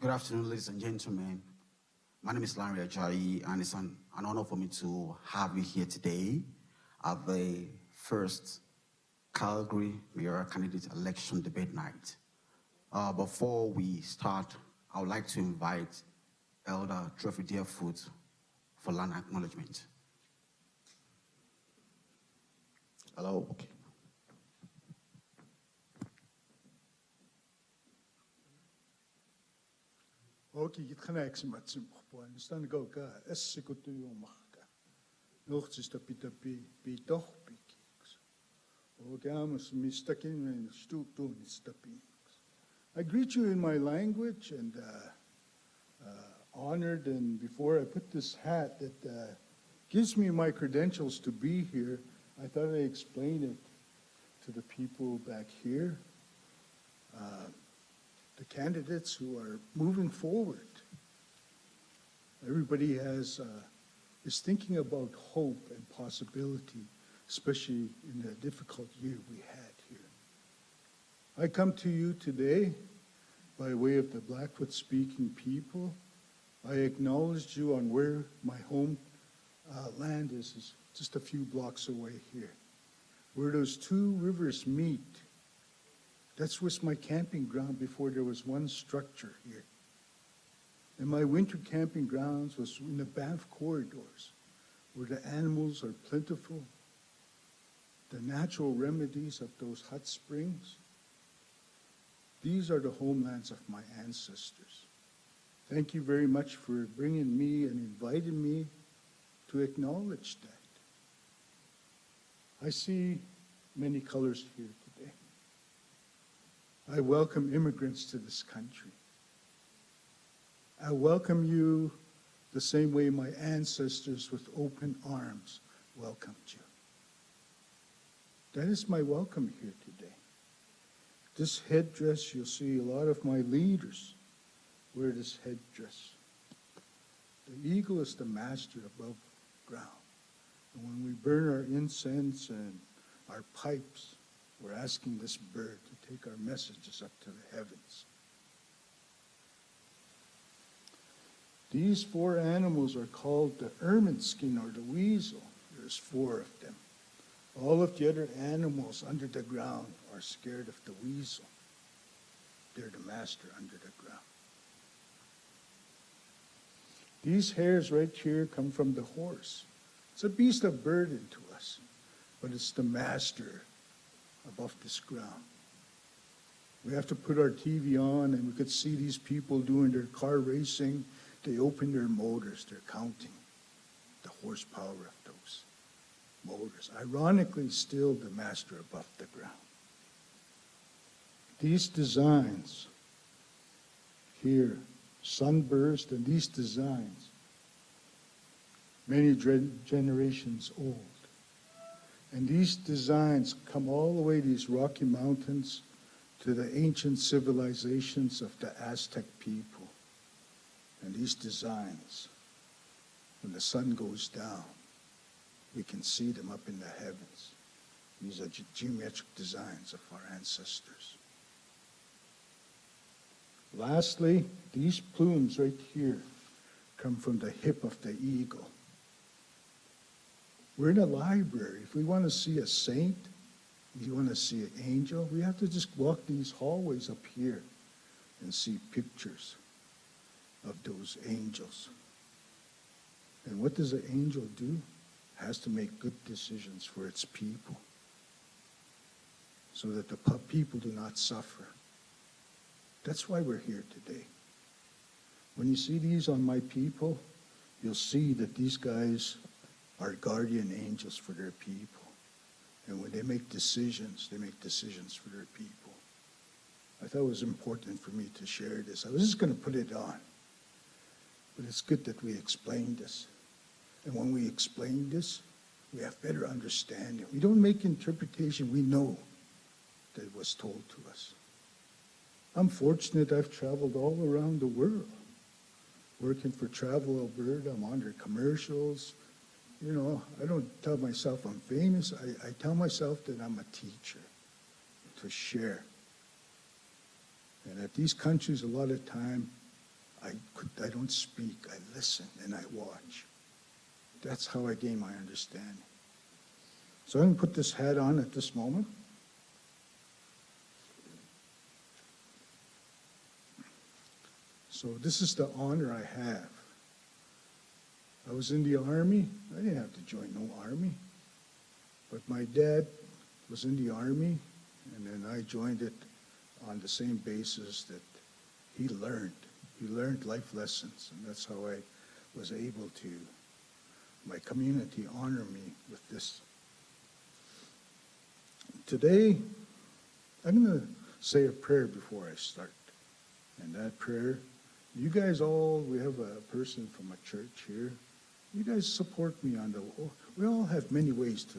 Good afternoon, ladies and gentlemen. My name is Lanre Ajayi, and it's an honor for me to have you here today at the first Calgary Mayoral Candidate Election Debate Night. Before we start, I would like to invite Elder Trophy Deerfoot for land acknowledgement. Hello. Okay. Okay, het gaan ek se met sim gepoen. Staan ek ook is ek toe maak. Nog is dat bi toch bikiks. Okay, amos mistaken in stoop doen is dat bikiks. I greet you in my language and honored, and before I put this hat that gives me my credentials to be here, I thought I'd explain it to the people back here. The candidates who are moving forward. Everybody is thinking about hope and possibility, especially in the difficult year we had here. I come to you today by way of the Blackfoot-speaking people. I acknowledge you on where my home land is just a few blocks away here, where those two rivers meet. That was my camping ground before there was one structure here. And my winter camping grounds was in the Banff corridors, where the animals are plentiful, the natural remedies of those hot springs. These are the homelands of my ancestors. Thank you very much for bringing me and inviting me to acknowledge that. I see many colors here today. I welcome immigrants to this country. I welcome you the same way my ancestors with open arms welcomed you. That is my welcome here today. This headdress, you'll see a lot of my leaders wear this headdress. The eagle is the master above ground. And when we burn our incense and our pipes, we're asking this bird to take our messages up to the heavens. These four animals are called the ermine skin or the weasel. There's four of them. All of the other animals under the ground are scared of the weasel. They're the master under the ground. These hairs right here come from the horse. It's a beast of burden to us, but it's the master above this ground. We have to put our TV on and we could see these people doing their car racing. They open their motors, they're counting the horsepower of those motors. Ironically, still the master above the ground. These designs here, sunburst, and these designs, many generations old. And these designs come all the way, these Rocky Mountains, to the ancient civilizations of the Aztec people. And these designs, when the sun goes down, we can see them up in the heavens. These are geometric designs of our ancestors. Lastly, these plumes right here come from the hip of the eagle. We're in a library. If we want to see a saint, if you want to see an angel, we have to just walk these hallways up here and see pictures of those angels. And what does an angel do? It has to make good decisions for its people so that the people do not suffer. That's why we're here today. When you see these on my people, you'll see that these guys are guardian angels for their people. And when they make decisions for their people. I thought it was important for me to share this. I was just going to put it on. But it's good that we explain this. And when we explain this, we have better understanding. We don't make interpretation. We know that it was told to us. I'm fortunate I've traveled all around the world. Working for Travel Alberta, I'm on their commercials. You know, I don't tell myself I'm famous. I tell myself that I'm a teacher to share. And at these countries, a lot of time, I don't speak, I listen and I watch. That's how I gain my understanding. So I'm going to put this hat on at this moment. So this is the honor I have. I was in the army. I didn't have to join no army. But my dad was in the army, and then I joined it on the same basis that he learned. He learned life lessons, and that's how I was able to, my community honor me with this. Today, I'm going to say a prayer before I start. And that prayer, you guys all, we have a person from a church here. You guys support me on we all have many ways to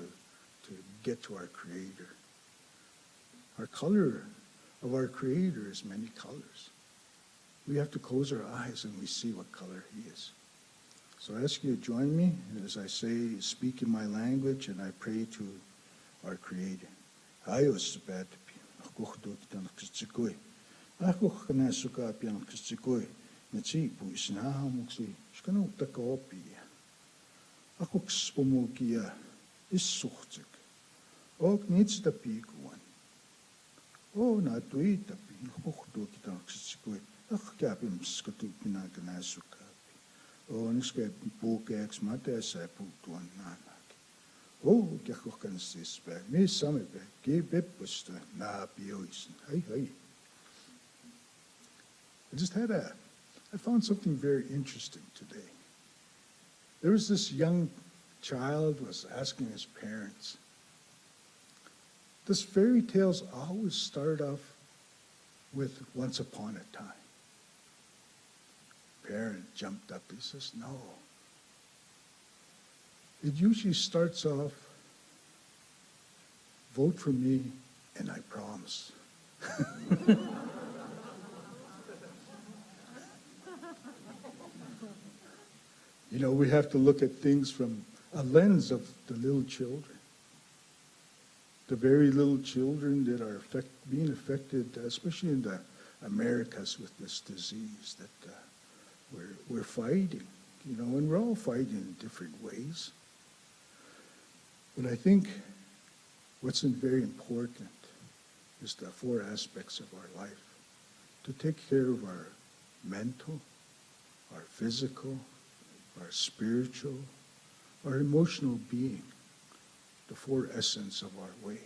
get to our Creator. Our color of our Creator is many colors. We have to close our eyes and we see what color He is. So I ask you to join me as I say, speak in my language, and I pray to our Creator. Ayos bet ako do kitang kristikoy. Ako kana suka piang kristikoy. Natsi pu isnaham si skano takopi. Ako kspomukia isuchtik. Og nits ta pikuan. O na tui tapi ako do kitang kristikoy. Ako kapim skatu pinagana suka. O niske pukex mate sa putuan nanak. Oh, kako kan sis back. Me same back. Ge bepusta na pioisen. Hey. I found something very interesting today. There was this young child was asking his parents. Does fairy tales always start off with once upon a time? Parent jumped up. He says, no. It usually starts off, vote for me and I promise. You know, we have to look at things from a lens of the little children. The very little children that are being affected, especially in the Americas with this disease that we're fighting, you know, and we're all fighting in different ways. But I think what's very important is the four aspects of our life. To take care of our mental, our physical, our spiritual, our emotional being, the four essence of our way.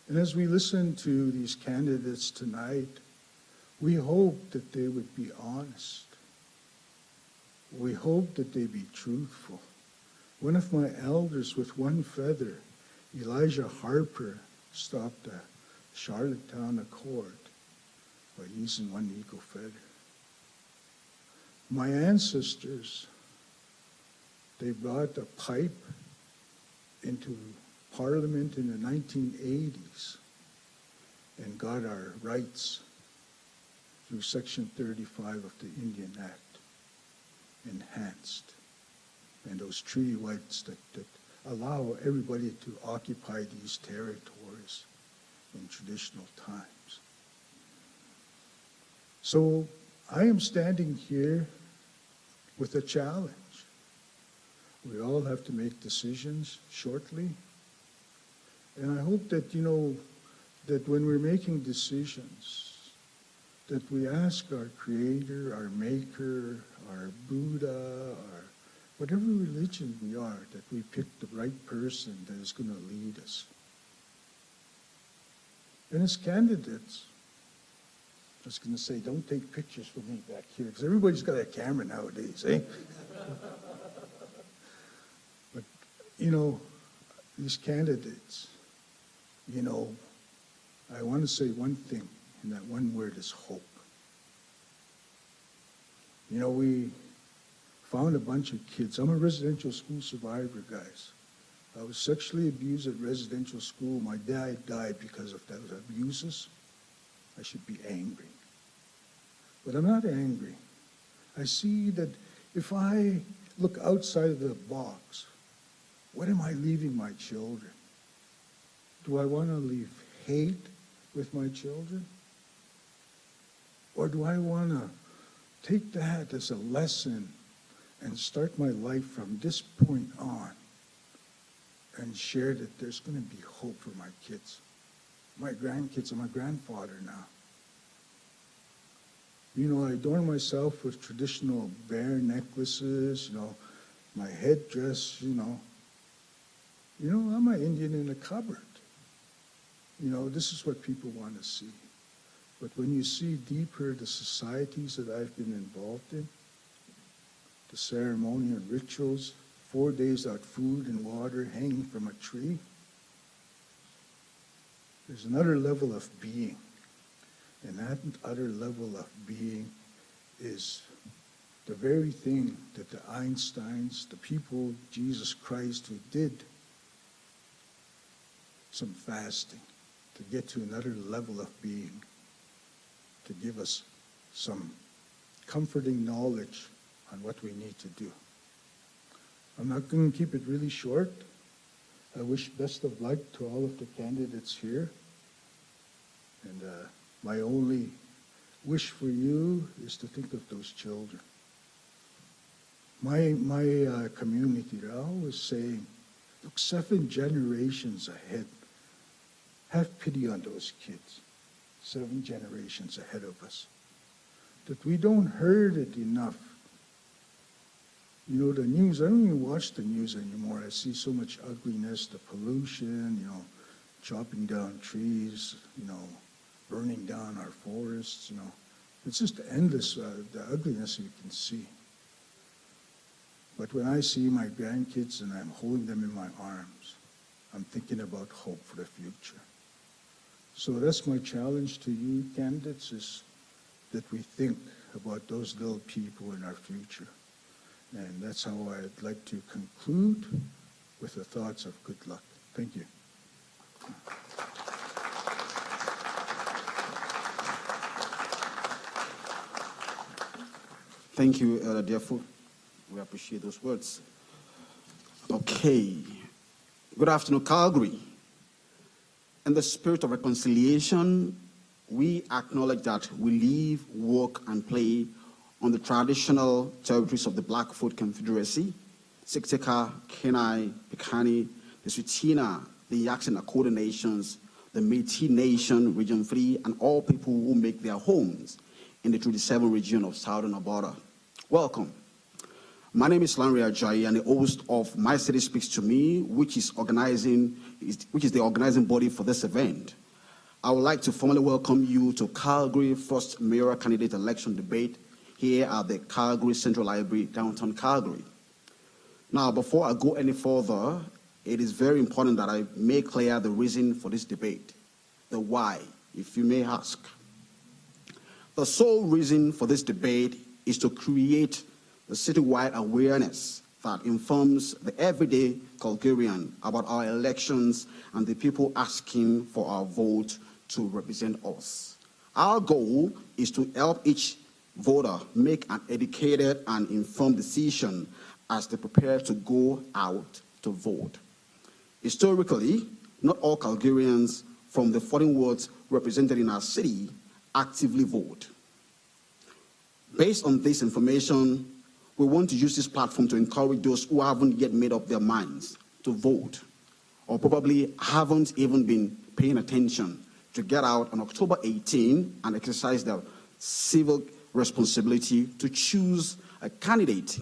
And as we listen to these candidates tonight, we hope that they would be honest. We hope that they be truthful. One of my elders with one feather, Elijah Harper, stopped a Charlottetown Accord by using one eagle feather. My ancestors, they brought a pipe into Parliament in the 1980s and got our rights through Section 35 of the Indian Act enhanced. And those treaty rights that allow everybody to occupy these territories in traditional times. So I am standing here with a challenge. We all have to make decisions shortly. And I hope that, you know, that when we're making decisions, that we ask our Creator, our Maker, our Buddha, our whatever religion we are, that we pick the right person that is going to lead us. And as candidates, I was going to say, don't take pictures for me back here, because everybody's got a camera nowadays, eh? But, you know, these candidates, you know, I want to say one thing, and that one word is hope. You know, we found a bunch of kids. I'm a residential school survivor, guys. I was sexually abused at residential school. My dad died because of those abuses. I should be angry. But I'm not angry. I see that if I look outside of the box, what am I leaving my children? Do I want to leave hate with my children? Or do I want to take that as a lesson and start my life from this point on and share that there's going to be hope for my kids, my grandkids, and my grandfather now. You know, I adorn myself with traditional bear necklaces, you know, my headdress, you know. I'm an Indian in a cupboard. You know, this is what people want to see. But when you see deeper the societies that I've been involved in, the ceremony and rituals, 4 days without food and water hanging from a tree, there's another level of being. And that other level of being is the very thing that the Einsteins, the people, Jesus Christ, who did some fasting to get to another level of being, to give us some comforting knowledge on what we need to do. I'm not going to keep it really short. I wish best of luck to all of the candidates here. And my only wish for you is to think of those children. My community, they're always saying, look, 7 generations ahead. Have pity on those kids. 7 generations ahead of us. That we don't heard it enough. You know, the news, I don't even watch the news anymore. I see so much ugliness, the pollution, you know, chopping down trees, you know, burning down our forests, you know. It's just endless, the ugliness you can see. But when I see my grandkids and I'm holding them in my arms, I'm thinking about hope for the future. So that's my challenge to you candidates, is that we think about those little people in our future. And that's how I'd like to conclude, with the thoughts of good luck. Thank you. Thank you, Elder Dearfoot. We appreciate those words. Okay. Good afternoon, Calgary. In the spirit of reconciliation, we acknowledge that we live, work, and play on the traditional territories of the Blackfoot Confederacy, Siksika, Kenai, Piikani, the Tsuut'ina, the Yaks and Nakota Nations, the Métis Nation, Region 3, and all people who make their homes in the 37 region of Southern Alberta. Welcome. My name is Lanre Ajayi, and the host of My City Speaks to Me, which is the organizing body for this event. I would like to formally welcome you to Calgary First Mayoral Candidate Election Debate here at the Calgary Central Library, downtown Calgary. Now, before I go any further, it is very important that I make clear the reason for this debate, the why, if you may ask. The sole reason for this debate is to create the citywide awareness that informs the everyday Calgarian about our elections and the people asking for our vote to represent us. Our goal is to help each voter make an educated and informed decision as they prepare to go out to vote. Historically, not all Calgarians from the 14 wards represented in our city actively vote. Based on this information, we want to use this platform to encourage those who haven't yet made up their minds to vote, or probably haven't even been paying attention, to get out on October 18 and exercise their civil responsibility to choose a candidate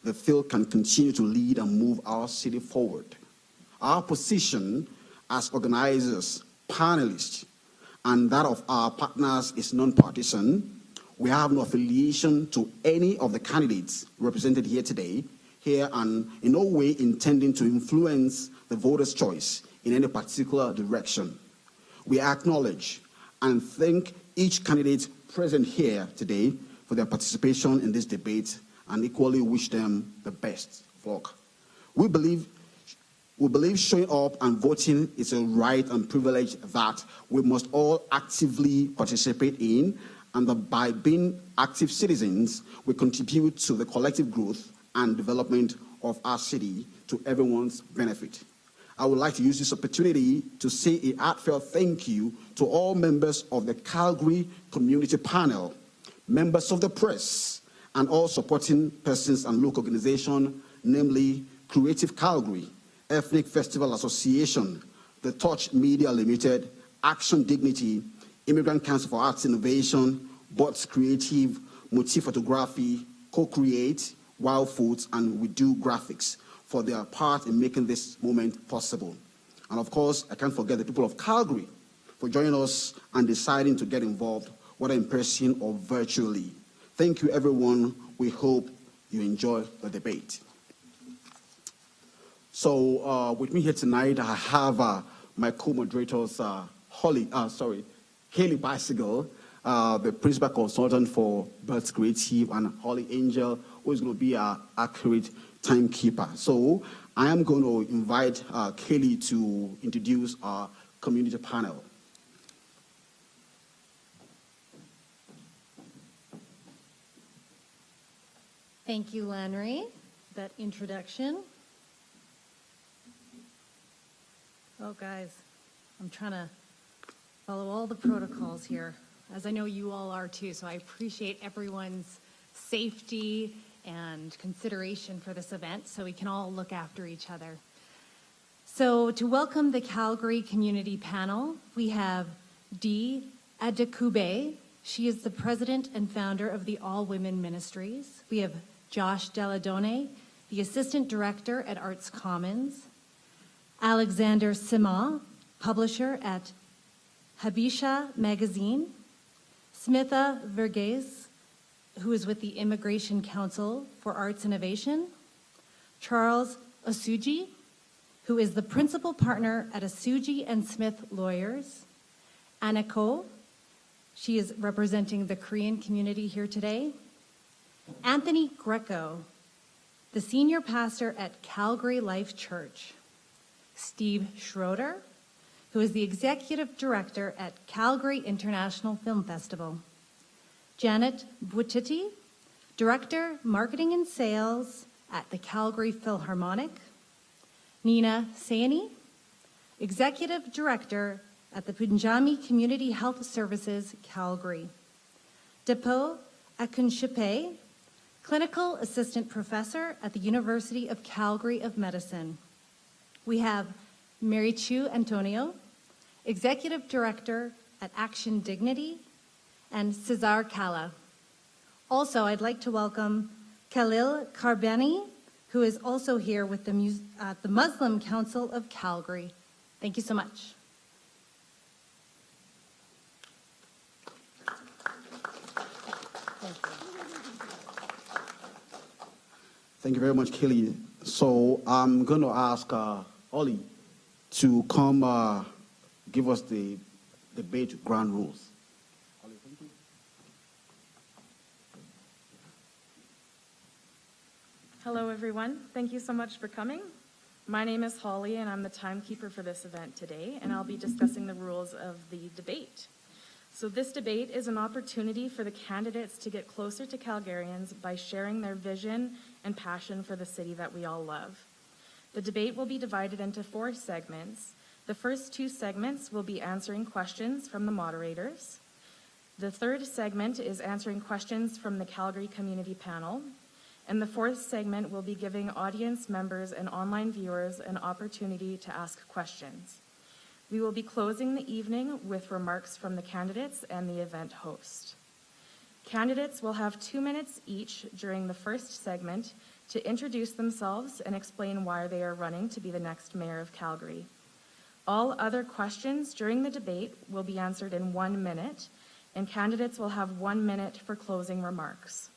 they feel can continue to lead and move our city forward. Our position as organizers, panelists, and that of our partners is non-partisan. We have no affiliation to any of the candidates represented here today, and in no way intending to influence the voter's choice in any particular direction. We acknowledge and thank each candidate present here today for their participation in this debate, and equally wish them the best of luck. We believe showing up and voting is a right and privilege that we must all actively participate in, and that by being active citizens, we contribute to the collective growth and development of our city to everyone's benefit. I would like to use this opportunity to say a heartfelt thank you to all members of the Calgary Community Panel, members of the press, and all supporting persons and local organizations, namely Creative Calgary, Ethnic Festival Association, The Touch Media Limited, Action Dignity, Immigrant Council for Arts Innovation, Bots Creative, Motif Photography, Co-Create, Wild Foods, and We Do Graphics for their part in making this moment possible. And of course, I can't forget the people of Calgary for joining us and deciding to get involved, whether in person or virtually. Thank you, everyone. We hope you enjoy the debate. So with me here tonight, I have my co-moderators, Kaley Beisiegel, the principal consultant for Birds Creative, and Holly Angel, who is going to be our accurate timekeeper. So I am going to invite Kaley to introduce our community panel. Thank you, Lanre, that introduction. Oh, guys, I'm trying to follow all the protocols here, as I know you all are too, so I appreciate everyone's safety and consideration for this event so we can all look after each other. So to welcome the Calgary Community Panel, we have Dee Adekube. She is the president and founder of the All Women Ministries. We have Josh Deladone, the assistant director at Arts Commons. Alexander Sima, publisher at Habisha Magazine. Smitha Verghese, who is with the Immigration Council for Arts Innovation. Charles Osuji, who is the principal partner at Osuji and Smith Lawyers. Anna Ko, she is representing the Korean community here today. Anthony Greco, the senior pastor at Calgary Life Church. Steve Schroeder, who is the executive director at Calgary International Film Festival. Janet Buttitti, director, marketing and sales at the Calgary Philharmonic. Nina Saini, executive director at the Punjami Community Health Services, Calgary. Depo Akunshipe, clinical assistant professor at the University of Calgary of Medicine. We have Mary Chu Antonio, executive director at Action Dignity, and Cesar Kala. Also, I'd like to welcome Khalil Karbani, who is also here with the Muslim Council of Calgary. Thank you so much. Thank you very much, Kaley. So I'm going to ask Holly to come give us the debate ground rules. Holly, thank you. Hello, everyone. Thank you so much for coming. My name is Holly, and I'm the timekeeper for this event today, and I'll be discussing the rules of the debate. So this debate is an opportunity for the candidates to get closer to Calgarians by sharing their vision and passion for the city that we all love. The debate will be divided into 4 segments. The first 2 segments will be answering questions from the moderators. The third segment is answering questions from the Calgary Community Panel. And the 4th segment will be giving audience members and online viewers an opportunity to ask questions. We will be closing the evening with remarks from the candidates and the event host. Candidates will have 2 minutes each during the first segment to introduce themselves and explain why they are running to be the next mayor of Calgary. All other questions during the debate will be answered in 1 minute, and candidates will have 1 minute for closing remarks.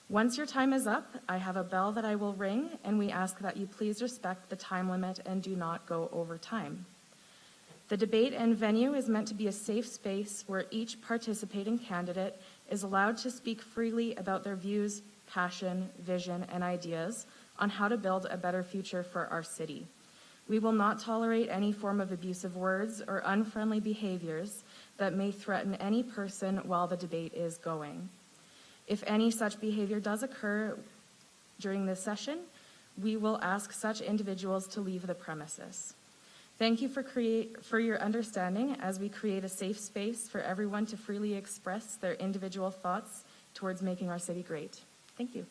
Once your time is up, I have a bell that I will ring, and we ask that you please respect the time limit and do not go over time. The debate and venue is meant to be a safe space where each participating candidate is allowed to speak freely about their views, passion, vision, and ideas on how to build a better future for our city. We will not tolerate any form of abusive words or unfriendly behaviors that may threaten any person while the debate is going. If any such behavior does occur during this session, we will ask such individuals to leave the premises. Thank you for your understanding as we create a safe space for everyone to freely express their individual thoughts towards making our city great. Thank you.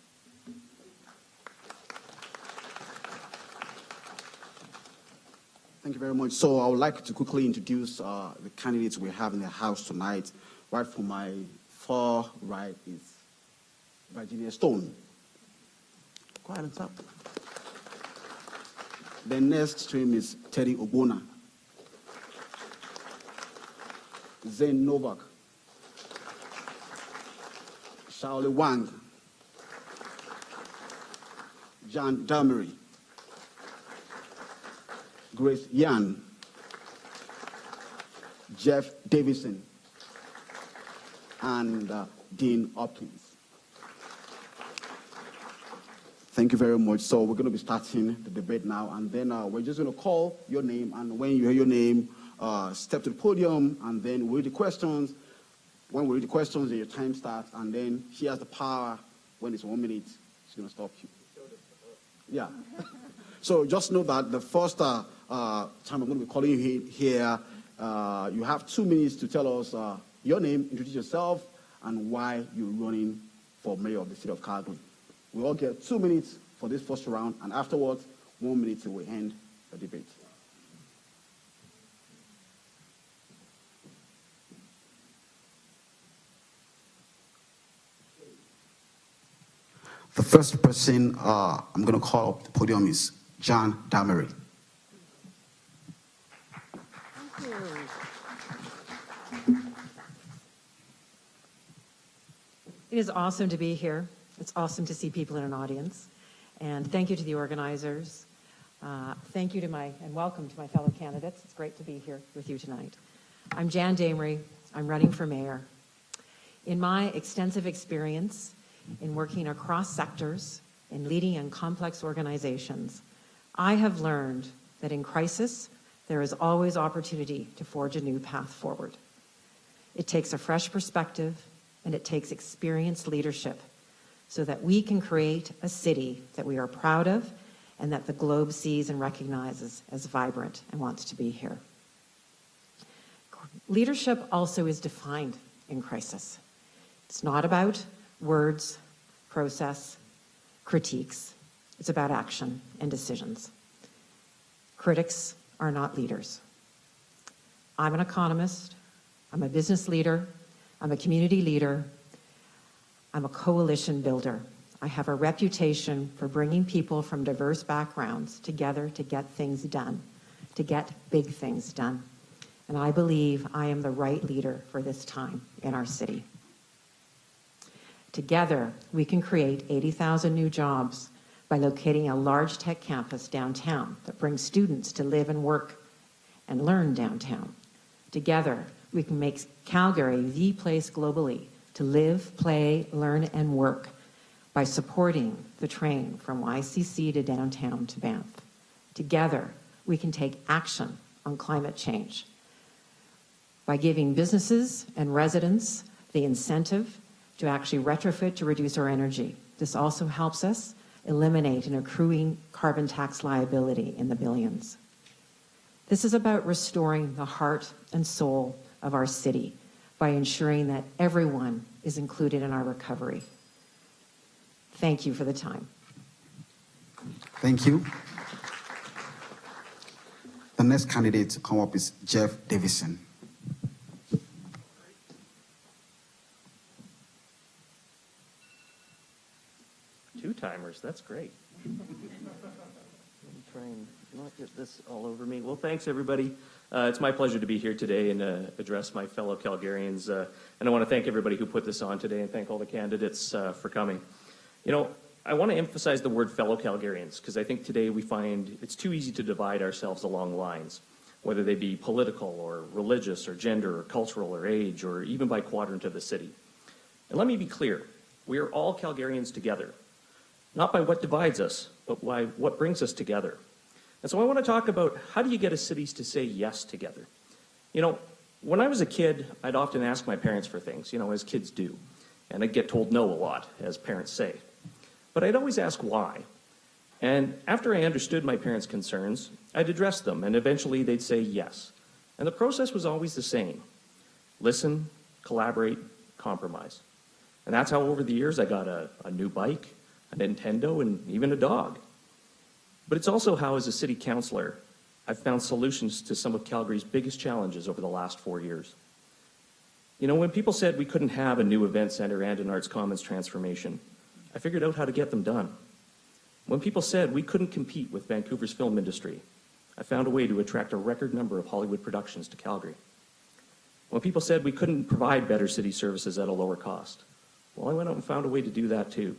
Thank you very much. So I would like to quickly introduce the candidates we have in the House tonight. Right from my far right is Virginia Stone. Go ahead and tap. The next stream is Teddy Ogbonna. Zane Novak. Shaoli Wang. John Damery. Grace Yan. Jeff Davison. And Dean Hopkins. Thank you very much. So we're going to be starting the debate now, and then we're just going to call your name, and when you hear your name, step to the podium, and then we'll read the questions. When we read the questions, then your time starts, and then she has the power. When it's 1 minute, she's going to stop you. Yeah. So just know that the first time I'm going to be calling you here, you have 2 minutes to tell us your name, introduce yourself, and why you're running for mayor of the city of Calgary. We all get 2 minutes for this first round, and afterwards, 1 minute till we end the debate. The first person I'm going to call up the podium is John Damery. Thank you. It is awesome to be here. It's awesome to see people in an audience. And thank you to the organizers. Thank you to and welcome to my fellow candidates. It's great to be here with you tonight. I'm Jan Damery. I'm running for mayor. In my extensive experience in working across sectors and leading in complex organizations, I have learned that in crisis, there is always opportunity to forge a new path forward. It takes a fresh perspective, and it takes experienced leadership so that we can create a city that we are proud of and that the globe sees and recognizes as vibrant and wants to be here. Leadership also is defined in crisis. It's not about words, process, critiques. It's about action and decisions. Critics are not leaders. I'm an economist. I'm a business leader. I'm a community leader. I'm a coalition builder. I have a reputation for bringing people from diverse backgrounds together to get things done, to get big things done. And I believe I am the right leader for this time in our city. Together, we can create 80,000 new jobs by locating a large tech campus downtown that brings students to live and work and learn downtown. Together, we can make Calgary the place globally to live, play, learn, and work by supporting the train from YCC to downtown to Banff. Together, we can take action on climate change by giving businesses and residents the incentive to actually retrofit to reduce our energy. This also helps us eliminate an accruing carbon tax liability in the billions. This is about restoring the heart and soul of our city by ensuring that everyone is included in our recovery. Thank you for the time. Thank you. The next candidate to come up is Jeff Davison. Two timers, that's great. Let me try and not get this all over me. Well, thanks everybody. It's my pleasure to be here today and address my fellow Calgarians. And I want to thank everybody who put this on today and thank all the candidates for coming. You know, I want to emphasize the word fellow Calgarians because I think today we find it's too easy to divide ourselves along lines, whether they be political or religious or gender or cultural or age or even by quadrant of the city. And let me be clear, we are all Calgarians together. Not by what divides us, but by what brings us together. And so I want to talk about how do you get a city to say yes together? You know, when I was a kid, I'd often ask my parents for things, you know, as kids do. And I'd get told no a lot, as parents say. But I'd always ask why. And after I understood my parents' concerns, I'd address them, and eventually they'd say yes. And the process was always the same. Listen, collaborate, compromise. And that's how over the years I got a new bike, a Nintendo, and even a dog. But it's also how, as a city councillor, I've found solutions to some of Calgary's biggest challenges over the last 4 years. You know, when people said we couldn't have a new event center and an Arts Commons transformation, I figured out how to get them done. When people said we couldn't compete with Vancouver's film industry, I found a way to attract a record number of Hollywood productions to Calgary. When people said we couldn't provide better city services at a lower cost, well, I went out and found a way to do that too.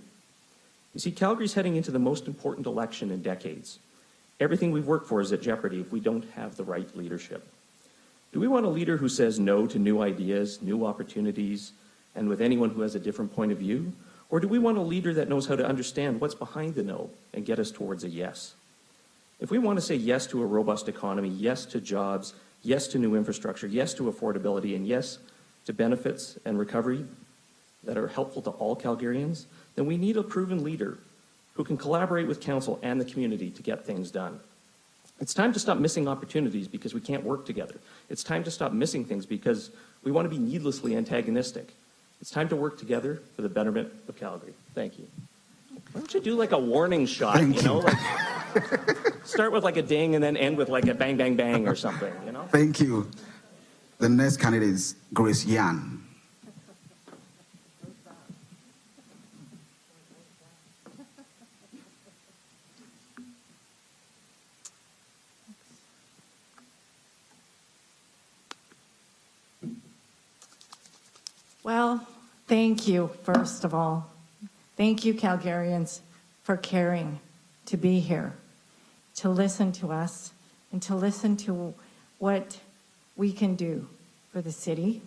You see, Calgary's heading into the most important election in decades. Everything we've worked for is at jeopardy if we don't have the right leadership. Do we want a leader who says no to new ideas, new opportunities, and with anyone who has a different point of view? Or do we want a leader that knows how to understand what's behind the no and get us towards a yes? If we want to say yes to a robust economy, yes to jobs, yes to new infrastructure, yes to affordability, and yes to benefits and recovery that are helpful to all Calgarians, then we need a proven leader who can collaborate with council and the community to get things done. It's time to stop missing opportunities because we can't work together. It's time to stop missing things because we want to be needlessly antagonistic. It's time to work together for the betterment of Calgary. Thank you. Why don't you do like a warning shot, Thank you know? Like, start with like a ding and then end with like a bang, bang, bang or something, you know? Thank you. The next candidate is Grace Yan. Well, thank you, first of all. Thank you, Calgarians, for caring to be here, to listen to us, and to listen to what we can do for the city.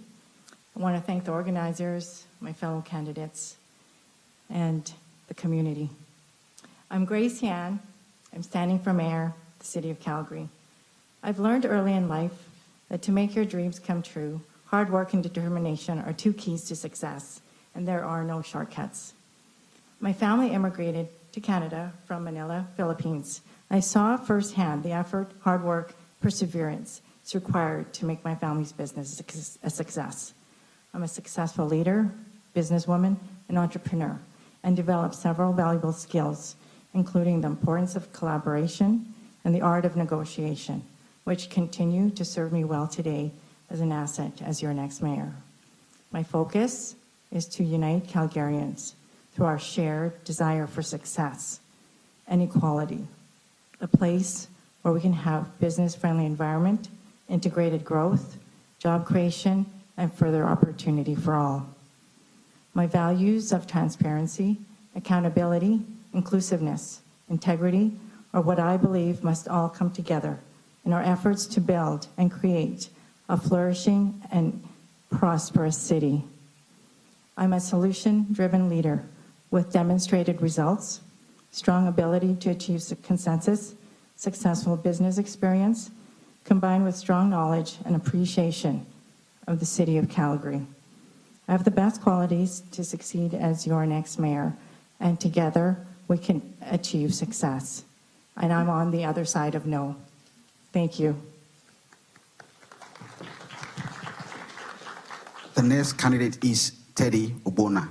I want to thank the organizers, my fellow candidates, and the community. I'm Grace Yan. I'm standing for mayor of the city of Calgary. I've learned early in life that to make your dreams come true, hard work and determination are two keys to success, and there are no shortcuts. My family immigrated to Canada from Manila, Philippines. I saw firsthand the effort, hard work, perseverance it's required to make my family's business a success. I'm a successful leader, businesswoman, and entrepreneur, and developed several valuable skills, including the importance of collaboration and the art of negotiation, which continue to serve me well today as an asset as your next mayor. My focus is to unite Calgarians through our shared desire for success and equality, a place where we can have business-friendly environment, integrated growth, job creation, and further opportunity for all. My values of transparency, accountability, inclusiveness, integrity are what I believe must all come together in our efforts to build and create a flourishing and prosperous city. I'm a solution-driven leader with demonstrated results, strong ability to achieve consensus, successful business experience, combined with strong knowledge and appreciation of the city of Calgary. I have the best qualities to succeed as your next mayor, and together we can achieve success. And I'm on the other side of no. Thank you. The next candidate is Teddy Obona.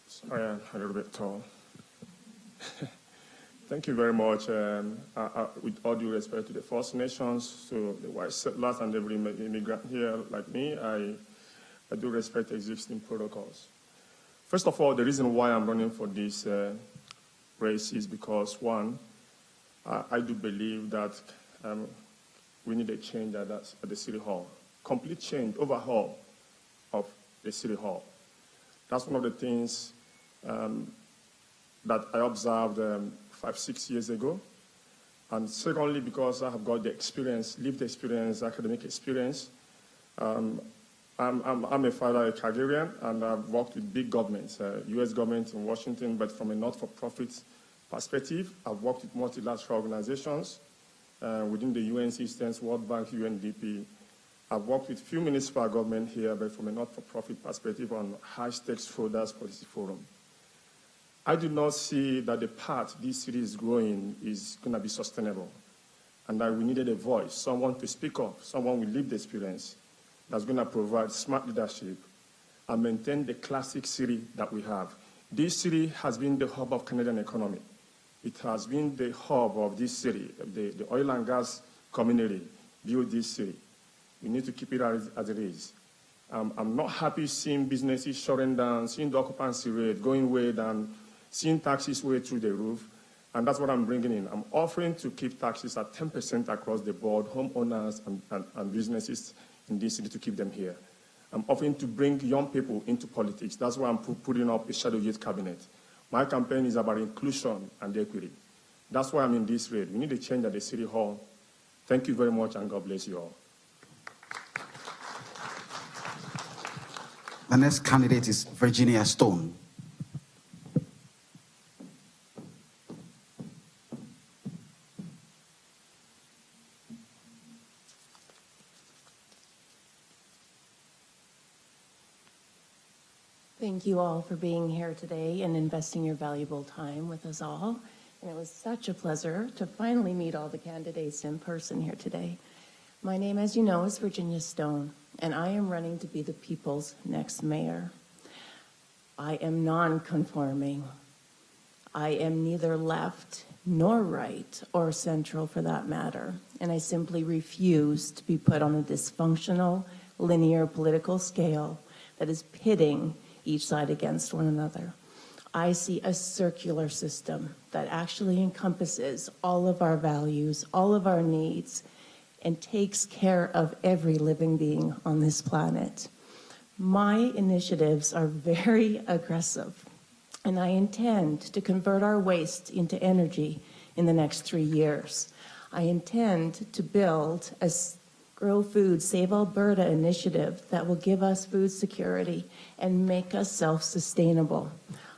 Sorry, I'm a little bit tall. Thank you very much. With all due respect to the First Nations, to the white settlers and every immigrant here like me, I do respect existing protocols. First of all, the reason why I'm running for this race is because, one, I do believe that we need a change at the City Hall, complete change, overhaul of the City Hall. That's one of the things that I observed 5-6 years ago. And secondly, because I have got the experience, lived experience, academic experience. I'm a father, a Calgarian, and I've worked with big governments, U.S. government in Washington, but from a not-for-profit perspective, I've worked with multilateral organizations within the UN systems, World Bank, UNDP. I've worked with few municipal government here, but from a not-for-profit perspective on high-stakes holders policy forum. I do not see that the path this city is growing is going to be sustainable, and that we needed a voice, someone to speak up, someone with lived experience that's going to provide smart leadership and maintain the classic city that we have. This city has been the hub of Canadian economy. It has been the hub of this city. The oil and gas community built this city. We need to keep it as it is. I'm not happy seeing businesses shutting down, seeing the occupancy rate going way down, seeing taxes way through the roof, and that's what I'm bringing in. I'm offering to keep taxes at 10% across the board, homeowners and businesses in this city, to keep them here. I'm offering to bring young people into politics. That's why I'm putting up a shadow youth cabinet. My campaign is about inclusion and equity. That's why I'm in this raid. We need a change at the City Hall. Thank you very much, and God bless you all. The next candidate is Virginia Stone. Thank you all for being here today and investing your valuable time with us all. And it was such a pleasure to finally meet all the candidates in person here today. My name, as you know, is Virginia Stone, and I am running to be the people's next mayor. I am non-conforming. I am neither left nor right or central for that matter, and I simply refuse to be put on a dysfunctional, linear political scale that is pitting each side against one another. I see a circular system that actually encompasses all of our values, all of our needs, and takes care of every living being on this planet. My initiatives are very aggressive, and I intend to convert our waste into energy in the next 3 years. I intend to build a Grow Food, Save Alberta initiative that will give us food security and make us self-sustainable.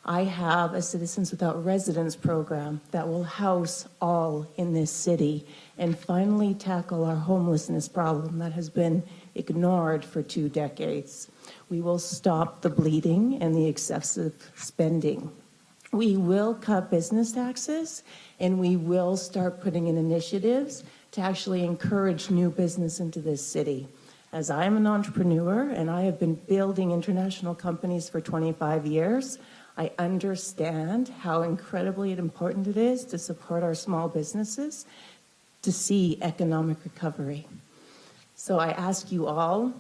I have a Citizens Without Residence program that will house all in this city and finally tackle our homelessness problem that has been ignored for 2 decades. We will stop the bleeding and the excessive spending. We will cut business taxes, and we will start putting in initiatives to actually encourage new business into this city. As I am an entrepreneur and I have been building international companies for 25 years, I understand how incredibly important it is to support our small businesses to see economic recovery. So I ask you all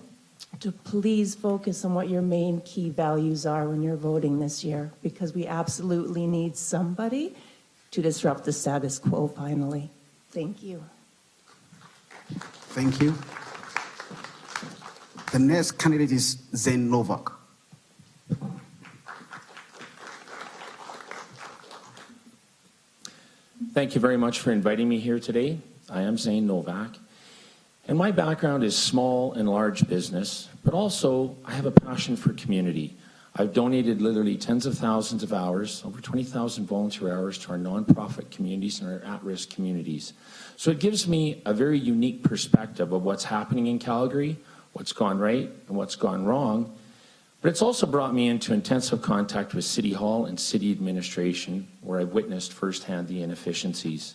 to please focus on what your main key values are when you're voting this year, because we absolutely need somebody to disrupt the status quo finally. Thank you. Thank you. The next candidate is Zane Novak. Thank you very much for inviting me here today. I am Zane Novak, and my background is small and large business, but also I have a passion for community. I've donated literally tens of thousands of hours, over 20,000 volunteer hours to our nonprofit communities and our at-risk communities. So it gives me a very unique perspective of what's happening in Calgary, what's gone right and what's gone wrong. But it's also brought me into intensive contact with City Hall and City administration, where I've witnessed firsthand the inefficiencies.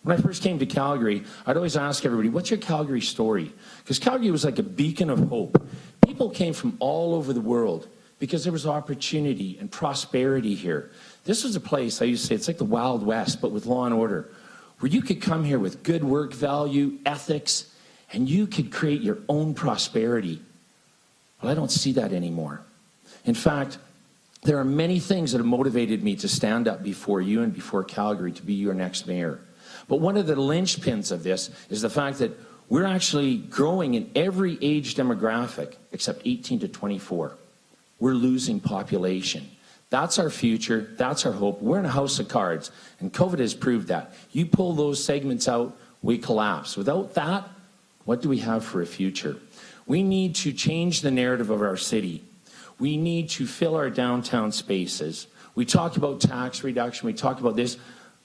When I first came to Calgary, I'd always ask everybody, what's your Calgary story? Because Calgary was like a beacon of hope. People came from all over the world because there was opportunity and prosperity here. This was a place, I used to say, it's like the Wild West, but with law and order, where you could come here with good work value, ethics, and you could create your own prosperity. Well, I don't see that anymore. In fact, there are many things that have motivated me to stand up before you and before Calgary to be your next mayor. But one of the linchpins of this is the fact that we're actually growing in every age demographic except 18 to 24. We're losing population. That's our future. That's our hope. We're in a house of cards, and COVID has proved that. You pull those segments out, we collapse. Without that, what do we have for a future? We need to change the narrative of our city. We need to fill our downtown spaces. We talk about tax reduction, we talk about this,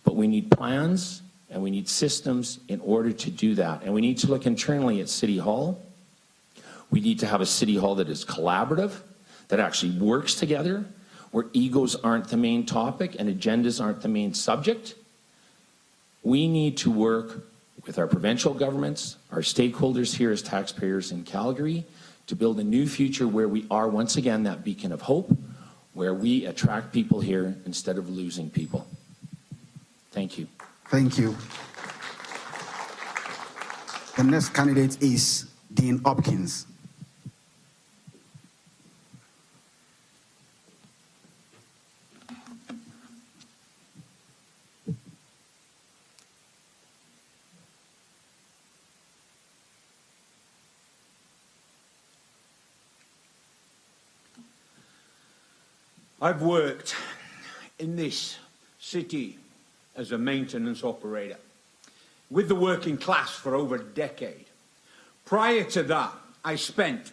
but we need plans and we need systems in order to do that. And we need to look internally at City Hall. We need to have a City Hall that is collaborative, that actually works together. where egos aren't the main topic and agendas aren't the main subject. We need to work with our provincial governments, our stakeholders here as taxpayers in Calgary, to build a new future where we are once again that beacon of hope, where we attract people here instead of losing people. Thank you. Thank you. The next candidate is Dean Hopkins. I've worked in this city as a maintenance operator with the working class for over a decade. Prior to that, I spent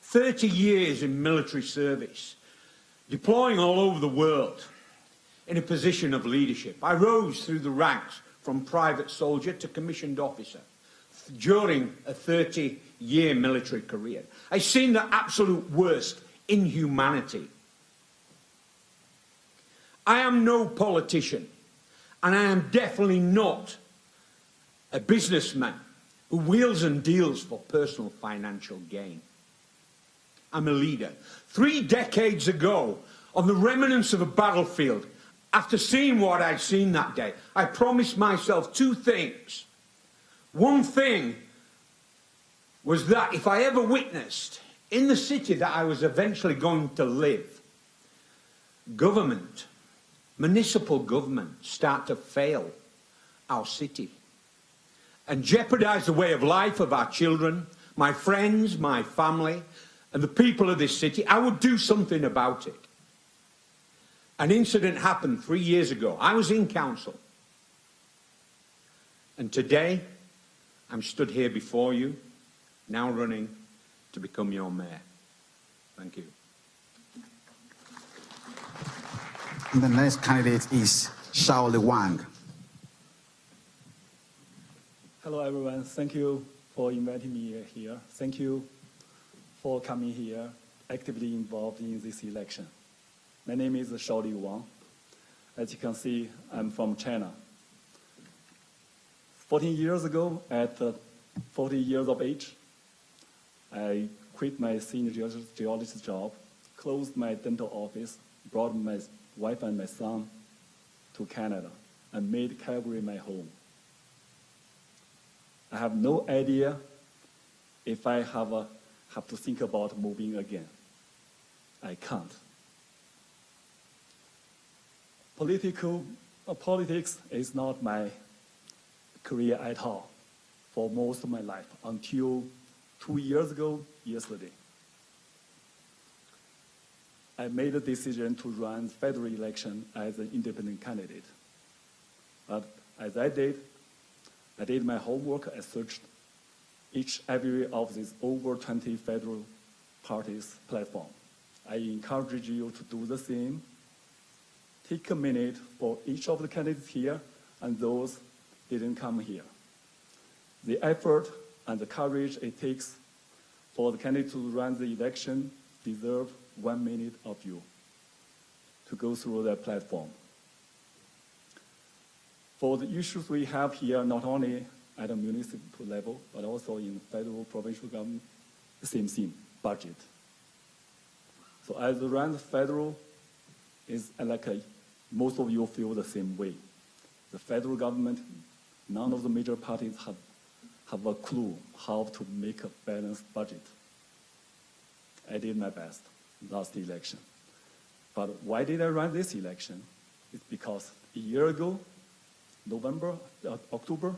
30 years in military service, deploying all over the world in a position of leadership. I rose through the ranks from private soldier to commissioned officer during a 30-year military career. I've seen the absolute worst inhumanity. I am no politician, and I am definitely not a businessman who wheels and deals for personal financial gain. I'm a leader. 3 decades ago, on the remnants of a battlefield, after seeing what I'd seen that day, I promised myself 2 things. One thing was that if I ever witnessed in the city that I was eventually going to live, government, municipal government start to fail our city and jeopardize the way of life of our children, my friends, my family, and the people of this city, I would do something about it. An incident happened 3 years ago. I was in council. And today, I'm stood here before you, now running to become your mayor. Thank you. And the next candidate is Wang. Hello, everyone. Thank you for inviting me here. Thank you for coming here, actively involved in this election. My name is Wang. As you can see, I'm from China. 14 years ago, at 40 years of age, I quit my senior geologist job, closed my dental office, brought my wife and my son to Canada, and made Calgary my home. I have no idea if I have to think about moving again. I can't. Politics is not my career at all for most of my life until 2 years ago, yesterday. I made a decision to run federal election as an independent candidate. But as I did my homework. I searched every of these over 20 federal parties' platform. I encourage you to do the same. Take a minute for each of the candidates here and those didn't come here. The effort and the courage it takes for the candidate to run the election deserve 1 minute of you to go through their platform. For the issues we have here, not only at a municipal level, but also in federal, provincial government, the same thing, budget. So as the run federal is like most of you feel the same way. The federal government, none of the major parties have a clue how to make a balanced budget. I did my best last election. But why did I run this election? It's because a year ago, October.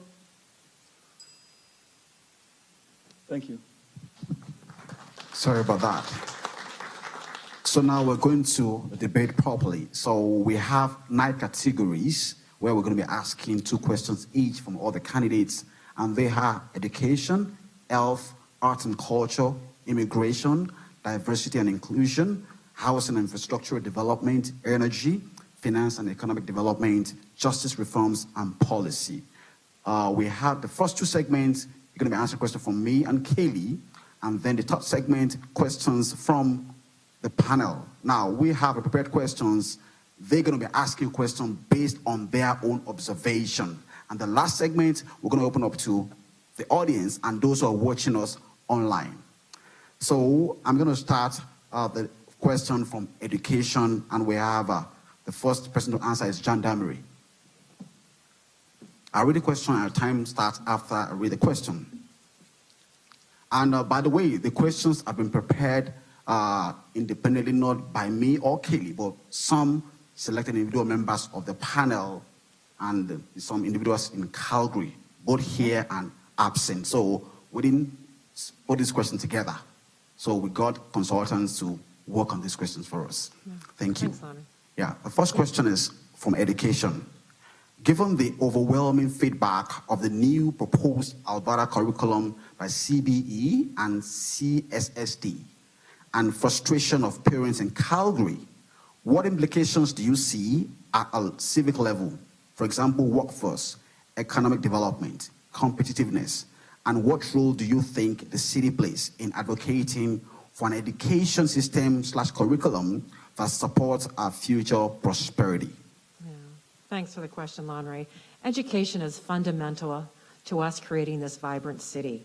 Thank you. Sorry about that. So now we're going to debate properly. So we have 9 categories where we're going to be asking 2 questions each from all the candidates. And they have education, health, arts and culture, immigration, diversity and inclusion, housing and infrastructure development, energy, finance and economic development, justice reforms, and policy. We have the first 2 segments. You're going to be answering questions from me and Kaley. And then the third segment, questions from the the panel. Now, we have prepared questions. They're going to be asking questions based on their own observation. And the last segment, we're going to open up to the audience and those who are watching us online. So I'm going to start the question from education, and we have the first person to answer is John Damery. I'll read the question, and our time starts after I read the question. And by the way, the questions have been prepared independently, not by me or Kaley, but some selected individual members of the panel and some individuals in Calgary, both here and absent. So we didn't put this question together. So we got consultants to work on these questions for us. Yeah. Thank you. Thanks, Lanre. Yeah, the first question is from education. Given the overwhelming feedback of the new proposed Alberta curriculum by CBE and CSSD and frustration of parents in Calgary, what implications do you see at a civic level? For example, workforce, economic development, competitiveness, and what role do you think the city plays in advocating for an education system / curriculum that supports our future prosperity? Yeah. Thanks for the question, Lanre. Education is fundamental to us creating this vibrant city.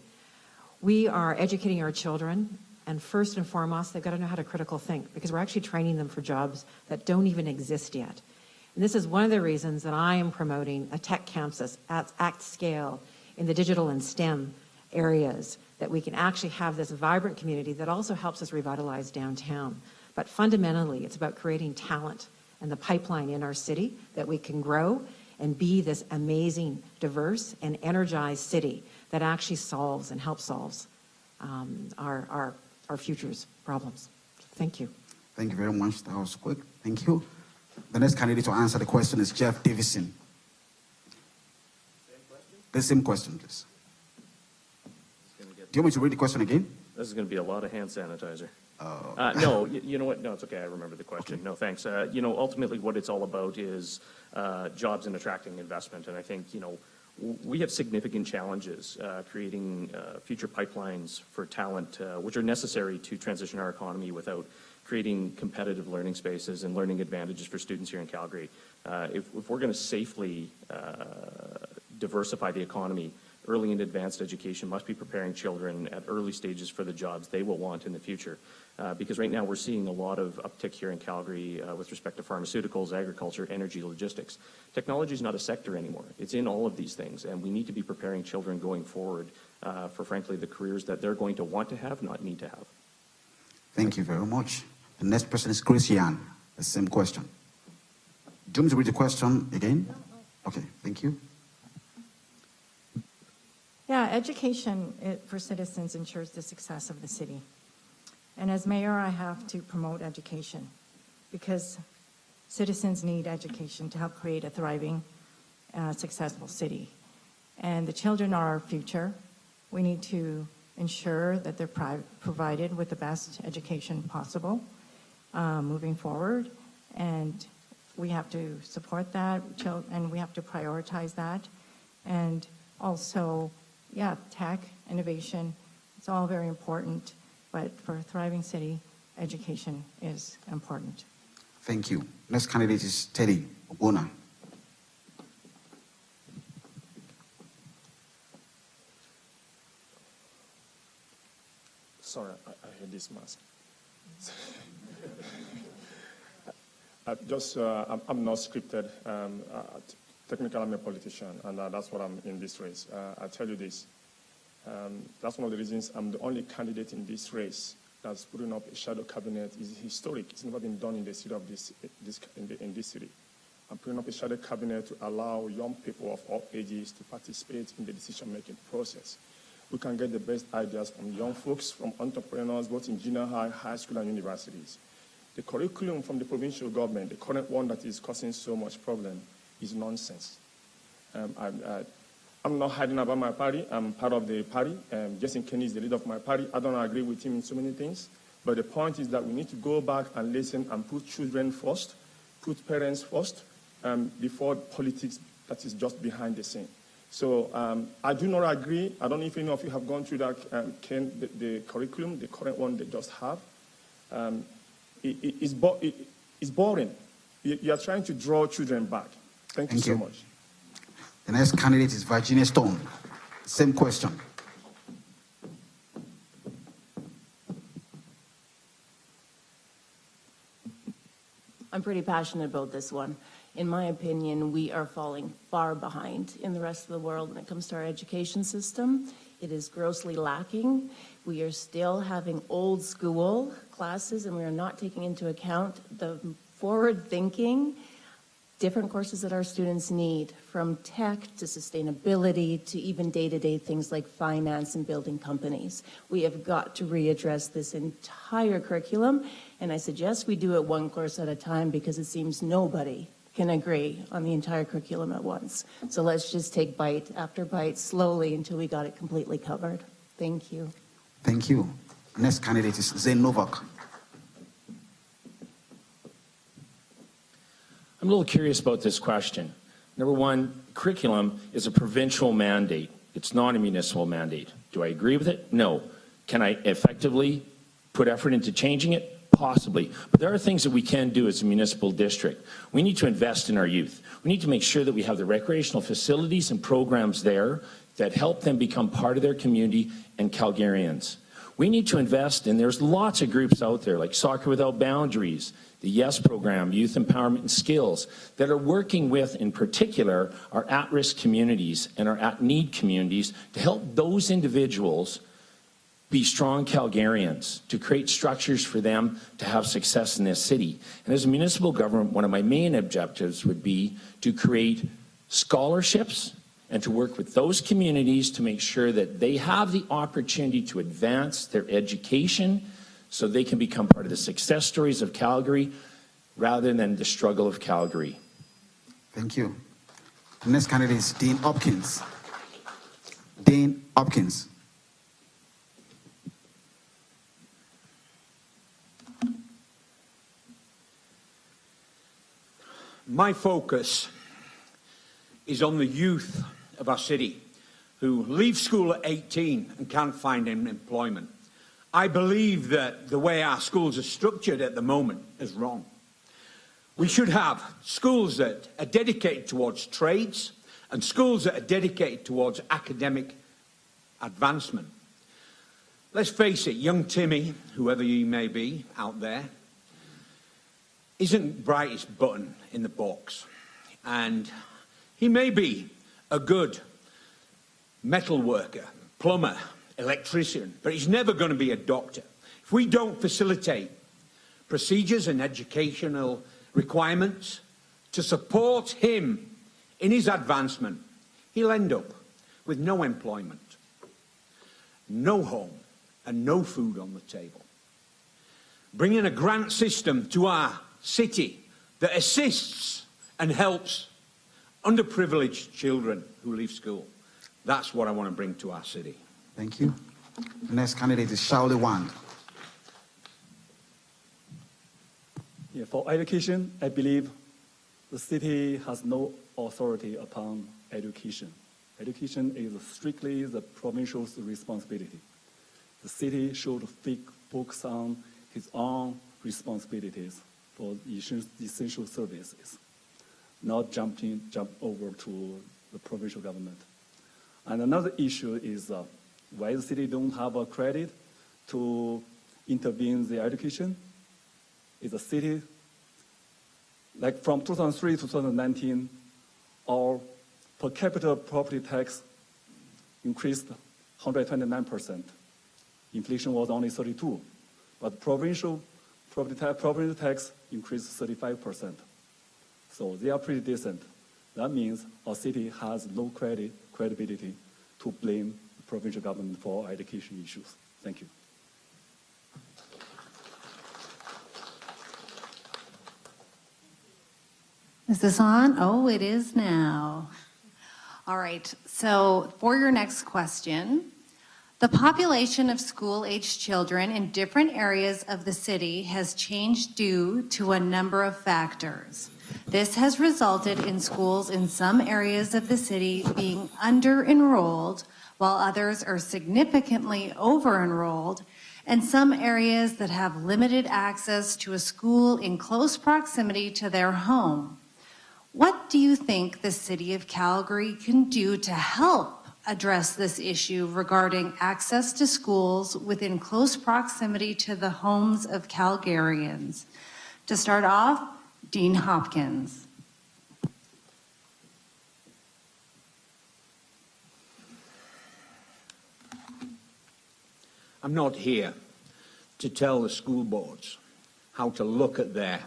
We are educating our children, and first and foremost, they've got to know how to critical think, because we're actually training them for jobs that don't even exist yet. And this is one of the reasons that I am promoting a tech campus at scale in the digital and STEM areas, that we can actually have this vibrant community that also helps us revitalize downtown. But fundamentally, it's about creating talent and the pipeline in our city that we can grow and be this amazing, diverse, and energized city that actually solves and helps solve our future's problems. Thank you. Thank you very much. That was quick. Thank you. The next candidate to answer the question is Jeff Davison. The same question, please. Do you want me to read the question again? This is going to be a lot of hand sanitizer. Oh. No, you know what? No, it's okay. I remember the question. Okay. No, thanks. Ultimately what it's all about is jobs and attracting investment. And I think, we have significant challenges creating future pipelines for talent, which are necessary to transition our economy without creating competitive learning spaces and learning advantages for students here in Calgary. If we're going to safely diversify the economy, early and advanced education must be preparing children at early stages for the jobs they will want in the future. Because right now we're seeing a lot of uptick here in Calgary with respect to pharmaceuticals, agriculture, energy, logistics. Technology is not a sector anymore. It's in all of these things, and we need to be preparing children going forward for, frankly, the careers that they're going to want to have, not need to have. Thank you very much. The next person is Christian. The same question. Do you want me to read the question again? Okay, thank you. Yeah, education for citizens ensures the success of the city. And as mayor, I have to promote education because citizens need education to help create a thriving, successful city. And the children are our future. We need to ensure that they're provided with the best education possible moving forward. And we have to support that, and we have to prioritize that. And also, yeah, tech, innovation, it's all very important, but for a thriving city, education is important. Thank you. Next candidate is Teddy Obuna. Sorry, I hate this mask. I'm not scripted. Technically, I'm a politician, and that's what I'm in this race. I'll tell you this. That's one of the reasons I'm the only candidate in this race that's putting up a shadow cabinet. It's historic. It's never been done in the city of in this city. I'm putting up a shadow cabinet to allow young people of all ages to participate in the decision-making process. We can get the best ideas from young folks, from entrepreneurs, both in junior high, high school, and universities. The curriculum from the provincial government, the current one that is causing so much problem, is nonsense. I'm not hiding about my party. I'm part of the party. Jason Kenney is the leader of my party. I don't agree with him in so many things. But the point is that we need to go back and listen and put children first, put parents first, before politics that is just behind the scene. So I do not agree. I don't know if any of you have gone through that, the curriculum, the current one they just have. it's boring. You are trying to draw children back. Thank you so much. The next candidate is Virginia Stone. Same question. I'm pretty passionate about this one. In my opinion, we are falling far behind in the rest of the world when it comes to our education system. It is grossly lacking. We are still having old school classes, and we are not taking into account the forward thinking, different courses that our students need, from tech to sustainability to even day-to-day things like finance and building companies. We have got to readdress this entire curriculum, and I suggest we do it one course at a time because it seems nobody can agree on the entire curriculum at once. So let's just take bite after bite slowly until we got it completely covered. Thank you. Thank you. Next candidate is Zane Novak. I'm a little curious about this question. Number one, curriculum is a provincial mandate. It's not a municipal mandate. Do I agree with it? No. Can I effectively put effort into changing it? Possibly. But there are things that we can do as a municipal district. We need to invest in our youth. We need to make sure that we have the recreational facilities and programs there that help them become part of their community and Calgarians. We need to invest, and there's lots of groups out there like Soccer Without Boundaries, the YES program, Youth Empowerment and Skills, that are working with, in particular, our at-risk communities and our at-need communities to help those individuals be strong Calgarians, to create structures for them to have success in this city. And as a municipal government, one of my main objectives would be to create scholarships and to work with those communities to make sure that they have the opportunity to advance their education so they can become part of the success stories of Calgary rather than the struggle of Calgary. Thank you. The next candidate is Dean Hopkins. Dean Hopkins. My focus is on the youth of our city who leave school at 18 and can't find employment. I believe that the way our schools are structured at the moment is wrong. We should have schools that are dedicated towards trades and schools that are dedicated towards academic advancement. Let's face it, young Timmy, whoever you may be out there, isn't brightest button in the box. And he may be a good metal worker, plumber, electrician, but he's never going to be a doctor. If we don't facilitate procedures and educational requirements to support him in his advancement, he'll end up with no employment, no home, and no food on the table. Bringing a grant system to our city that assists and helps underprivileged children who leave school. That's what I want to bring to our city. Thank you. The next candidate is Shaoli Wang. Yeah, for education, I believe the city has no authority upon education. Education is strictly the provincial's responsibility. The city should focus on its own responsibilities for essential services, not jump over to the provincial government. And another issue is why the city don't have a credit to intervene in the education. Is the city, like from 2003 to 2019, our per capita property tax increased 129%. Inflation was only 32%, but provincial property tax increased 35%. So they are pretty decent. That means our city has no credibility to blame the provincial government for education issues. Thank you. Is this on? Oh, it is now. All right, so for your next question, the population of school-aged children in different areas of the city has changed due to a number of factors. This has resulted in schools in some areas of the city being under-enrolled, while others are significantly over-enrolled, and some areas that have limited access to a school in close proximity to their home. What do you think the City of Calgary can do to help address this issue regarding access to schools within close proximity to the homes of Calgarians? To start off, Dean Hopkins. I'm not here to tell the school boards how to look at their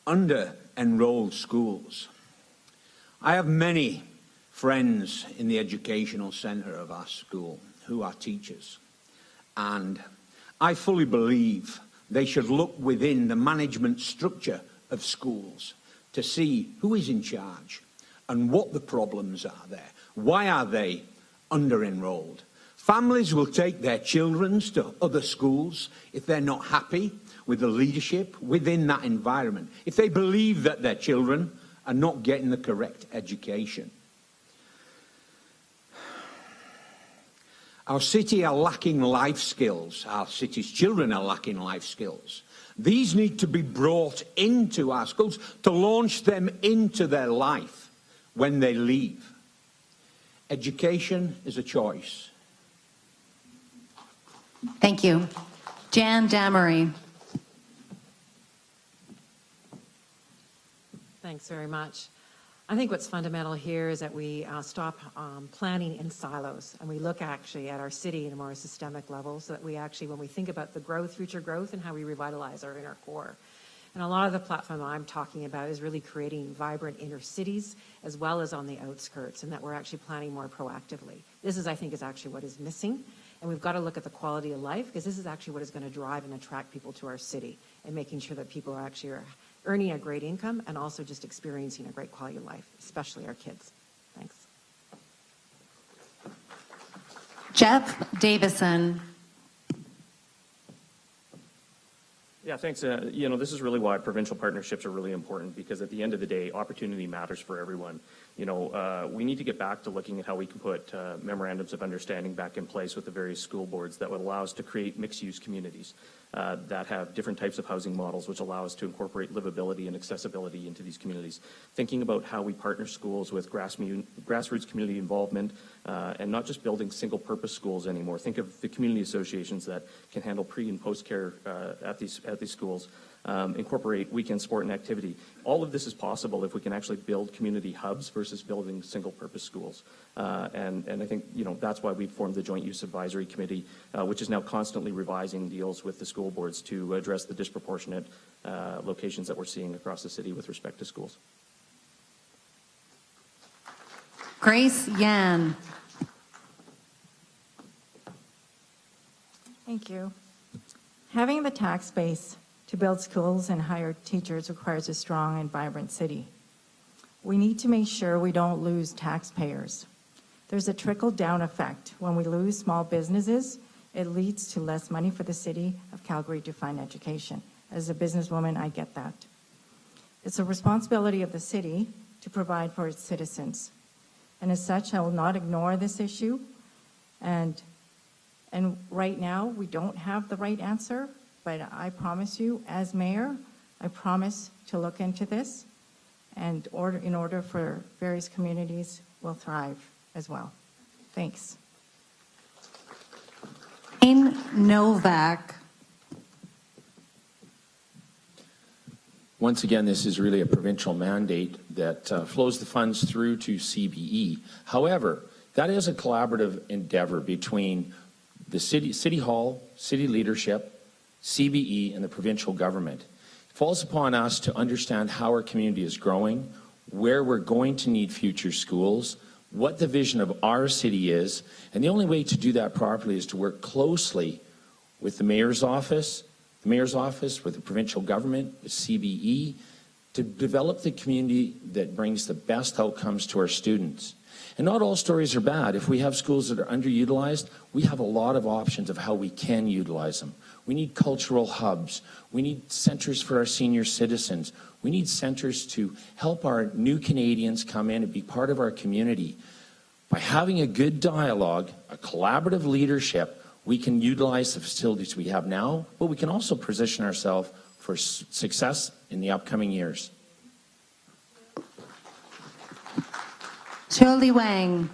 under-enrolled schools. I have many friends in the educational centre of our school who are teachers, and I fully believe they should look within the management structure of schools to see who is in charge and what the problems are there. Why are they under-enrolled? Families will take their children to other schools if they're not happy with the leadership within that environment, if they believe that their children are not getting the correct education. Our city are lacking life skills. Our city's children are lacking life skills. These need to be brought into our schools to launch them into their life when they leave. Education is a choice. Thank you. Jan Damery. Thanks very much. I think what's fundamental here is that we stop planning in silos, and we look actually at our city in a more systemic level, so that we actually, when we think about the growth, future growth, and how we revitalize our inner core. And a lot of the platform that I'm talking about is really creating vibrant inner cities as well as on the outskirts, and that we're actually planning more proactively. This is, I think, is actually what is missing. And we've got to look at the quality of life, because this is actually what is going to drive and attract people to our city, and making sure that people are actually earning a great income and also just experiencing a great quality of life, especially our kids. Thanks. Jeff Davison. Yeah, thanks. This is really why provincial partnerships are really important, because at the end of the day, opportunity matters for everyone. We need to get back to looking at how we can put memorandums of understanding back in place with the various school boards that would allow us to create mixed-use communities that have different types of housing models, which allow us to incorporate livability and accessibility into these communities. Thinking about how we partner schools with grassroots community involvement, and not just building single-purpose schools anymore. Think of the community associations that can handle pre- and post-care at these schools. Incorporate weekend sport and activity. All of this is possible if we can actually build community hubs versus building single-purpose schools. And I think that's why we formed the Joint Use Advisory Committee, which is now constantly revising deals with the school boards to address the disproportionate locations that we're seeing across the city with respect to schools. Grace Yan. Thank you. Having the tax base to build schools and hire teachers requires a strong and vibrant city. We need to make sure we don't lose taxpayers. There's a trickle-down effect. When we lose small businesses, it leads to less money for the city of Calgary to fund education. As a businesswoman, I get that. It's a responsibility of the city to provide for its citizens. And as such, I will not ignore this issue. And right now, we don't have the right answer, but I promise you, as mayor, I promise to look into this, and in order for various communities will thrive as well. Thanks. Jane Novak. Once again, this is really a provincial mandate that flows the funds through to CBE. However, that is a collaborative endeavor between the City Hall, city leadership, CBE, and the provincial government. It falls upon us to understand how our community is growing, where we're going to need future schools, what the vision of our city is, and the only way to do that properly is to work closely with the mayor's office, with the provincial government, with CBE, to develop the community that brings the best outcomes to our students. And not all stories are bad. If we have schools that are underutilized, we have a lot of options of how we can utilize them. We need cultural hubs. We need centers for our senior citizens. We need centers to help our new Canadians come in and be part of our community. By having a good dialogue, a collaborative leadership, We can utilize the facilities we have now, but we can also position ourselves for success in the upcoming years. Wang.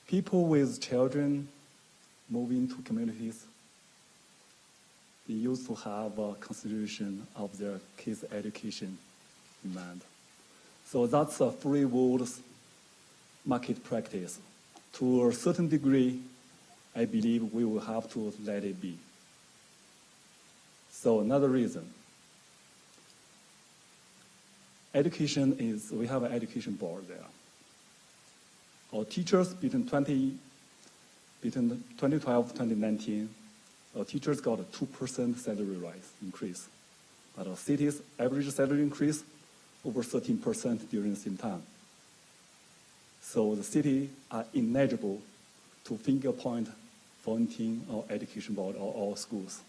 People with children moving to communities, they used to have a consideration of their kids' education demand. So that's a free world market practice. To a certain degree, I believe we will have to let it be. So another reason, education is, we have an education board there. Our teachers between 2012 to 2019, our teachers got a 2% salary rise increase. But our city's average salary increase over 13% during the same time. So the city are ineligible to finger point funding our education board or all schools.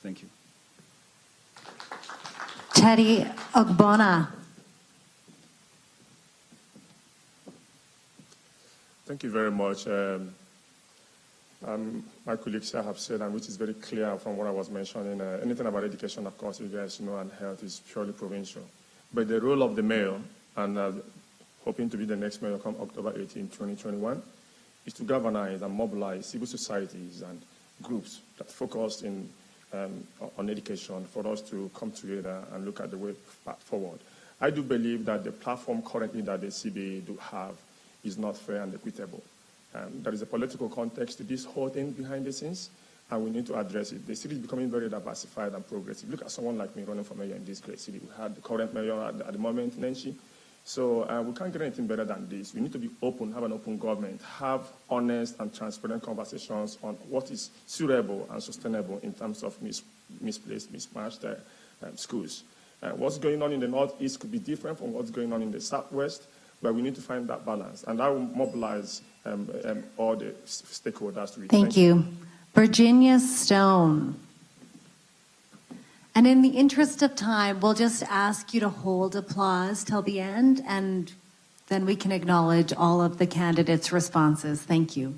Thank you. Teddy Ogbonna. Thank you very much. My colleagues here have said, and which is very clear from what I was mentioning, anything about education, of course, you guys know, and health is purely provincial. But the role of the mayor, and hoping to be the next mayor come October 18, 2021, is to galvanize and mobilize civil societies and groups that focus on education for us to come together and look at the way forward. I do believe that the platform currently that the CBA do have is not fair and equitable. There is a political context to this whole thing behind the scenes, and we need to address it. The city is becoming very diversified and progressive. Look at someone like me running for mayor in this great city. We had the current mayor at the moment, Nancy. So we can't get anything better than this. We need to be open, have an open government, have honest and transparent conversations on what is suitable and sustainable in terms of misplaced, mismatched schools. What's going on in the Northeast could be different from what's going on in the Southwest, but we need to find that balance. And I will mobilize all the stakeholders to it. Thank you. Virginia Stone. And in the interest of time, we'll just ask you to hold applause till the end, and then we can acknowledge all of the candidates' responses. Thank you.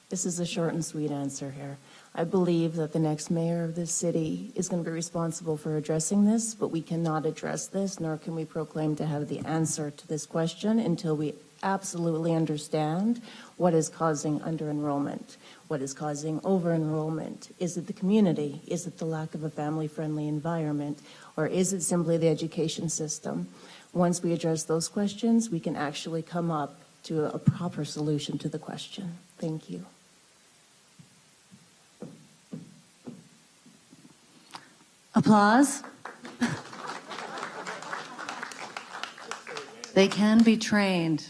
This is a short and sweet answer here. I believe that the next mayor of this city is going to be responsible for addressing this, but we cannot address this, nor can we proclaim to have the answer to this question until we absolutely understand what is causing under-enrollment, what is causing over-enrollment. Is it the community? Is it the lack of a family-friendly environment? Or is it simply the education system? Once we address those questions, we can actually come up to a proper solution to the question. Thank you. Applause. They can be trained.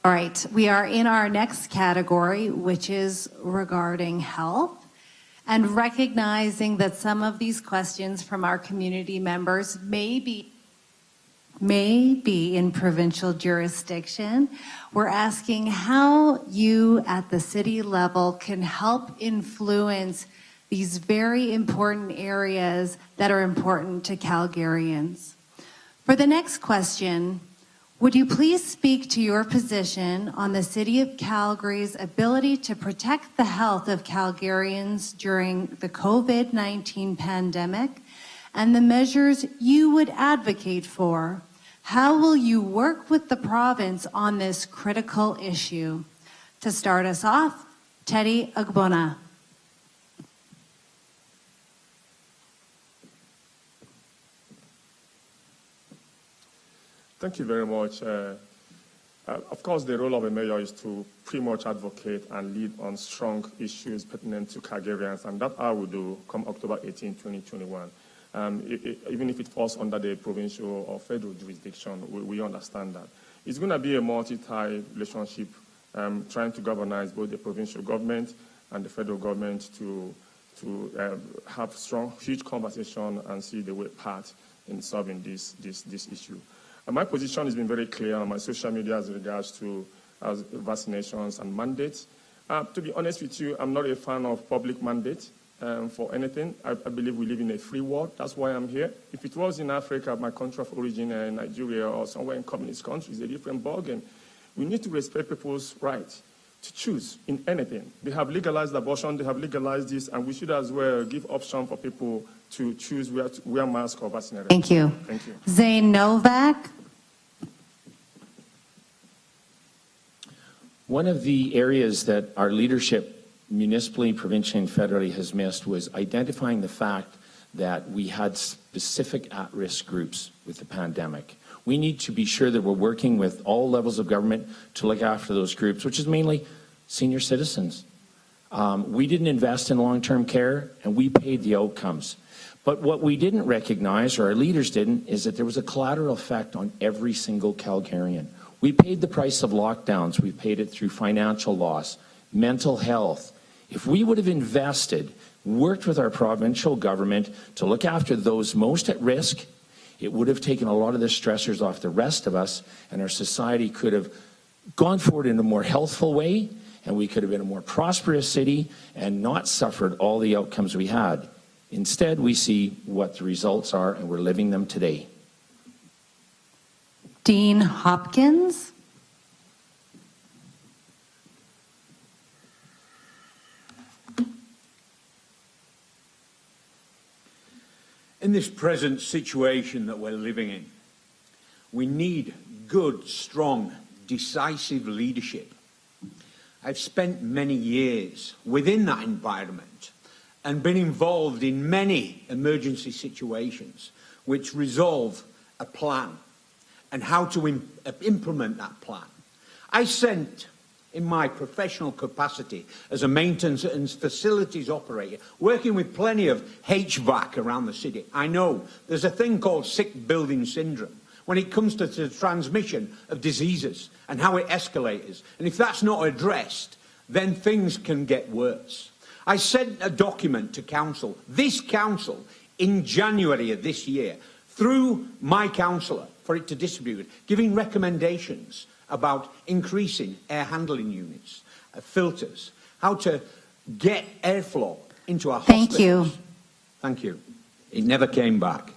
All right, we are in our next category, which is regarding health, and recognizing that some of these questions from our community members may be in provincial jurisdiction. We're asking how you at the city level can help influence these very important areas that are important to Calgarians. For the next question, would you please speak to your position on the City of Calgary's ability to protect the health of Calgarians during the COVID-19 pandemic and the measures you would advocate for? How will you work with the province on this critical issue? To start us off, Teddy Ogbonna. Thank you very much. Of course, the role of a mayor is to pretty much advocate and lead on strong issues pertinent to Calgarians, and that I will do come October 18, 2021. Even if it falls under the provincial or federal jurisdiction, we understand that. It's going to be a multi-tie relationship, trying to governize both the provincial government and the federal government to have strong, huge conversation and see the way path in solving this issue. And my position has been very clear on my social media as regards to vaccinations and mandates. To be honest with you, I'm not a fan of public mandates. for anything. I believe we live in a free world. That's why I'm here. If it was in Africa, my country of origin, Nigeria, or somewhere in communist countries, it's a different ballgame. We need to respect people's right to choose in anything. They have legalized abortion, they have legalized this, and we should as well give option for people to choose where to wear masks or vaccinate. Thank you. Thank you. Zane Novak. One of the areas that our leadership, municipally, provincially, and federally, has missed was identifying the fact that we had specific at-risk groups with the pandemic. We need to be sure that we're working with all levels of government to look after those groups, which is mainly senior citizens. We didn't invest in long-term care, and we paid the outcomes. But what we didn't recognize, or our leaders didn't, is that there was a collateral effect on every single Calgarian. We paid the price of lockdowns. We paid it through financial loss, mental health. If we would have invested, worked with our provincial government to look after those most at risk, it would have taken a lot of the stressors off the rest of us, and our society could have gone forward in a more healthful way, and we could have been a more prosperous city and not suffered all the outcomes we had. Instead, we see what the results are, and we're living them today. Dean Hopkins. In this present situation that we're living in, we need good, strong, decisive leadership. I've spent many years within that environment and been involved in many emergency situations which resolve a plan and how to implement that plan. I sent, in my professional capacity as a maintenance and facilities operator, working with plenty of HVAC around the city, I know there's a thing called sick building syndrome when it comes to the transmission of diseases and how it escalates. And if that's not addressed, then things can get worse. I sent a document to council, this council, in January of this year, through my councillor for it to distribute, giving recommendations about increasing air handling units, filters, how to get airflow into our hospitals. Thank you. Thank you. It never came back.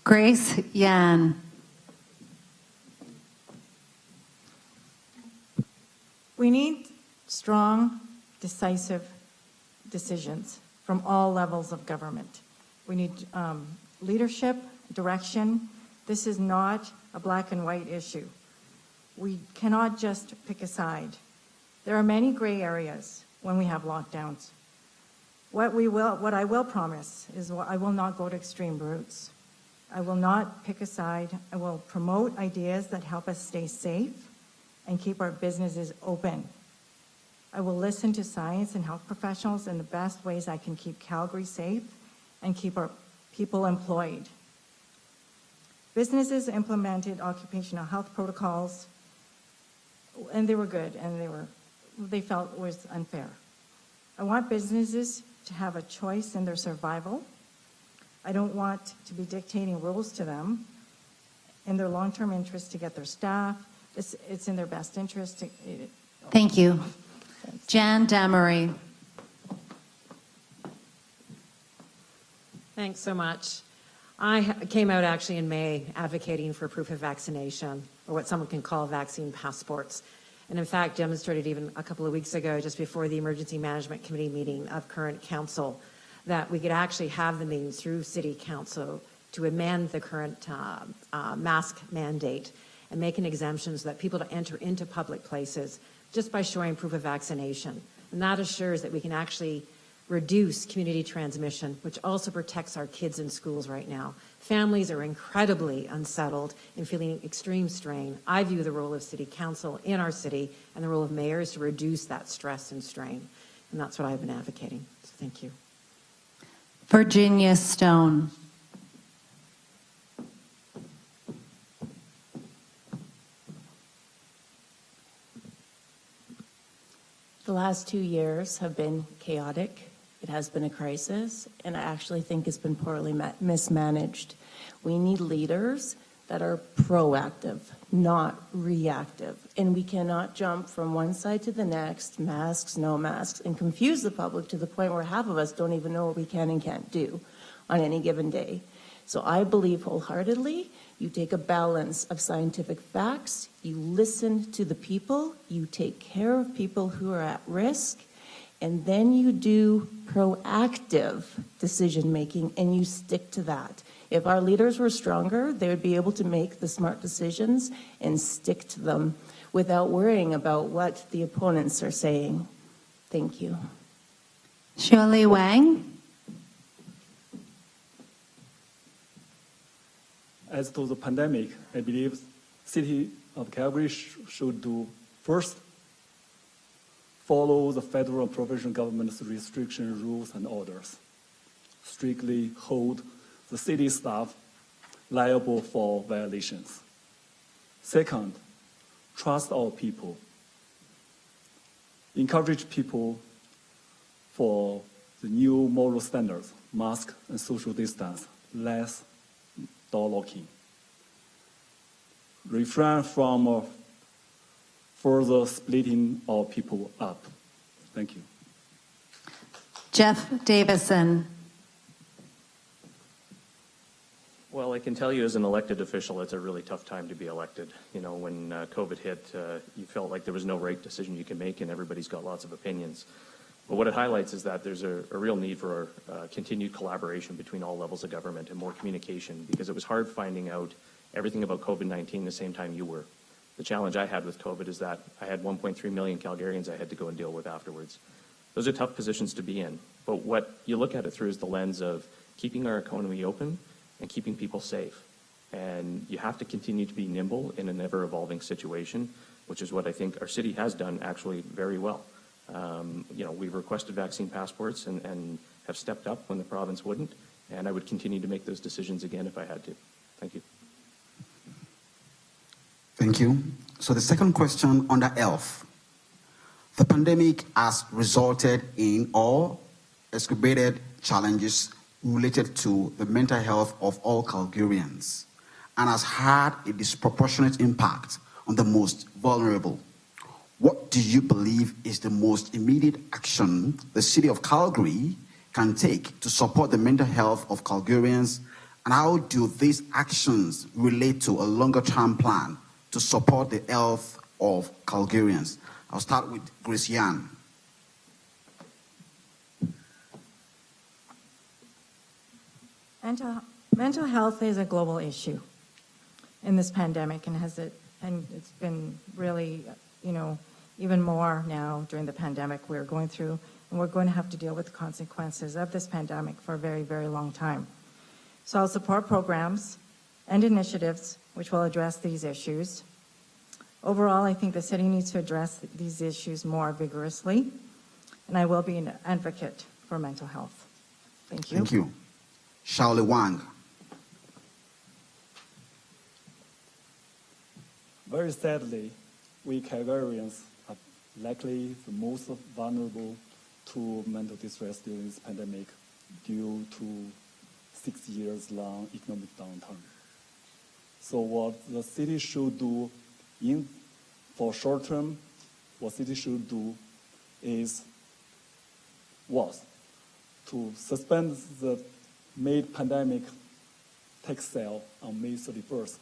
Grace Yan. We need strong, decisive decisions from all levels of government. We need leadership, direction. This is not a black and white issue. We cannot just pick a side. There are many gray areas when we have lockdowns. What I will promise is I will not go to extreme routes. I will not pick a side. I will promote ideas that help us stay safe and keep our businesses open. I will listen to science and health professionals in the best ways I can keep Calgary safe and keep our people employed. Businesses implemented occupational health protocols, and they were good, and they felt it was unfair. I want businesses to have a choice in their survival. I don't want to be dictating rules to them in their long-term interest to get their staff. It's in their best interest to... Thank you. Jan Damery. Thanks so much. I came out actually in May advocating for proof of vaccination, or what someone can call vaccine passports. And in fact, demonstrated even a couple of weeks ago, just before the Emergency Management Committee meeting of current council, that we could actually have the means through City Council to amend the current mask mandate and make an exemption so that people to enter into public places just by showing proof of vaccination. And that assures that we can actually reduce community transmission, which also protects our kids in schools right now. Families are incredibly unsettled and feeling extreme strain. I view the role of City Council in our city and the role of mayors to reduce that stress and strain. And that's what I've been advocating. So thank you. Virginia Stone. The last 2 years have been chaotic. It has been a crisis, and I actually think it's been poorly mismanaged. We need leaders that are proactive, not reactive. And we cannot jump from one side to the next, masks, no masks, and confuse the public to the point where half of us don't even know what we can and can't do on any given day. So I believe wholeheartedly you take a balance of scientific facts, you listen to the people, you take care of people who are at risk, and then you do proactive decision-making, and you stick to that. If our leaders were stronger, they would be able to make the smart decisions and stick to them without worrying about what the opponents are saying. Thank you. Shirley Wang. As to the pandemic, I believe City of Calgary should do first, follow the federal and provincial government's restriction rules and orders. Strictly hold the city staff liable for violations. Second, trust our people. Encourage people for the new moral standards, mask and social distance, less door locking. Refrain from further splitting our people up. Thank you. Jeff Davison. Well, I can tell you as an elected official, it's a really tough time to be elected. You know, when COVID hit, you felt like there was no right decision you can make and everybody's got lots of opinions. But what it highlights is that there's a real need for continued collaboration between all levels of government and more communication, because it was hard finding out everything about COVID-19 the same time you were. The challenge I had with COVID is that I had 1.3 million Calgarians I had to go and deal with afterwards. Those are tough positions to be in. But what you look at it through is the lens of keeping our economy open and keeping people safe. And you have to continue to be nimble in an ever-evolving situation, which is what I think our city has done actually very well. You know, we've requested vaccine passports and have stepped up when the province wouldn't, and I would continue to make those decisions again if I had to. Thank you. Thank you. So the second question under health. The pandemic has resulted in all exacerbated challenges related to the mental health of all Calgarians and has had a disproportionate impact on the most vulnerable. What do you believe is the most immediate action the City of Calgary can take to support the mental health of Calgarians, and how do these actions relate to a longer-term plan to support the health of Calgarians? I'll start with Grace Yan. Mental health is a global issue in this pandemic, and it's been really, even more now during the pandemic we're going through, and we're going to have to deal with the consequences of this pandemic for a very, very long time. So I'll support programs and initiatives which will address these issues. Overall, I think the city needs to address these issues more vigorously, and I will be an advocate for mental health. Thank you. Thank you. Shaoli Wang. Very sadly, we Calgarians are likely the most vulnerable to mental distress during this pandemic due to 6 years long economic downturn. So what the city should do for short term, what city should do was to suspend the mid-pandemic tax sale on May 31st.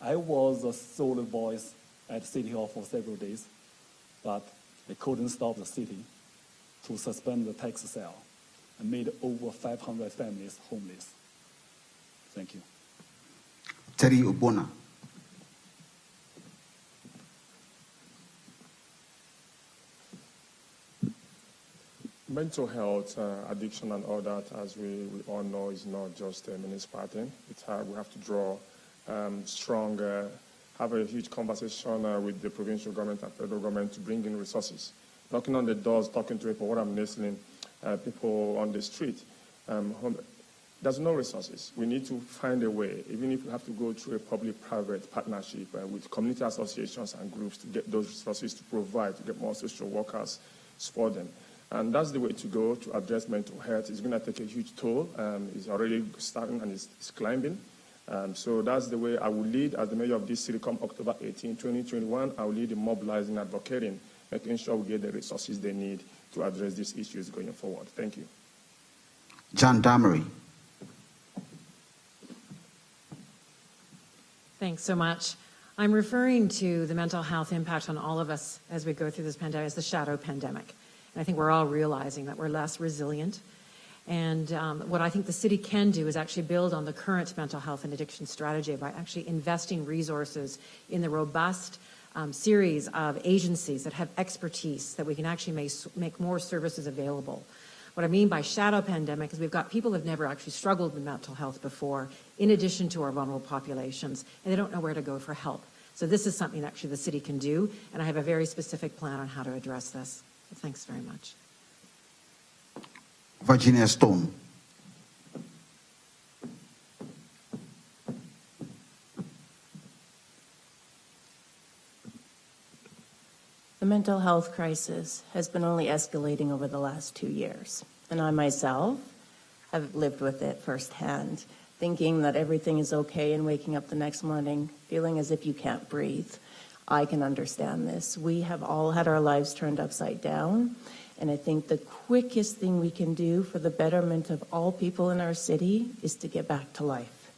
I was a sole voice at City Hall for several days, but they couldn't stop the city to suspend the tax sale and made over 500 families homeless. Thank you. Terry Obona. Mental health, addiction and all that, as we all know, is not just a municipal thing. We have to draw have a huge conversation with the provincial government and federal government to bring in resources. Knocking on the doors, talking to people, what I'm listening, people on the street. There's no resources. We need to find a way, even if we have to go through a public-private partnership with community associations and groups to get those resources to provide, to get more social workers for them. And that's the way to go to address mental health. It's going to take a huge toll. It's already starting and it's climbing. So that's the way I will lead as the mayor of this city come October 18, 2021. I will lead in mobilizing, advocating, making sure we get the resources they need to address these issues going forward. Thank you. John Damery. Thanks so much. I'm referring to the mental health impact on all of us as we go through this pandemic as the shadow pandemic. And I think we're all realizing that we're less resilient. And what I think the city can do is actually build on the current mental health and addiction strategy by actually investing resources in the robust series of agencies that have expertise that we can actually make more services available. What I mean by shadow pandemic is we've got people who've never actually struggled with mental health before, in addition to our vulnerable populations, and they don't know where to go for help. So this is something that actually the city can do, and I have a very specific plan on how to address this. So thanks very much. Virginia Stone. The mental health crisis has been only escalating over the last 2 years, and I myself have lived with it firsthand, thinking that everything is okay and waking up the next morning feeling as if you can't breathe. I can understand this. We have all had our lives turned upside down, and I think the quickest thing we can do for the betterment of all people in our city is to get back to life,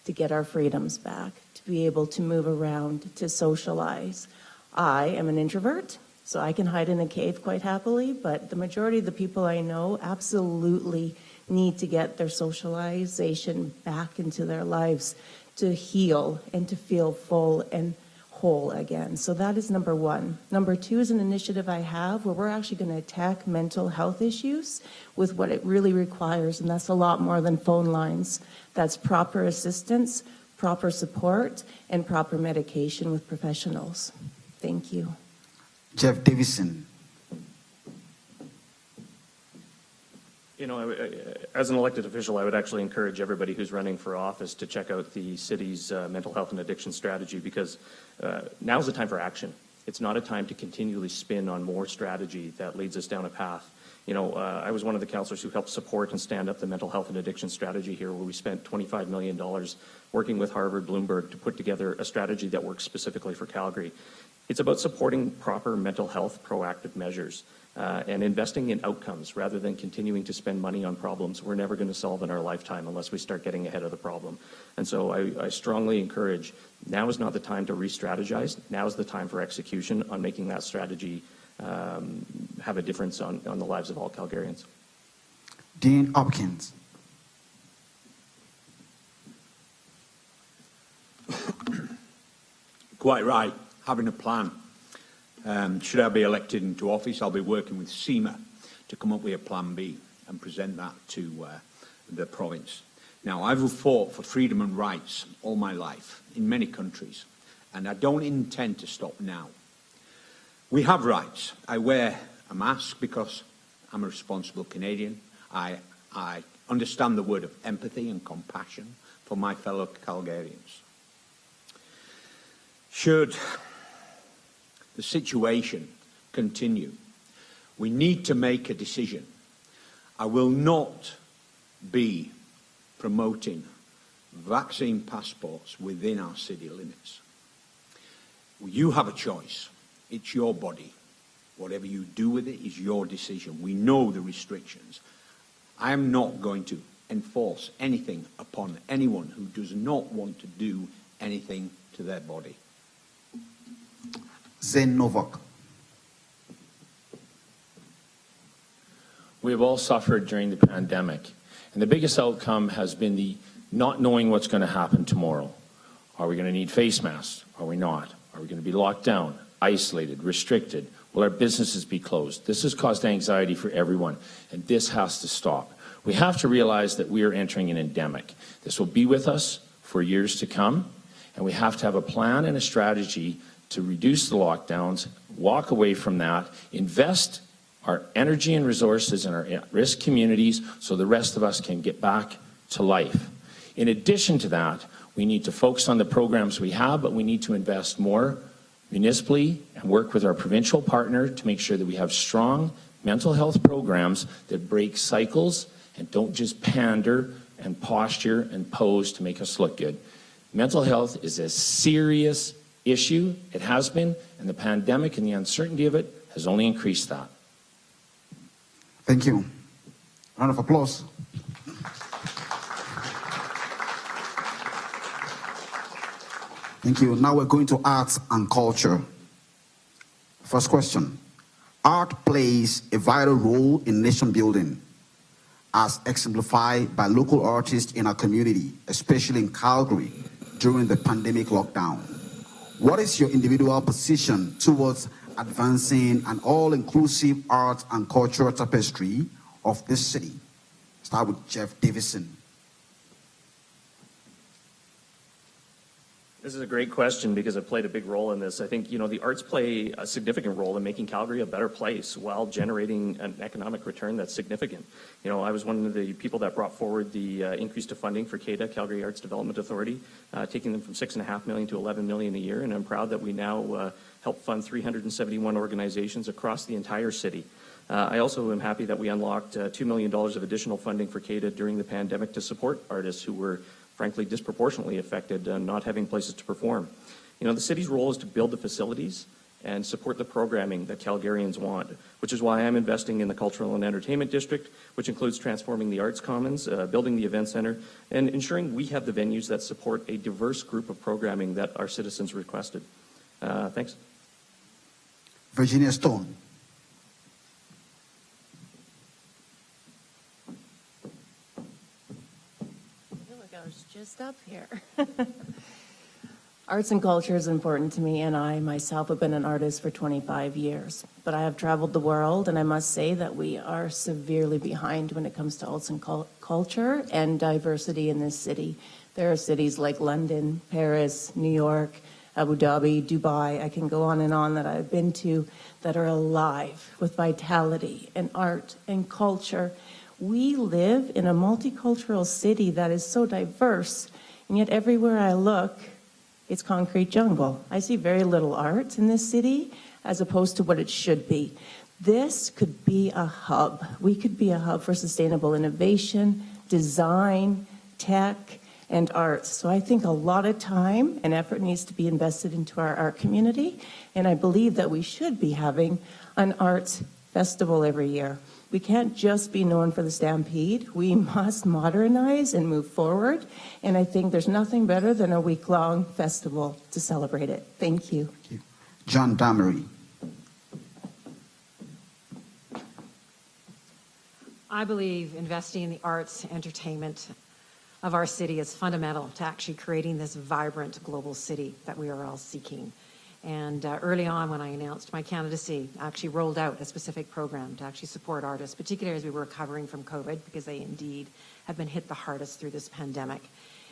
to get our freedoms back, to be able to move around, to socialize. I am an introvert, so I can hide in a cave quite happily, but the majority of the people I know absolutely need to get their socialization back into their lives to heal and to feel full and whole again. So that is number one. Number two is an initiative I have where we're actually going to attack mental health issues with what it really requires, and that's a lot more than phone lines. That's proper assistance, proper support, and proper medication with professionals. Thank you. Jeff Davison. You know, as an elected official, I would actually encourage everybody who's running for office to check out the city's mental health and addiction strategy, because now's the time for action. It's not a time to continually spin on more strategy that leads us down a path. You know, I was one of the councillors who helped support and stand up the mental health and addiction strategy here, where we spent $25 million working with Harvard, Bloomberg to put together a strategy that works specifically for Calgary. It's about supporting proper mental health proactive measures and investing in outcomes rather than continuing to spend money on problems we're never going to solve in our lifetime unless we start getting ahead of the problem. And so I strongly encourage, now is not the time to re-strategize. Now is the time for execution on making that strategy have a difference on the lives of all Calgarians. Dean Hopkins. Quite right, having a plan. Should I be elected into office, I'll be working with SEMA to come up with a plan B and present that to the province. Now, I've fought for freedom and rights all my life in many countries, and I don't intend to stop now. We have rights. I wear a mask because I'm a responsible Canadian. I understand the word of empathy and compassion for my fellow Calgarians. Should the situation continue, we need to make a decision. I will not be promoting vaccine passports within our city limits. You have a choice. It's your body. Whatever you do with it is your decision. We know the restrictions. I am not going to enforce anything upon anyone who does not want to do anything to their body. Zen Novak. We have all suffered during the pandemic, and the biggest outcome has been the not knowing what's going to happen tomorrow. Are we going to need face masks? Are we not? Are we going to be locked down, isolated, restricted? Will our businesses be closed? This has caused anxiety for everyone, and this has to stop. We have to realize that we are entering an endemic. This will be with us for years to come, and we have to have a plan and a strategy to reduce the lockdowns, walk away from that, invest our energy and resources in our at-risk communities so the rest of us can get back to life. In addition to that, we need to focus on the programs we have, but we need to invest more municipally and work with our provincial partner to make sure that we have strong mental health programs that break cycles and don't just pander and posture and pose to make us look good. Mental health is a serious issue. It has been, and the pandemic and the uncertainty of it has only increased that. Thank you. Round of applause. Thank you. Now we're going to arts and culture. First question. Art plays a vital role in nation building, as exemplified by local artists in our community, especially in Calgary, during the pandemic lockdown. What is your individual position towards advancing an all-inclusive art and cultural tapestry of this city? Start with Jeff Davison. This is a great question because it played a big role in this. I think, the arts play a significant role in making Calgary a better place while generating an economic return that's significant. I was one of the people that brought forward the increase to funding for CADA, Calgary Arts Development Authority, taking them from $6.5 million to $11 million a year. And I'm proud that we now help fund 371 organizations across the entire city. I also am happy that we unlocked $2 million of additional funding for CADA during the pandemic to support artists who were frankly disproportionately affected, not having places to perform. The city's role is to build the facilities and support the programming that Calgarians want, which is why I'm investing in the Cultural and Entertainment District, which includes transforming the Arts Commons, building the Event Center, and ensuring we have the venues that support a diverse group of programming that our citizens requested. Thanks. Virginia Stone. I was just up here. Arts and culture is important to me, and I myself have been an artist for 25 years. But I have traveled the world, and I must say that we are severely behind when it comes to arts and culture and diversity in this city. There are cities like London, Paris, New York, Abu Dhabi, Dubai, I can go on and on, that I've been to, that are alive with vitality and art and culture. We live in a multicultural city that is so diverse, and yet everywhere I look, it's concrete jungle. I see very little art in this city as opposed to what it should be. This could be a hub. We could be a hub for sustainable innovation, design, tech, and arts. So I think a lot of time and effort needs to be invested into our art community, and I believe that we should be having an arts festival every year. We can't just be known for the Stampede. We must modernize and move forward. And I think there's nothing better than a week-long festival to celebrate it. Thank you. Thank you. John Damery. I believe investing in the arts, entertainment of our city is fundamental to actually creating this vibrant global city that we are all seeking. And early on, when I announced my candidacy, I actually rolled out a specific program to actually support artists, particularly as we were recovering from COVID, because they indeed have been hit the hardest through this pandemic.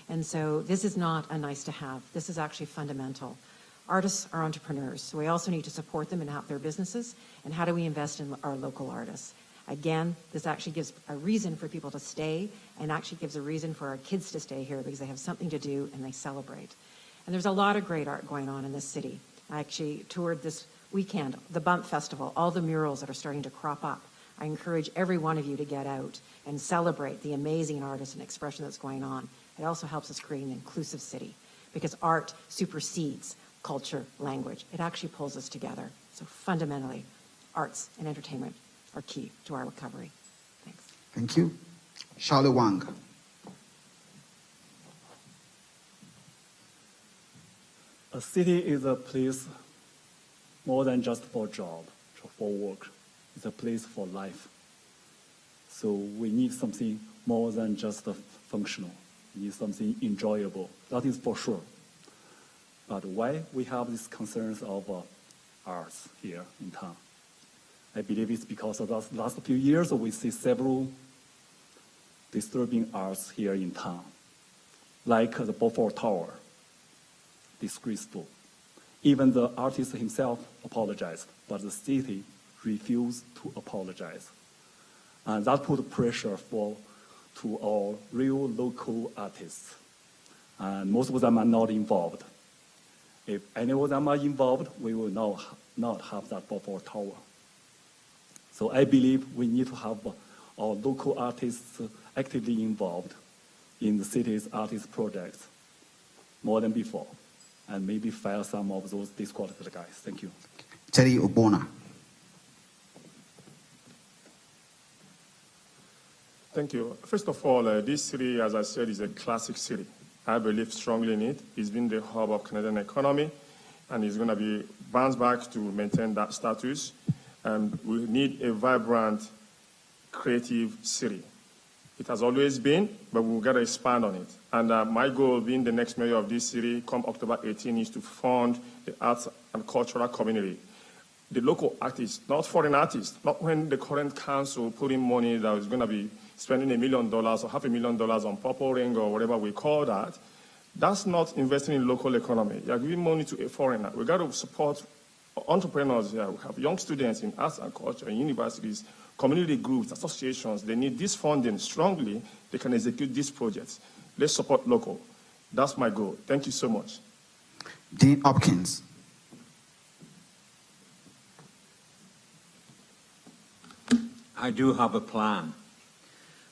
And so this is not a nice to have. This is actually fundamental. Artists are entrepreneurs, so we also need to support them and help their businesses. And how do we invest in our local artists? Again, this actually gives a reason for people to stay, and actually gives a reason for our kids to stay here because they have something to do and they celebrate. And there's a lot of great art going on in this city. I actually toured this weekend, the Bump Festival, all the murals that are starting to crop up. I encourage every one of you to get out and celebrate the amazing artist and expression that's going on. It also helps us create an inclusive city because art supersedes culture, language. It actually pulls us together. So fundamentally, arts and entertainment are key to our recovery. Thanks. Thank you. Charlie Wang. A city is a place more than just for job, for work. It's a place for life. So we need something more than just functional. We need something enjoyable. That is for sure. But why we have these concerns of arts here in town? I believe it's because of the last few years we see several disturbing arts here in town, like the Beaufort Tower. Disgraceful. Even the artist himself apologized, but the city refused to apologize. And that put pressure to our real local artists. And most of them are not involved. If any of them are involved, we will not have that Beaufort Tower. So I believe we need to have our local artists actively involved in the city's artist projects more than before, and maybe fire some of those disqualified guys. Thank you. Teddy Obona. Thank you. First of all, this city, as I said, is a classic city. I believe strongly in it. It's been the hub of Canadian economy, and it's going to be bounced back to maintain that status. And we need a vibrant, creative city. It has always been, but we've got to expand on it. And my goal, being the next mayor of this city, come October 18, is to fund the arts and cultural community. The local artists, not foreign artists, not when the current council put in money that was going to be spending $1 million or $500,000 on Purple Ring or whatever we call that. That's not investing in local economy. You're giving money to a foreigner. We've got to support entrepreneurs here. We have young students in arts and culture, in universities, community groups, associations. They need this funding strongly. They can execute these projects. Let's support local. That's my goal. Thank you so much. Dean Hopkins. I do have a plan,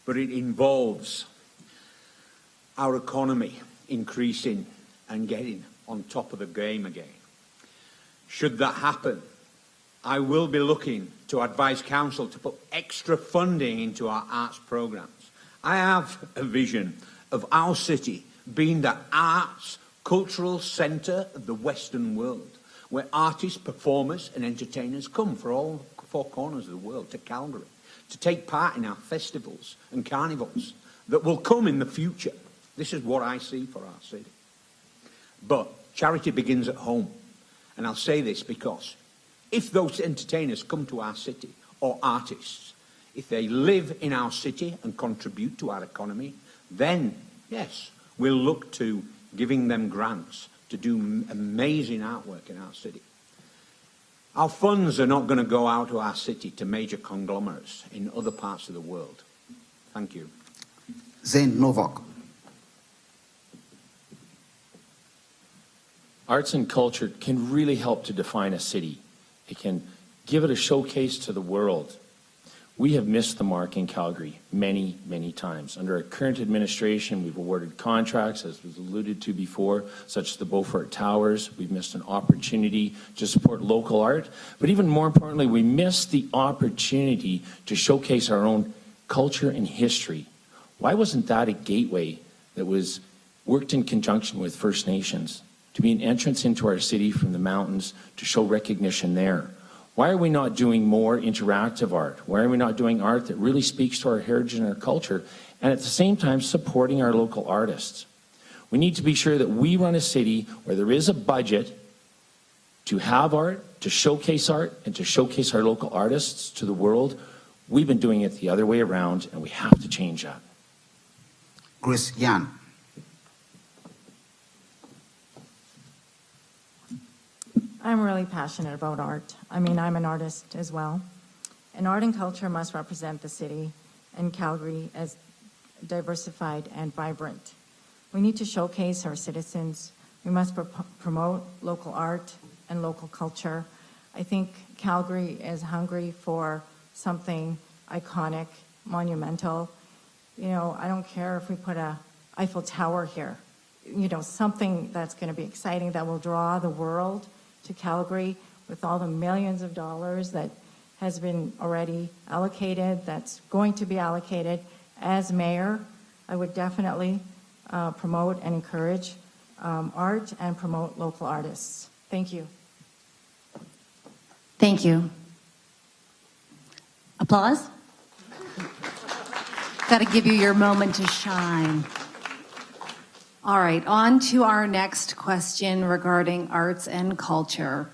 but it involves our economy increasing and getting on top of the game again. Should that happen, I will be looking to advise council to put extra funding into our arts programs. I have a vision of our city being the arts cultural centre of the Western world, where artists, performers and entertainers come from all four corners of the world to Calgary to take part in our festivals and carnivals that will come in the future. This is what I see for our city. But charity begins at home. And I'll say this because if those entertainers come to our city, or artists, if they live in our city and contribute to our economy, then, yes, we'll look to giving them grants to do amazing artwork in our city. Our funds are not going to go out to our city to major conglomerates in other parts of the world. Thank you. Zane Novak. Arts and culture can really help to define a city. It can give it a showcase to the world. We have missed the mark in Calgary many, many times. Under our current administration, we've awarded contracts, as was alluded to before, such as the Beaufort Towers. We've missed an opportunity to support local art. But even more importantly, we missed the opportunity to showcase our own culture and history. Why wasn't that a gateway that was worked in conjunction with First Nations to be an entrance into our city from the mountains to show recognition there? Why are we not doing more interactive art? Why are we not doing art that really speaks to our heritage and our culture, and at the same time supporting our local artists? We need to be sure that we run a city where there is a budget to have art, to showcase art, and to showcase our local artists to the world. We've been doing it the other way around, and we have to change that. Grace Yan. I'm really passionate about art. I mean, I'm an artist as well. And art and culture must represent the city and Calgary as diversified and vibrant. We need to showcase our citizens. We must promote local art and local culture. I think Calgary is hungry for something iconic, monumental. You know, I don't care if we put a Eiffel Tower here. You know, something that's going to be exciting that will draw the world to Calgary with all the millions of dollars that has been already allocated, that's going to be allocated. As mayor, I would definitely promote and encourage art and promote local artists. Thank you. Thank you. Applause? Got to give you your moment to shine. All right, on to our next question regarding arts and culture.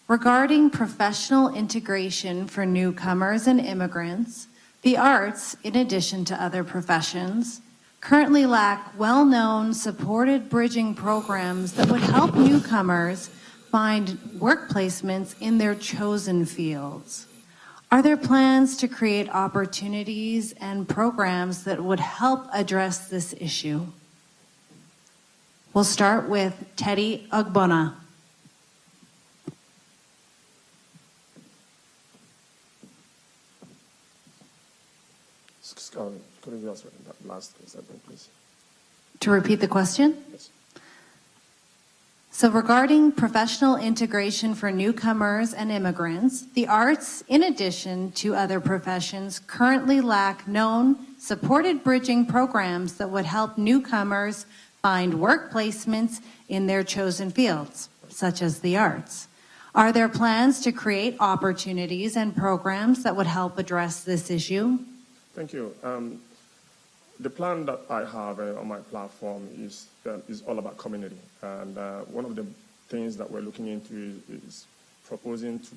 Regarding professional integration for newcomers and immigrants, the arts, in addition to other professions, currently lack well-known supported bridging programs that would help newcomers find work placements in their chosen fields. Are there plans to create opportunities and programs that would help address this issue? We'll start with Teddy Ogbonna. Could you ask that last statement, please? To repeat the question? So regarding professional integration for newcomers and immigrants, the arts, in addition to other professions, currently lack known, supported bridging programs that would help newcomers find work placements in their chosen fields, such as the arts. Are there plans to create opportunities and programs that would help address this issue? Thank you. The plan that I have on my platform is all about community. And one of the things that we're looking into is proposing to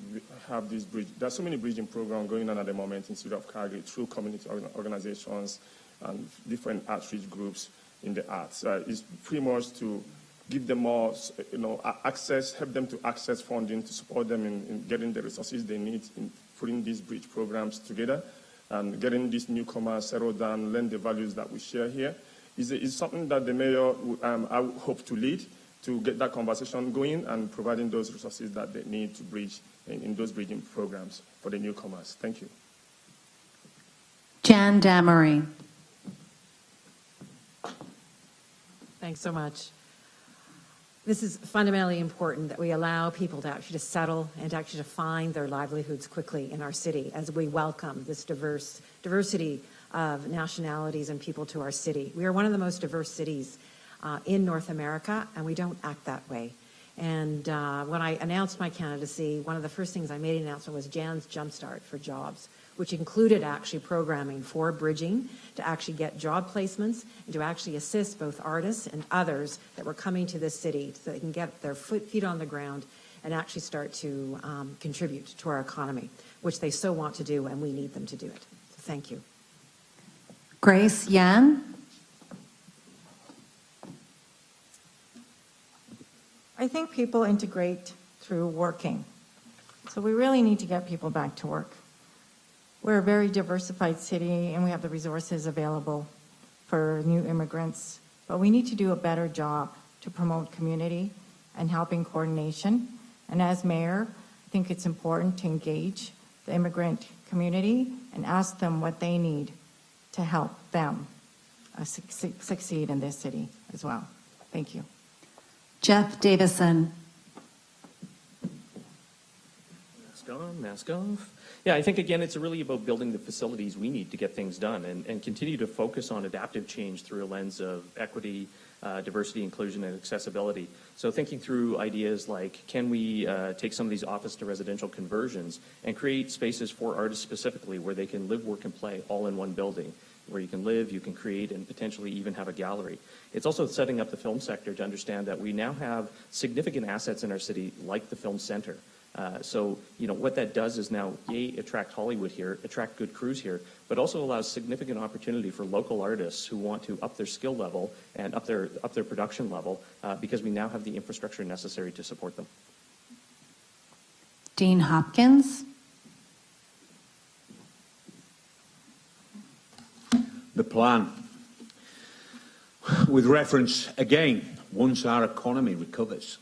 have this bridge. There's so many bridging programs going on at the moment in the city of Calgary through community organizations and different outreach groups in the arts. It's pretty much to give them more, access, help them to access funding to support them in getting the resources they need in putting these bridge programs together. And getting these newcomers settled down, learn the values that we share here, is something that the mayor I would hope to lead to get that conversation going and providing those resources that they need to bridge in those bridging programs for the newcomers. Thank you. Jan Damery. Thanks so much. This is fundamentally important that we allow people to actually to settle and to actually to find their livelihoods quickly in our city as we welcome this diversity of nationalities and people to our city. We are one of the most diverse cities in North America, and we don't act that way. And when I announced my candidacy, one of the first things I made an announcement was Jan's Jumpstart for Jobs, which included actually programming for bridging to actually get job placements and to actually assist both artists and others that were coming to this city so they can get their feet on the ground and actually start to contribute to our economy, which they so want to do, and we need them to do it. So thank you. Grace Yan. I think people integrate through working. So we really need to get people back to work. We're a very diversified city, and we have the resources available for new immigrants, but we need to do a better job to promote community and helping coordination. And as mayor, I think it's important to engage the immigrant community and ask them what they need to help them succeed in this city as well. Thank you. Jeff Davison. Mask off. Yeah, I think, again, it's really about building the facilities we need to get things done and continue to focus on adaptive change through a lens of equity, diversity, inclusion, and accessibility. So thinking through ideas like, can we take some of these office to residential conversions and create spaces for artists specifically where they can live, work, and play all in one building, where you can live, you can create, and potentially even have a gallery. It's also setting up the film sector to understand that we now have significant assets in our city, like the Film Center. So, what that does is now, attract Hollywood here, attract good crews here, but also allows significant opportunity for local artists who want to up their skill level and up their production level because we now have the infrastructure necessary to support them. Dean Hopkins. The plan, with reference, again, once our economy recovers,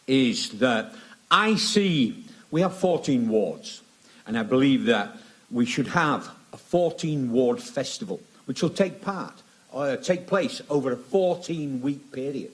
is that I see we have 14 wards, and I believe that we should have a 14-ward festival, which will take place over a 14-week period,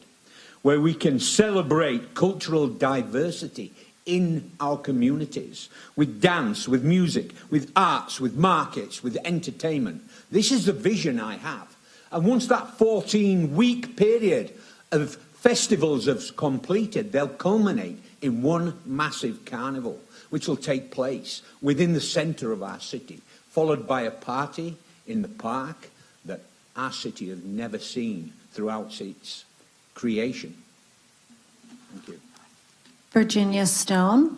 where we can celebrate cultural diversity in our communities, with dance, with music, with arts, with markets, with entertainment. This is the vision I have. And once that 14-week period of festivals have completed, they'll culminate in one massive carnival, which will take place within the centre of our city, followed by a party in the park that our city has never seen throughout its creation. Thank you. Virginia Stone.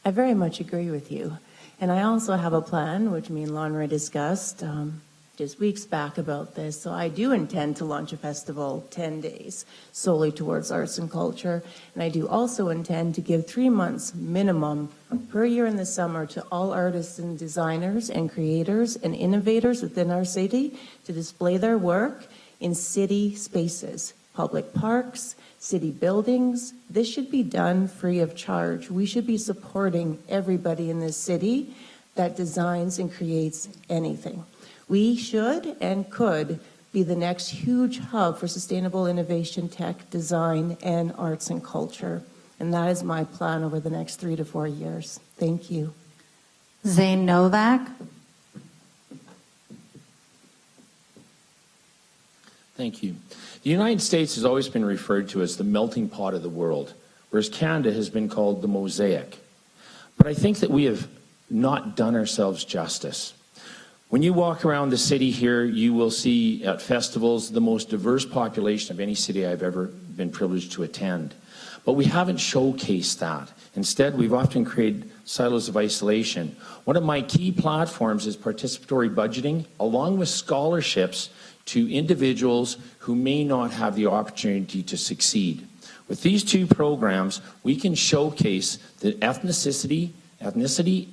I very much agree with you. And I also have a plan, which me and Lanre discussed just weeks back about this. So I do intend to launch a festival 10 days solely towards arts and culture. And I do also intend to give 3 months minimum per year in the summer to all artists and designers and creators and innovators within our city to display their work in city spaces, public parks, city buildings. This should be done free of charge. We should be supporting everybody in this city that designs and creates anything. We should and could be the next huge hub for sustainable innovation, tech, design, and arts and culture. And that is my plan over the next 3 to 4 years. Thank you. Zane Novak. Thank you. The United States has always been referred to as the melting pot of the world, whereas Canada has been called the mosaic. But I think that we have not done ourselves justice. When you walk around the city here, you will see at festivals the most diverse population of any city I've ever been privileged to attend. But we haven't showcased that. Instead, we've often created silos of isolation. One of my key platforms is participatory budgeting, along with scholarships to individuals who may not have the opportunity to succeed. With these two programs, we can showcase the ethnicity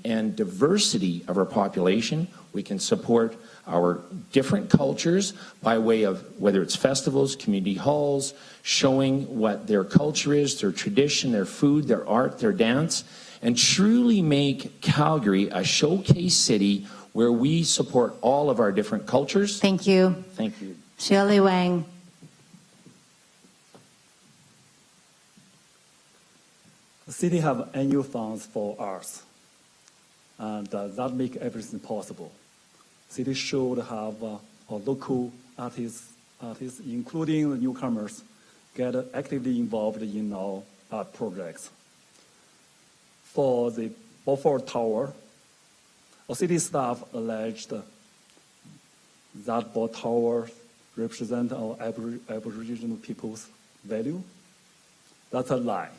and diversity of our population. We can support our different cultures by way of whether it's festivals, community halls, showing what their culture is, their tradition, their food, their art, their dance, and truly make Calgary a showcase city where we support all of our different cultures. Thank you. Thank you. Shirley Wang. The city have annual funds for arts, and that make everything possible. City should have local artists, including the newcomers, get actively involved in our art projects. For the Beaufort Tower, our city staff alleged that both towers represent our Aboriginal people's value. That's a lie.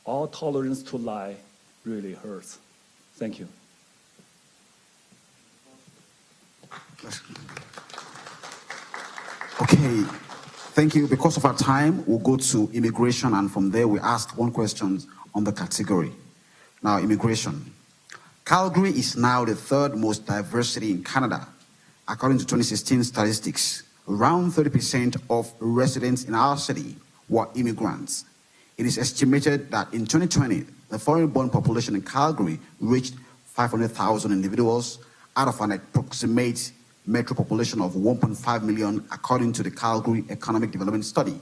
All tolerance to lie really hurts. Thank you. Okay, thank you. Because of our time, we'll go to immigration, and from there we ask one question on the category. Now, immigration. Calgary is now the third most diverse city in Canada. According to 2016 statistics, around 30% of residents in our city were immigrants. It is estimated that in 2020, the foreign-born population in Calgary reached 500,000 individuals out of an approximate metro population of 1.5 million, according to the Calgary Economic Development Study.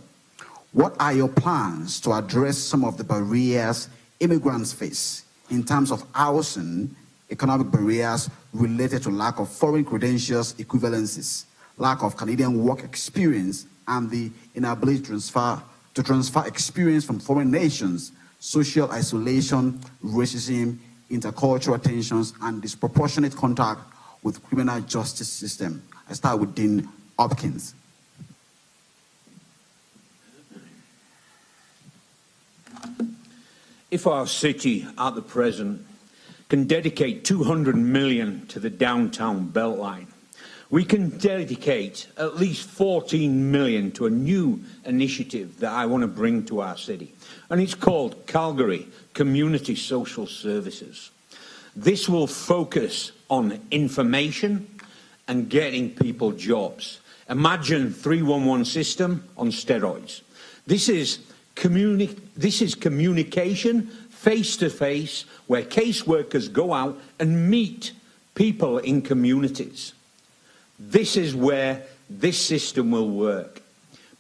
What are your plans to address some of the barriers immigrants face in terms of housing, economic barriers related to lack of foreign credentials equivalencies, lack of Canadian work experience, and the inability to transfer experience from foreign nations, social isolation, racism, intercultural tensions, and disproportionate contact with criminal justice system? I start with Dean Hopkins. If our city at the present can dedicate 200 million to the downtown Beltline, we can dedicate at least 14 million to a new initiative that I want to bring to our city. And it's called Calgary Community Social Services. This will focus on information and getting people jobs. Imagine 311 system on steroids. This is communication face-to-face, where caseworkers go out and meet people in communities. This is where this system will work,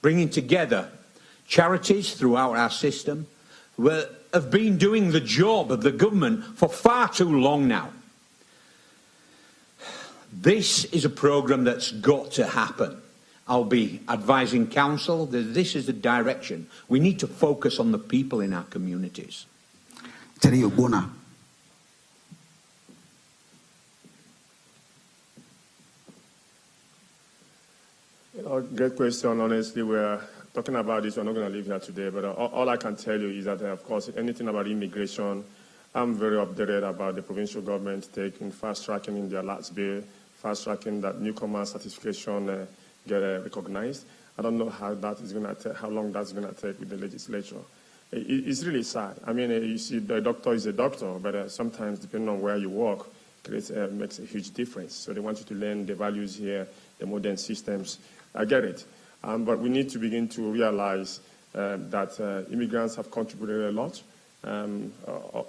bringing together charities throughout our system who have been doing the job of the government for far too long now. This is a program that's got to happen. I'll be advising council that this is the direction. We need to focus on the people in our communities. Terry Obuna. Great question. Honestly, we're talking about this. We're not going to leave here today, but all I can tell you is that, of course, anything about immigration, I'm very updated about the provincial government taking fast-tracking in their last bill, fast-tracking that newcomer certification get recognized. I don't know how that is going to take, how long that's going to take with the legislature. It's really sad. I mean, you see, the doctor is a doctor, but sometimes, depending on where you work, it makes a huge difference. So they want you to learn the values here, the modern systems. I get it. But we need to begin to realize that immigrants have contributed a lot,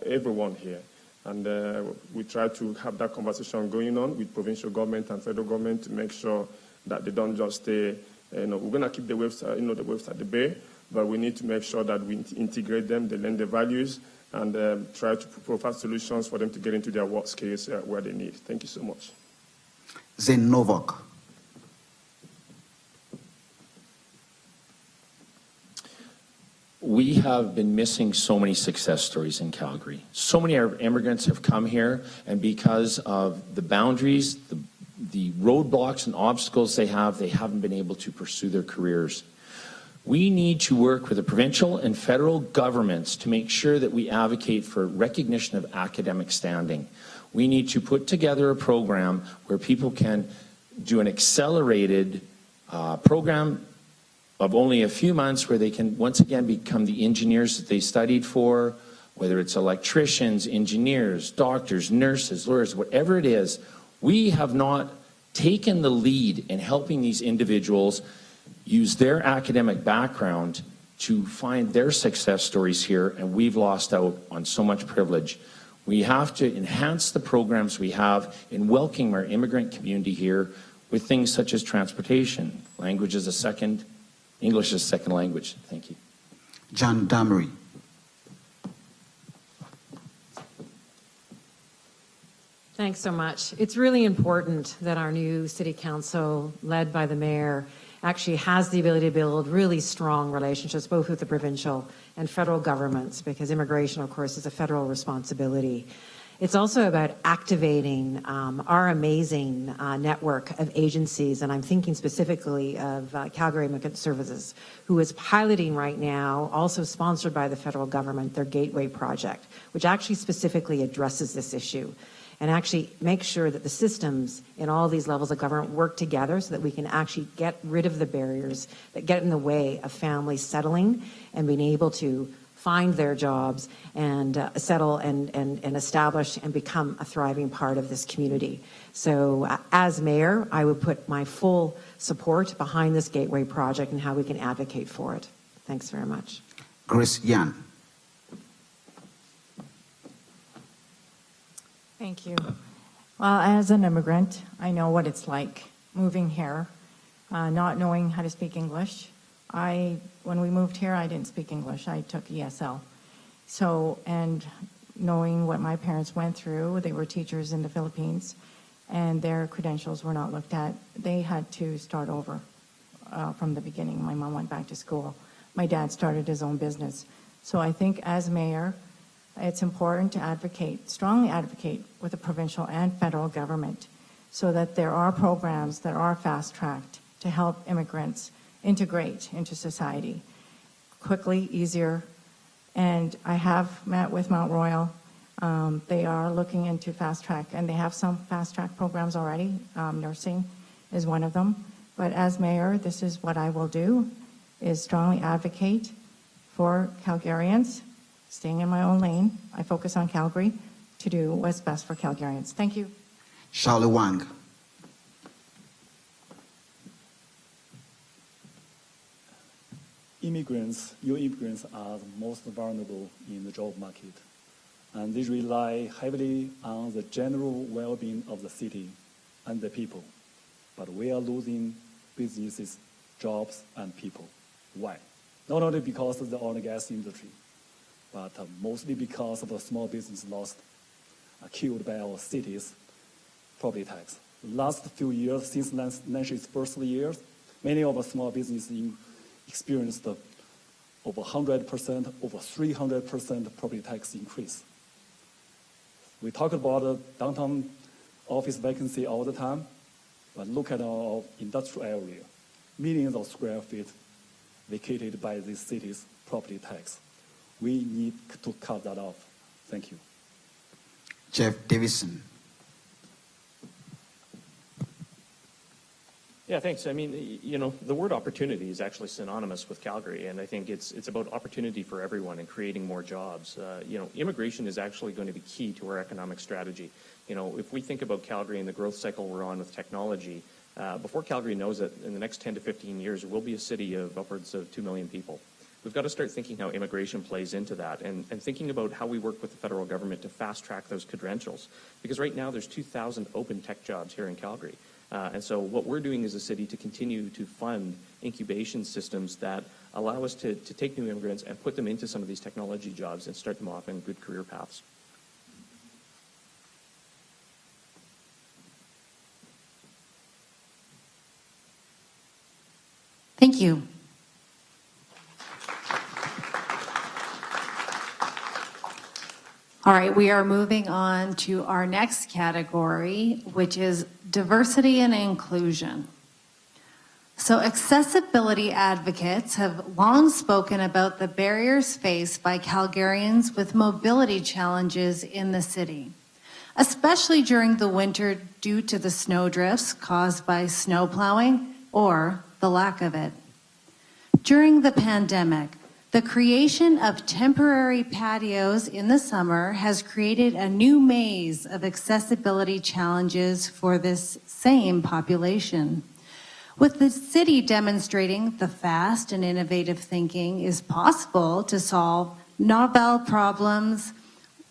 everyone here. And we try to have that conversation going on with provincial government and federal government to make sure that they don't just stay, we're going to keep the website, the website at the bay, but we need to make sure that we integrate them, they learn the values, and try to provide solutions for them to get into their work skills where they need. Thank you so much. Zen Novak. We have been missing so many success stories in Calgary. So many of our immigrants have come here, and because of the boundaries, the roadblocks and obstacles they haven't been able to pursue their careers. We need to work with the provincial and federal governments to make sure that we advocate for recognition of academic standing. We need to put together a program where people can do an accelerated program of only a few months where they can once again become the engineers that they studied for, whether it's electricians, engineers, doctors, nurses, lawyers, whatever it is. We have not taken the lead in helping these individuals use their academic background to find their success stories here, and we've lost out on so much privilege. We have to enhance the programs we have in welcoming our immigrant community here with things such as transportation, language as a second, English as a second language. Thank you. John Damery. Thanks so much. It's really important that our new city council, led by the mayor, actually has the ability to build really strong relationships, both with the provincial and federal governments, because immigration, of course, is a federal responsibility. It's also about activating our amazing network of agencies, and I'm thinking specifically of Calgary Immigrant Services, who is piloting right now, also sponsored by the federal government, their Gateway project, which actually specifically addresses this issue and actually makes sure that the systems in all these levels of government work together so that we can actually get rid of the barriers that get in the way of families settling and being able to find their jobs and settle and establish and become a thriving part of this community. So as mayor, I would put my full support behind this Gateway project and how we can advocate for it. Thanks very much. Grace Yan. Thank you. Well, as an immigrant, I know what it's like moving here, not knowing how to speak English. When we moved here, I didn't speak English. I took ESL. So, and knowing what my parents went through, they were teachers in the Philippines, and their credentials were not looked at. They had to start over from the beginning. My mom went back to school. My dad started his own business. So I think as mayor, it's important to advocate, strongly advocate with the provincial and federal government so that there are programs that are fast-tracked to help immigrants integrate into society quickly, easier. And I have met with Mount Royal. They are looking into fast-track, and they have some fast-track programs already. Nursing is one of them. But as mayor, this is what I will do, is strongly advocate for Calgarians, staying in my own lane. I focus on Calgary to do what's best for Calgarians. Thank you. Charlie Wang. New immigrants are the most vulnerable in the job market, and they rely heavily on the general well-being of the city and the people. But we are losing businesses, jobs, and people. Why? Not only because of the oil and gas industry, but mostly because of the small business lost, killed by our city's property tax. The last few years, since Lanre's first years, many of our small businesses experienced over 100%, over 300% property tax increase. We talk about the downtown office vacancy all the time, but look at our industrial area. Millions of square feet vacated by this city's property tax. We need to cut that off. Thank you. Jeff Davison. Yeah, thanks. I mean, the word opportunity is actually synonymous with Calgary, and I think it's about opportunity for everyone and creating more jobs. Immigration is actually going to be key to our economic strategy. If we think about Calgary and the growth cycle we're on with technology, before Calgary knows it, in the next 10 to 15 years, we'll be a city of upwards of 2 million people. we've got to start thinking how immigration plays into that and thinking about how we work with the federal government to fast track those credentials. Because right now there's 2,000 open tech jobs here in Calgary. And so what we're doing as a city to continue to fund incubation systems that allow us to take new immigrants and put them into some of these technology jobs and start them off in good career paths. Thank you. All right, we are moving on to our next category, which is diversity and inclusion. So accessibility advocates have long spoken about the barriers faced by Calgarians with mobility challenges in the city, especially during the winter due to the snowdrifts caused by snow plowing or the lack of it. During the pandemic, the creation of temporary patios in the summer has created a new maze of accessibility challenges for this same population. With the city demonstrating the fast and innovative thinking is possible to solve novel problems,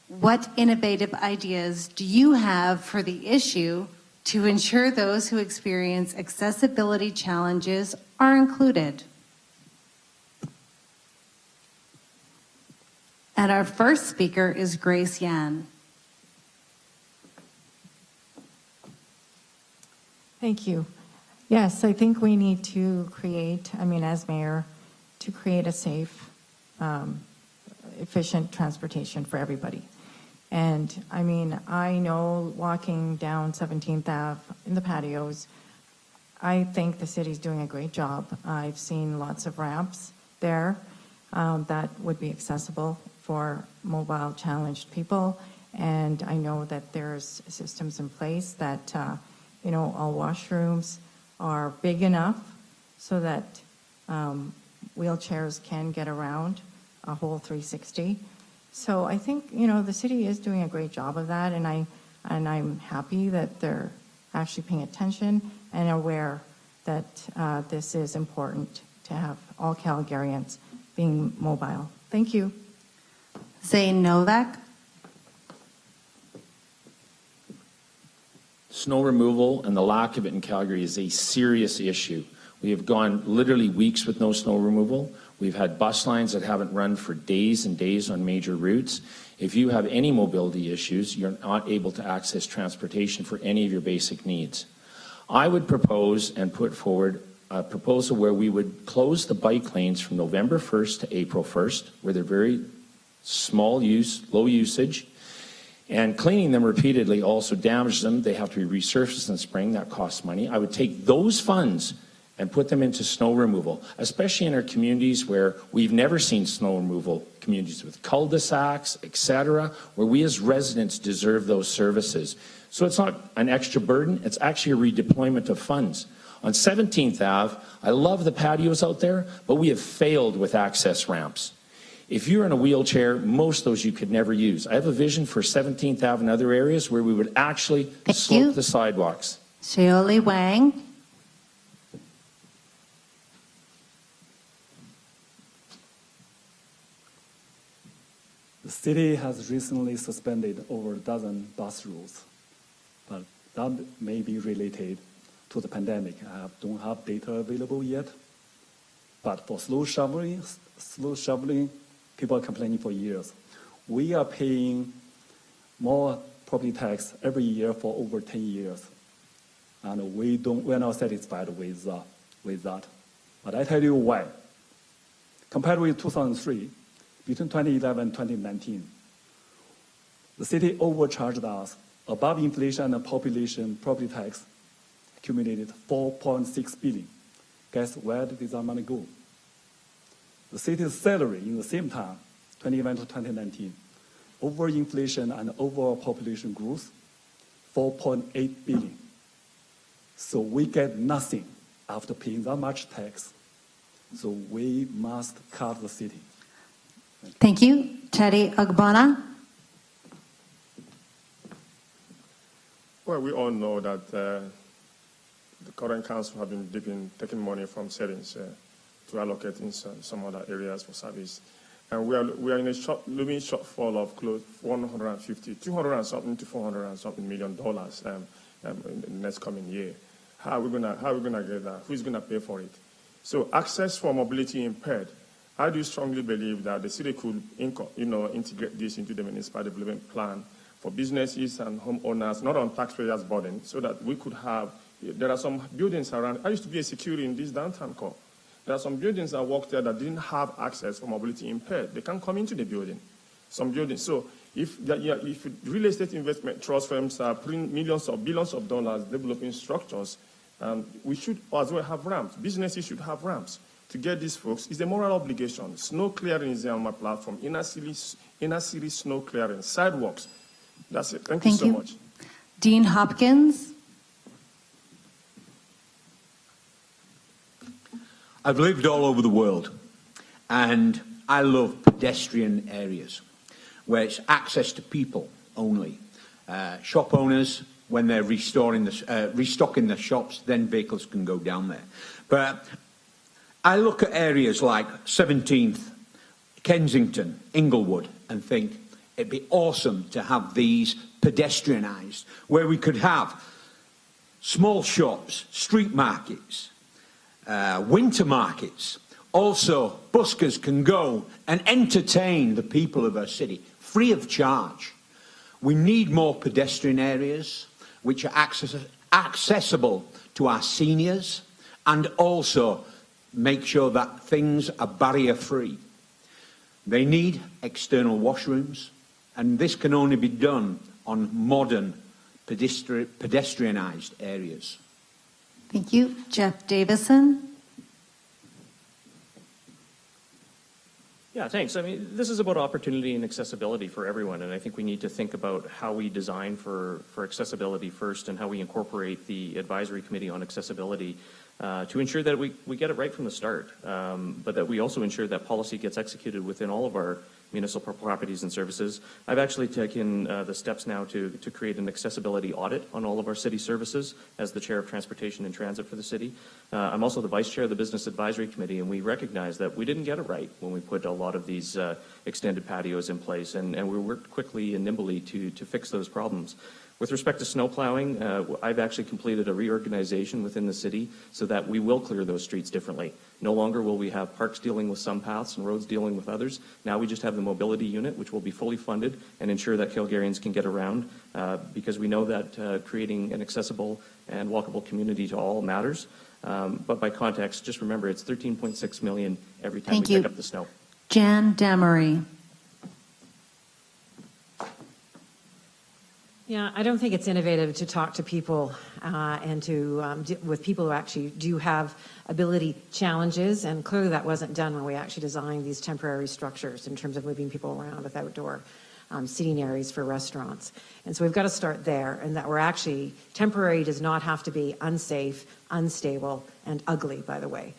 what innovative ideas do you have for the issue to ensure those who experience accessibility challenges are included? And our first speaker is Grace Yan. Thank you. Yes, I think we need to create, as mayor, to create a safe, efficient transportation for everybody. And I know walking down 17th Ave in the patios, I think the city's doing a great job. I've seen lots of ramps there that would be accessible for mobile challenged people. And I know that there's systems in place that, all washrooms are big enough so that wheelchairs can get around a whole 360. So I think, the city is doing a great job of that, and I'm happy that they're actually paying attention and aware that this is important to have all Calgarians being mobile. Thank you. Zane Novak. Snow removal and the lack of it in Calgary is a serious issue. We have gone literally weeks with no snow removal. We've had bus lines that haven't run for days and days on major routes. If you have any mobility issues, you're not able to access transportation for any of your basic needs. I would propose and put forward a proposal where we would close the bike lanes from November 1st to April 1st, where they're very small use, low usage, and cleaning them repeatedly also damages them. They have to be resurfaced in spring. That costs money. I would take those funds and put them into snow removal, especially in our communities where we've never seen snow removal, communities with cul-de-sacs, etc., where we as residents deserve those services. So it's not an extra burden, it's actually a redeployment of funds. On 17th Ave, I love the patios out there, but we have failed with access ramps. If you're in a wheelchair, most of those you could never use. I have a vision for 17th Ave and other areas where we would actually slope the sidewalks. Shaoli Wang. The city has recently suspended over a dozen bus routes, but that may be related to the pandemic. I don't have data available yet. But for slow shoveling, people are complaining for years. We are paying more property tax every year for over 10 years. And we're not satisfied with that. But I tell you why. Compared with 2003, between 2011 and 2019, the city overcharged us above inflation and population property tax accumulated $4.6 billion. Guess where did this money go? The city's salary in the same time, 2011 to 2019, over inflation and overall population growth, $4.8 billion. So we get nothing after paying that much tax. So we must cut the city. Thank you. Teddy Agbana. Well, we all know that the current council have been taking money from settings to to allocate in some other areas for service. And we are in a looming shortfall of close 150, 200 and something to 400 and something $1 million in the next coming year. How are we gonna get that? Who's gonna pay for it? So access for mobility impaired. I do strongly believe that the city could, integrate this into the municipal development plan for businesses and homeowners, not on taxpayers' burden, so that we could have. There are some buildings around. I used to be a security in this downtown core. There are some buildings I worked there that didn't have access for mobility impaired. They can't come into the building. Some buildings. So if real estate investment trust firms are putting millions or billions of dollars developing structures, we should as well have ramps. Businesses should have ramps. To get these folks, it's a moral obligation. Snow clearing is there on my platform. Inner city snow clearing, sidewalks. That's it. Thank you so much. Dean Hopkins. I've lived all over the world, and I love pedestrian areas where it's access to people only. Shop owners, when they're restocking the shops, then vehicles can go down there. But I look at areas like 17th, Kensington, Inglewood, and think it'd be awesome to have these pedestrianised, where we could have small shops, street markets, winter markets. Also, buskers can go and entertain the people of our city free of charge. We need more pedestrian areas which are accessible to our seniors, and also make sure that things are barrier-free. They need external washrooms, and this can only be done on modern pedestrianised areas. Thank you. Jeff Davison. Yeah, thanks. I mean, this is about opportunity and accessibility for everyone, and I think we need to think about how we design for accessibility first and how we incorporate the advisory committee on accessibility to ensure that we get it right from the start, but that we also ensure that policy gets executed within all of our municipal properties and services. I've actually taken the steps now to create an accessibility audit on all of our city services as the chair of transportation and transit for the city. I'm also the vice chair of the business advisory committee, and we recognize that we didn't get it right when we put a lot of these extended patios in place, and we worked quickly and nimbly to fix those problems. With respect to snow plowing, I've actually completed a reorganization within the city so that we will clear those streets differently. No longer will we have parks dealing with some paths and roads dealing with others. Now we just have the mobility unit, which will be fully funded and ensure that Calgarians can get around, because we know that creating an accessible and walkable community to all matters. But by context, just remember it's $13.6 million every time we pick up the snow. Jan Damery. Yeah, I don't think it's innovative to talk to people and to with people who actually do have ability challenges, and clearly that wasn't done when we actually designed these temporary structures in terms of moving people around with outdoor seating areas for restaurants. And so we've got to start there, and that we're actually, temporary does not have to be unsafe, unstable, and ugly, by the way.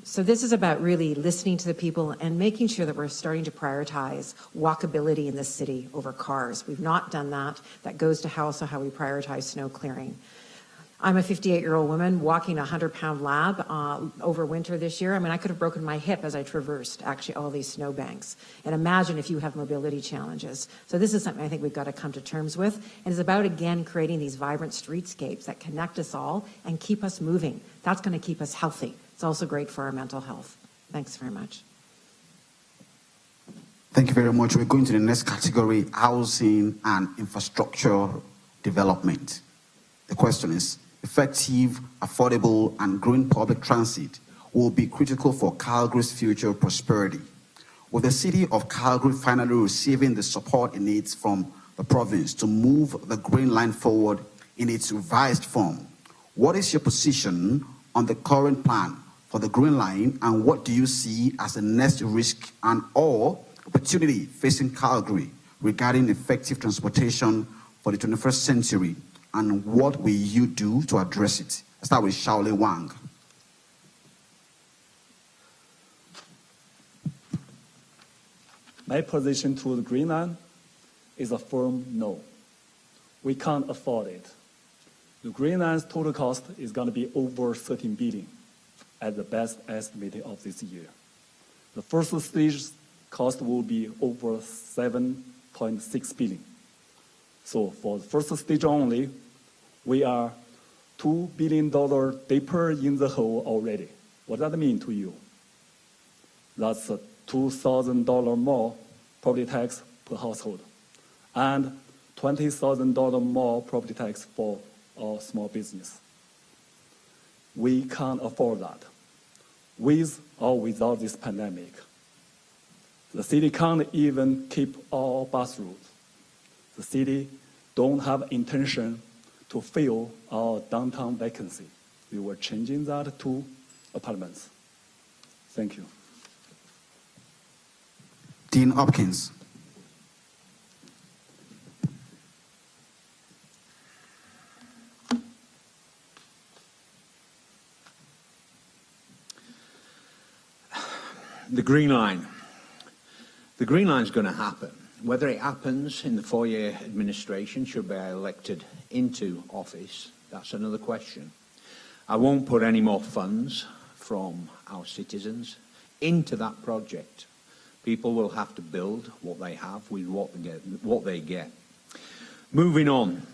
So this is about really listening to the people and making sure that we're starting to prioritize walkability in this city over cars. We've not done that. That goes to also how we prioritize snow clearing. I'm a 58-year-old woman walking a 100-pound lab over winter this year. I mean, I could have broken my hip as I traversed actually all these snowbanks. And imagine if you have mobility challenges. So this is something I think we've got to come to terms with. And it's about, again, creating these vibrant streetscapes that connect us all and keep us moving. That's going to keep us healthy. It's also great for our mental health. Thanks very much. Thank you very much. We're going to the next category, housing and infrastructure development. The question is, effective, affordable, and growing public transit will be critical for Calgary's future prosperity. With the city of Calgary finally receiving the support it needs from the province to move the Green Line forward in its revised form, what is your position on the current plan for the Green Line, and what do you see as the next risk and or opportunity facing Calgary regarding effective transportation for the 21st century, and what will you do to address it? I'll start with Wang. My position to the Green Line is a firm no. We can't afford it. The Green Line's total cost is going to be over $13 billion. at the best estimate of this year. The first stage cost will be over 7.6 billion. So for the first stage only, we are $2 billion deeper in the hole already. What does that mean to you? That's $2,000 more property tax per household and $20,000 more property tax for our small business. We can't afford that, with or without this pandemic. The city can't even keep all bus routes. The city don't have intention to fill our downtown vacancy. We were changing that to apartments. Thank you. Dean Hopkins. The Green Line. The Green Line's going to happen. Whether it happens in the 4-year administration, should I be elected into office, that's another question. I won't put any more funds from our citizens into that project. People will have to build what they have with what they get. Moving on.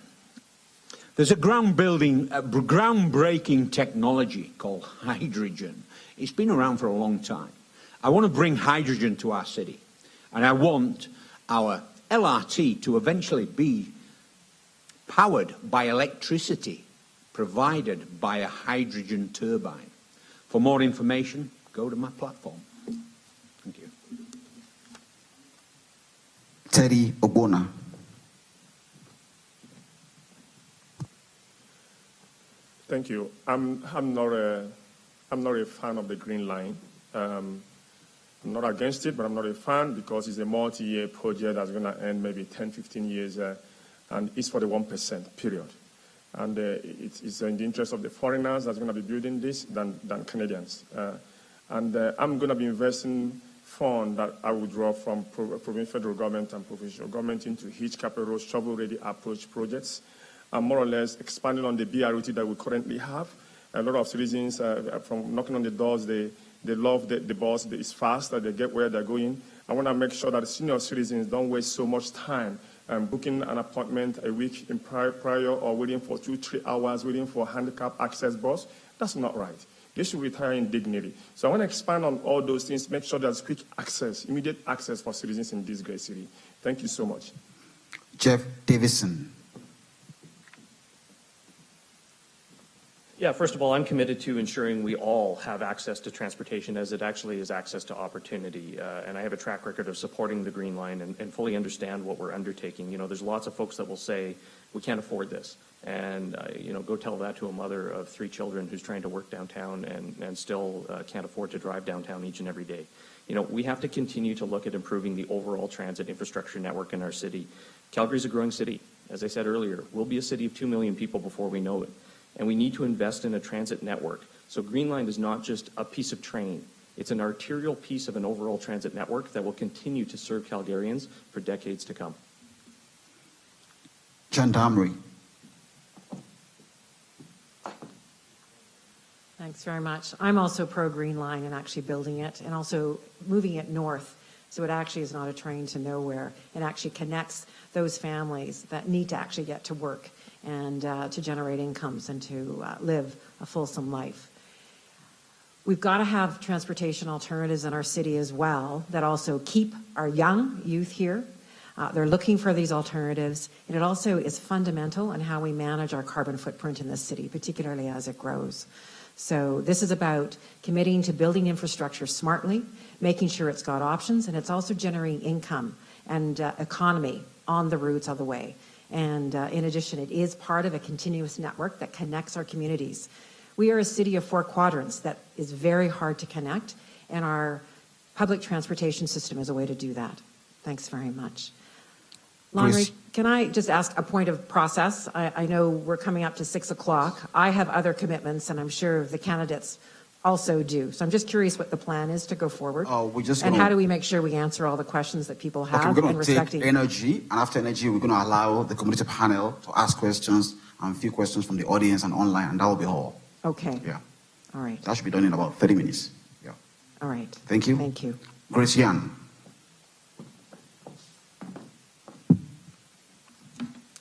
There's a groundbreaking technology called hydrogen. It's been around for a long time. I want to bring hydrogen to our city, and I want our LRT to eventually be powered by electricity provided by a hydrogen turbine. For more information, go to my platform. Thank you. Teddy Ogbonna. Thank you. I'm not a fan of the Green Line. I'm not against it, but I'm not a fan because it's a multi-year project that's going to end maybe 10, 15 years, and it's for the 1%, period. And it's in the interest of the foreigners that's going to be building this than Canadians. And I'm going to be investing funds that I will draw from provincial federal government and provincial government into hitch capital road shovel-ready approach projects, and more or less expanding on the BRT that we currently have. A lot of citizens, from knocking on the doors, they love the bus. It's fast, that they get where they're going. I want to make sure that senior citizens don't waste so much time booking an appointment a week in prior or waiting for 2-3 hours, waiting for a handicap access bus. That's not right. They should retire in dignity. So I want to expand on all those things, make sure there's quick access, immediate access for citizens in this great city. Thank you so much. Jeff Davison. Yeah, first of all, I'm committed to ensuring we all have access to transportation, as it actually is access to opportunity. And I have a track record of supporting the Green Line and fully understand what we're undertaking. You know, there's lots of folks that will say, we can't afford this. And, you know, go tell that to a mother of 3 children who's trying to work downtown and still can't afford to drive downtown each and every day. You know, we have to continue to look at improving the overall transit infrastructure network in our city. Calgary's a growing city. As I said earlier, we'll be a city of 2 million people before we know it. And we need to invest in a transit network. So Green Line is not just a piece of train. It's an arterial piece of an overall transit network that will continue to serve Calgarians for decades to come. John Damery. Thanks very much. I'm also pro Green Line and actually building it and also moving it north. So it actually is not a train to nowhere and actually connects those families that need to actually get to work and to generate incomes and to live a fulsome life. We've got to have transportation alternatives in our city as well that also keep our young youth here. They're looking for these alternatives, and it also is fundamental in how we manage our carbon footprint in this city, particularly as it grows. So this is about committing to building infrastructure smartly, making sure it's got options, and it's also generating income and economy on the routes of the way. And in addition, it is part of a continuous network that connects our communities. We are a city of 4 quadrants that is very hard to connect, and our public transportation system is a way to do that. Thanks very much. Lanre, can I just ask a point of process? I know we're coming up to 6 o'clock. I have other commitments, and I'm sure the candidates also do. So I'm just curious what the plan is to go forward. And how do we make sure we answer all the questions that people have? Okay, we're going to take energy, and after energy, we're going to allow the community panel to ask questions and a few questions from the audience and online, and that will be all. Okay. Yeah. All right. That should be done in about 30 minutes. Yeah. All right. Thank you. Thank you. Grace Yan.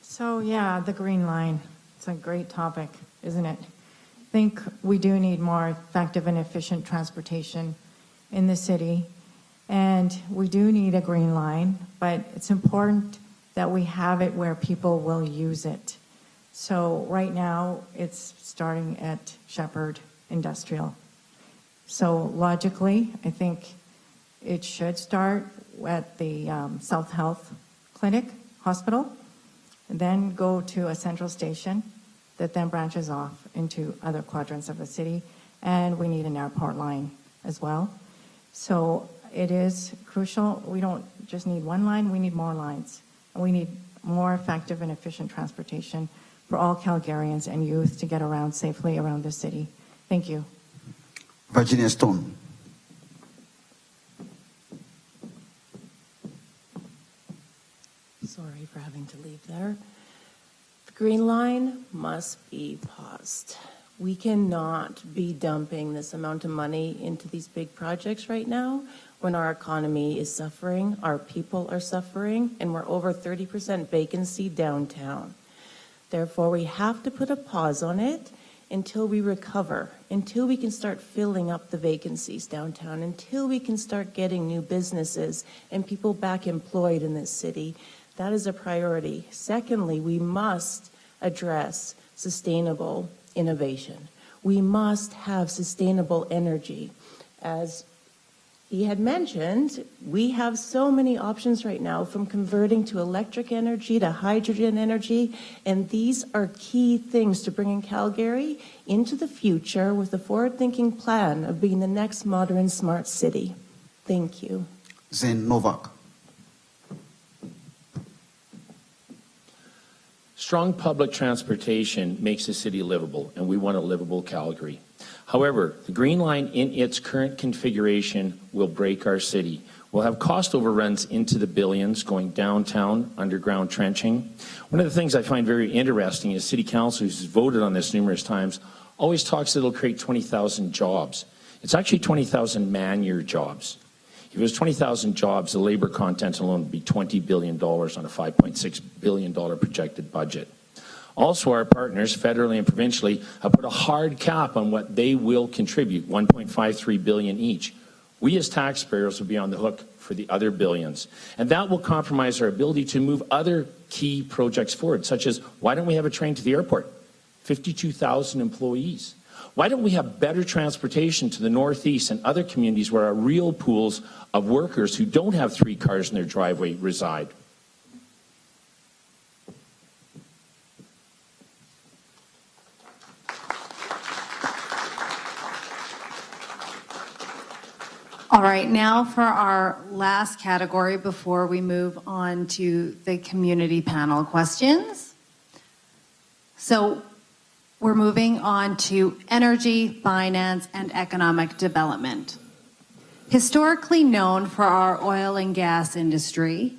So yeah, the green line. It's a great topic, isn't it? I think we do need more effective and efficient transportation in the city. And we do need a green line, but it's important that we have it where people will use it. So right now, it's starting at Shepherd Industrial. So logically, I think it should start at the South Health Clinic Hospital, and then go to a central station that then branches off into other quadrants of the city. And we need an airport line as well. So it is crucial. We don't just need one line, we need more lines. And we need more effective and efficient transportation for all Calgarians and youth to get around safely around the city. Thank you. Virginia Stone. Sorry for having to leave there. The green line must be paused. We cannot be dumping this amount of money into these big projects right now when our economy is suffering, our people are suffering, and we're over 30% vacancy downtown. Therefore, we have to put a pause on it until we recover, until we can start filling up the vacancies downtown, until we can start getting new businesses and people back employed in this city. That is a priority. Secondly, we must address sustainable innovation. We must have sustainable energy. As he had mentioned, we have so many options right now, from converting to electric energy to hydrogen energy, and these are key things to bringing Calgary into the future with a forward-thinking plan of being the next modern smart city. Thank you. Zen Novak. Strong public transportation makes the city livable, and we want a livable Calgary. However, the Green Line in its current configuration will break our city. We'll have cost overruns into the billions going downtown, underground trenching. One of the things I find very interesting is City Council, who's voted on this numerous times, always talks that it'll create 20,000 jobs. It's actually 20,000 man-year jobs. If it was 20,000 jobs, the labor content alone would be $20 billion on a $5.6 billion projected budget. Also, our partners, federally and provincially, have put a hard cap on what they will contribute, $1.53 billion each. We as taxpayers will be on the hook for the other billions. And that will compromise our ability to move other key projects forward, such as, why don't we have a train to the airport? 52,000 employees. Why don't we have better transportation to the Northeast and other communities where our real pools of workers who don't have 3 cars in their driveway reside? All right, now for our last category before we move on to the community panel questions. So we're moving on to energy, finance, and economic development. Historically known for our oil and gas industry,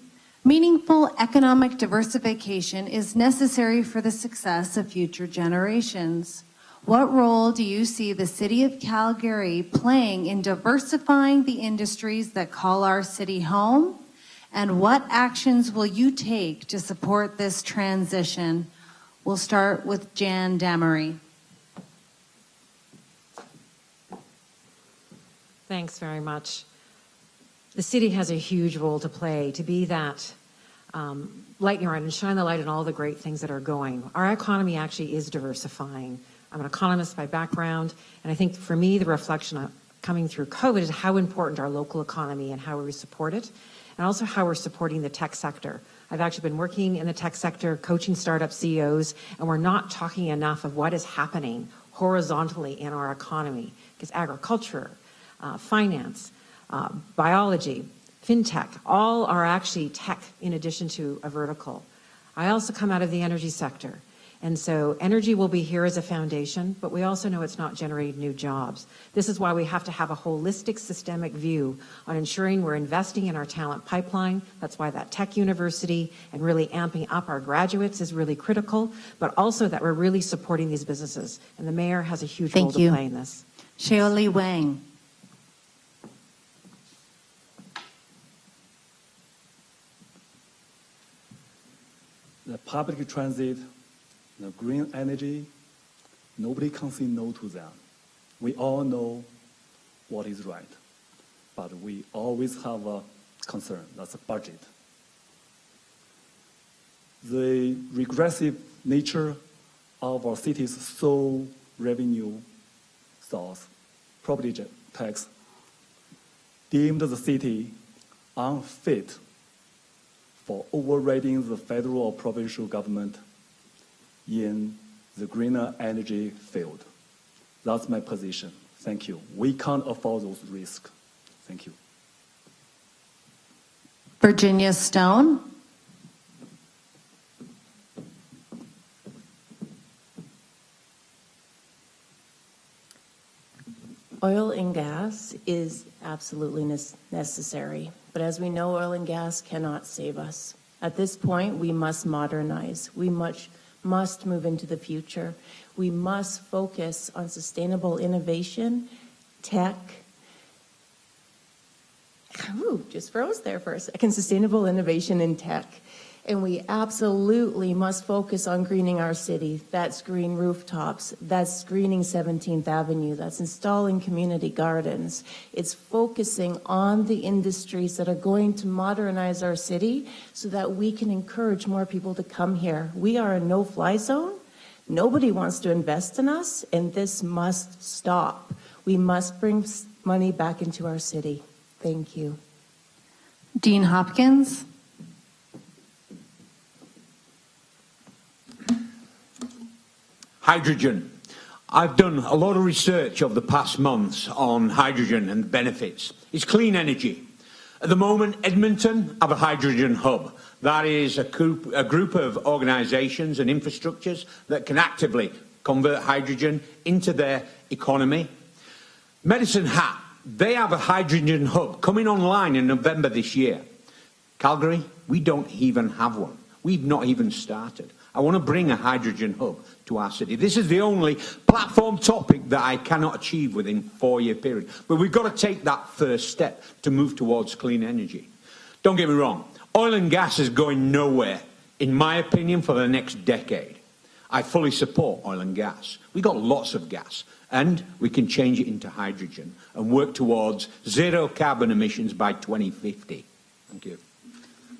meaningful economic diversification is necessary for the success of future generations. What role do you see the City of Calgary playing in diversifying the industries that call our city home? And what actions will you take to support this transition? We'll start with Jan Damery. Thanks very much. The city has a huge role to play, to be that lightning rod and shine the light on all the great things that are going. Our economy actually is diversifying. I'm an economist by background, and I think for me the reflection coming through COVID is how important our local economy and how we support it, and also how we're supporting the tech sector. I've actually been working in the tech sector, coaching startup CEOs, and we're not talking enough of what is happening horizontally in our economy, because agriculture, finance, biology, fintech, all are actually tech in addition to a vertical. I also come out of the energy sector. And so energy will be here as a foundation, but we also know it's not generating new jobs. This is why we have to have a holistic, systemic view on ensuring we're investing in our talent pipeline. That's why that tech university and really amping up our graduates is really critical, but also that we're really supporting these businesses. And the mayor has a huge role to play in this. Wang. The public transit, the green energy, nobody can say no to them. We all know what is right, but we always have a concern, that's a budget. The regressive nature of our city's sole revenue source, property tax, deemed the city unfit for overriding the federal or provincial government in the greener energy field. That's my position. Thank you. We can't afford those risks. Thank you. Virginia Stone. Oil and gas is absolutely necessary, but as we know, oil and gas cannot save us. At this point, we must modernize. We must move into the future. We must focus on sustainable innovation, tech. Ooh, just froze there for a second. Sustainable innovation in tech. And we absolutely must focus on greening our city. That's green rooftops. That's greening 17th Avenue. That's installing community gardens. It's focusing on the industries that are going to modernize our city so that we can encourage more people to come here. We are a no-fly zone. Nobody wants to invest in us, and this must stop. We must bring money back into our city. Thank you. Dean Hopkins. Hydrogen. I've done a lot of research over the past months on hydrogen and the benefits. It's clean energy. At the moment, Edmonton have a hydrogen hub. That is a group of organisations and infrastructures that can actively convert hydrogen into their economy. Medicine Hat, they have a hydrogen hub coming online in November this year. Calgary, we don't even have one. We've not even started. I want to bring a hydrogen hub to our city. This is the only platform topic that I cannot achieve within a 4-year period. But we've got to take that first step to move towards clean energy. Don't get me wrong. Oil and gas is going nowhere, in my opinion, for the next decade. I fully support oil and gas. We've got lots of gas, and we can change it into hydrogen and work towards zero carbon emissions by 2050. Thank you.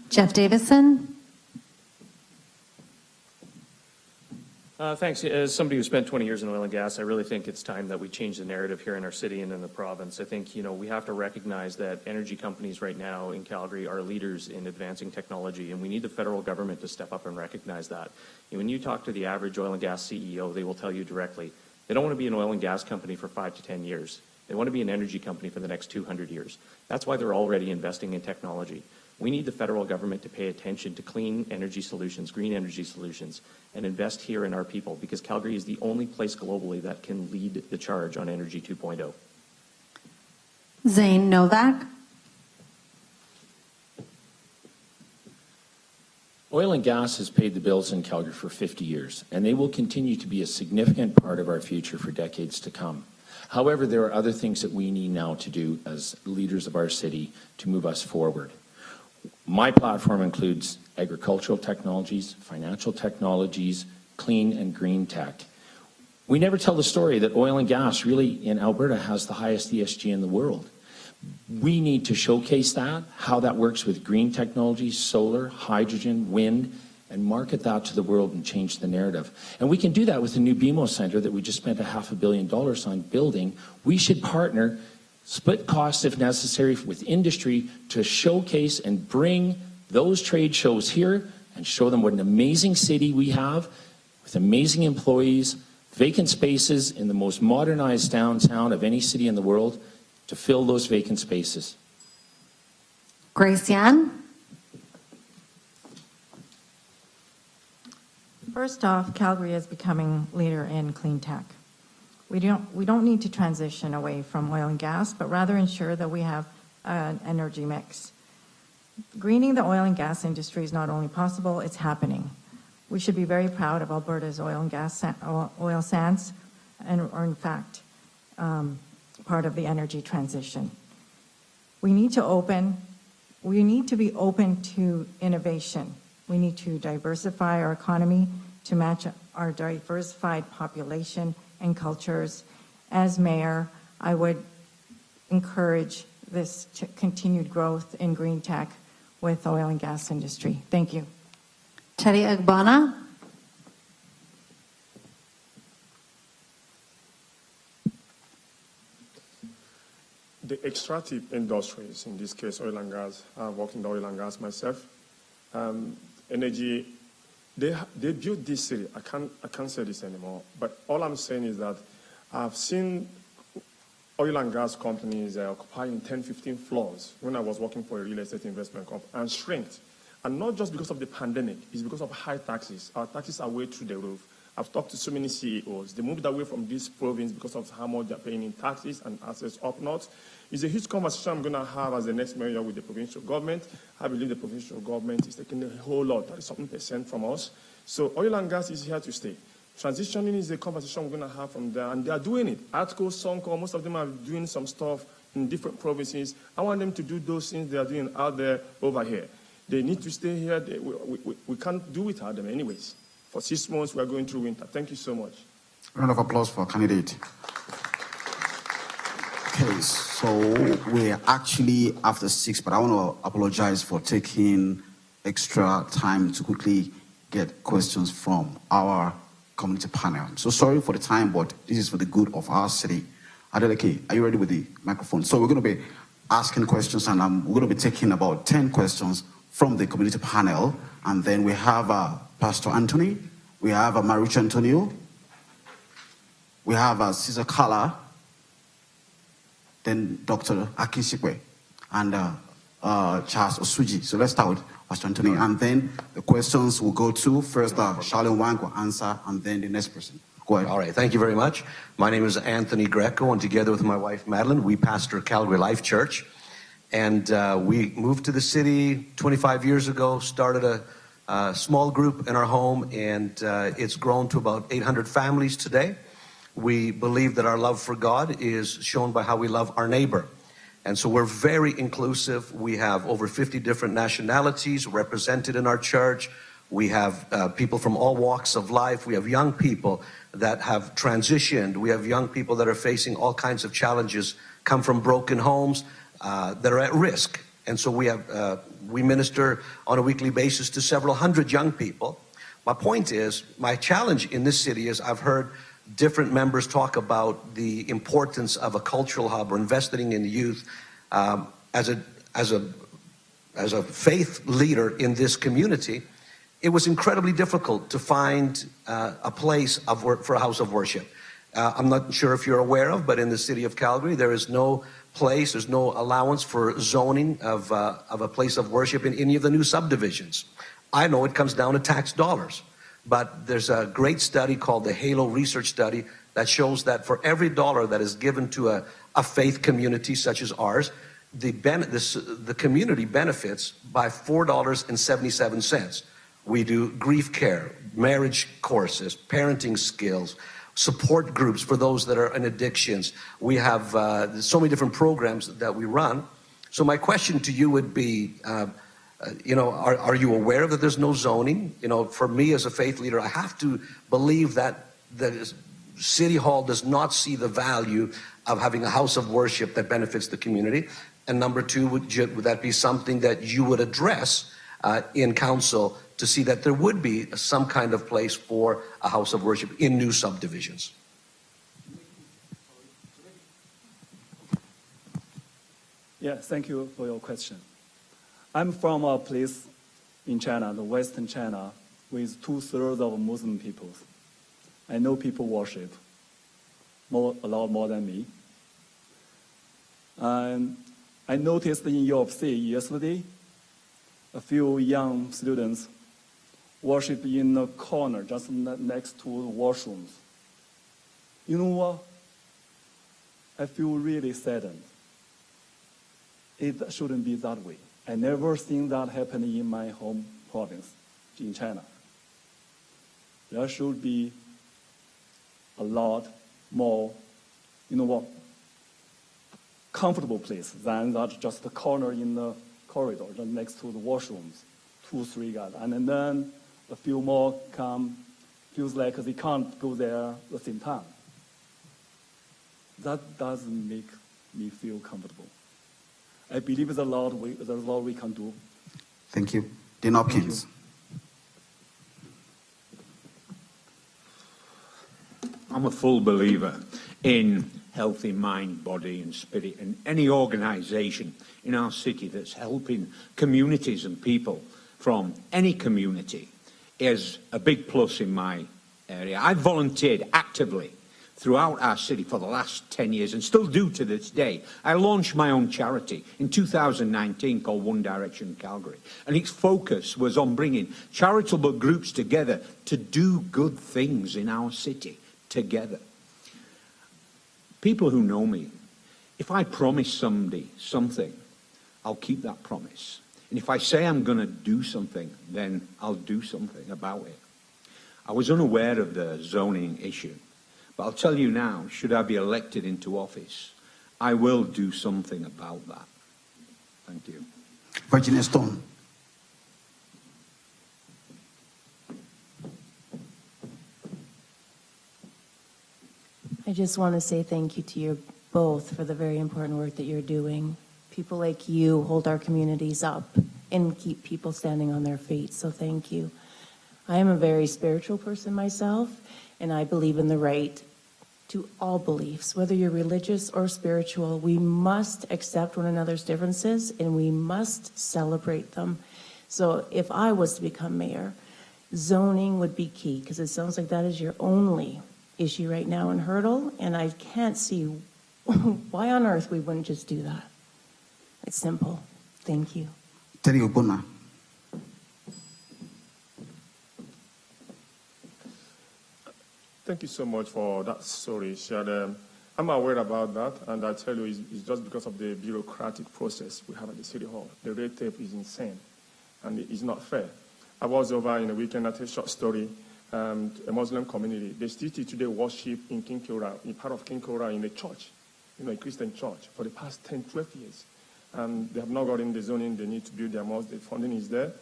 Jeff Davison. Thanks. As somebody who spent 20 years in oil and gas, I really think it's time that we change the narrative here in our city and in the province. I think, we have to recognize that energy companies right now in Calgary are leaders in advancing technology, and we need the federal government to step up and recognize that. When you talk to the average oil and gas CEO, they will tell you directly, they don't want to be an oil and gas company for 5 to 10 years. They want to be an energy company for the next 200 years. That's why they're already investing in technology. We need the federal government to pay attention to clean energy solutions, green energy solutions, and invest here in our people, because Calgary is the only place globally that can lead the charge on Energy 2.0. Zane Novak. Oil and gas has paid the bills in Calgary for 50 years, and they will continue to be a significant part of our future for decades to come. However, there are other things that we need now to do as leaders of our city to move us forward. My platform includes agricultural technologies, financial technologies, clean and green tech. We never tell the story that oil and gas really in Alberta has the highest ESG in the world. We need to showcase that, how that works with green technologies, solar, hydrogen, wind, and market that to the world and change the narrative. And we can do that with the new BMO Centre that we just spent $500 million on building. We should partner, split costs if necessary with industry to showcase and bring those trade shows here and show them what an amazing city we have with amazing employees, vacant spaces in the most modernized downtown of any city in the world to fill those vacant spaces. Grace Yan. First off, Calgary is becoming leader in clean tech. We don't need to transition away from oil and gas, but rather ensure that we have an energy mix. Greening the oil and gas industry is not only possible, it's happening. We should be very proud of Alberta's oil and gas oil sands, or in fact, part of the energy transition. We need to be open to innovation. We need to diversify our economy to match our diversified population and cultures. As mayor, I would encourage this continued growth in green tech with oil and gas industry. Thank you. Teddy Agbana. The extractive industries, in this case oil and gas, I work in the oil and gas myself. Energy, they built this city. I can't say this anymore, but all I'm saying is that I've seen oil and gas companies occupying 10, 15 floors when I was working for a real estate investment company and shrink. And not just because of the pandemic, it's because of high taxes. Our taxes are way through the roof. I've talked to so many CEOs. They moved away from this province because of how much they're paying in taxes and assets up north. It's a huge conversation I'm going to have as the next mayor with the provincial government. I believe the provincial government is taking a whole lot, 30-something% from us. So oil and gas is here to stay. Transitioning is a conversation we're going to have from there, and they are doing it. Atco, Sonko, most of them are doing some stuff in different provinces. I want them to do those things they are doing out there over here. They need to stay here. We can't do without them anyways. For 6 months, we are going through winter. Thank you so much. Round of applause for candidate. Okay, so we're actually after 6, but I want to apologize for taking extra time to quickly get questions from our community panel. I'm so sorry for the time, but this is for the good of our city. Adeleke, are you ready with the microphone? So we're going to be asking questions, and we're going to be taking about 10 questions from the community panel, and then we have Pastor Anthony, we have Maricha Antonio, we have Cesar Kala, then Dr. Akisikwe, and Charles Osuji. So let's start with Pastor Anthony, and then the questions will go to first Charlene Wang will answer, and then the next person. Go ahead. All right, thank you very much. My name is Anthony Greco, and together with my wife Madeline, we pastor Calgary Life Church. And we moved to the city 25 years ago, started a small group in our home, and it's grown to about 800 families today. We believe that our love for God is shown by how we love our neighbor. And so we're very inclusive. We have over 50 different nationalities represented in our church. We have people from all walks of life. We have young people that have transitioned. We have young people that are facing all kinds of challenges, come from broken homes, that are at risk. And so we minister on a weekly basis to several hundred young people. My point is, my challenge in this city is I've heard different members talk about the importance of a cultural hub or investing in the youth. As a faith leader in this community, it was incredibly difficult to find a place for a house of worship. I'm not sure if you're aware of, but in the city of Calgary, there is no place, there's no allowance for zoning of a place of worship in any of the new subdivisions. I know it comes down to tax dollars, but there's a great study called the Halo Research Study that shows that for every dollar that is given to a faith community such as ours, the community benefits by $4.77. We do grief care, marriage courses, parenting skills, support groups for those that are in addictions. We have so many different programs that we run. So my question to you would be, are you aware that there's no zoning? For me as a faith leader, I have to believe that the City Hall does not see the value of having a house of worship that benefits the community. And number two, would that be something that you would address in council to see that there would be some kind of place for a house of worship in new subdivisions? Yeah, thank you for your question. I'm from a place in China, the Western China, with 2/3 of Muslim people. I know people worship a lot more than me. And I noticed in UFC yesterday, a few young students worship in a corner just next to washrooms. You know what? I feel really saddened. It shouldn't be that way. I never seen that happen in my home province, in China. There should be a lot more, comfortable place than that just the corner in the corridor, just next to the washrooms, 2-3 guys. And then a few more come, feels like they can't go there at the same time. That doesn't make me feel comfortable. I believe there's a lot we can do. Thank you. Dean Hopkins. I'm a full believer in healthy mind, body and spirit, and any organisation in our city that's helping communities and people from any community is a big plus in my area. I've volunteered actively throughout our city for the last 10 years and still do to this day. I launched my own charity in 2019 called One Direction Calgary, and its focus was on bringing charitable groups together to do good things in our city together. People who know me, if I promise somebody something, I'll keep that promise. And if I say I'm going to do something, then I'll do something about it. I was unaware of the zoning issue, but I'll tell you now, should I be elected into office, I will do something about that. Thank you. Virginia Stone. I just want to say thank you to you both for the very important work that you're doing. People like you hold our communities up and keep people standing on their feet, so thank you. I am a very spiritual person myself, and I believe in the right to all beliefs, whether you're religious or spiritual. We must accept one another's differences, and we must celebrate them. So if I was to become mayor, zoning would be key, because it sounds like that is your only issue right now in hurdle, and I can't see why on earth we wouldn't just do that. It's simple. Thank you. Terry Obuna. Thank you so much for that story, shared. I'm aware about that, and I tell you, it's just because of the bureaucratic process we have at the City Hall. The red tape is insane, and it's not fair. I was over in a weekend at a short story, a Muslim community. They still today worship in Kinkora, in part of Kinkora, in a church, a Christian church, for the past 10, 12 years. And they have not gotten the zoning they need to build their mosque. The funding is there.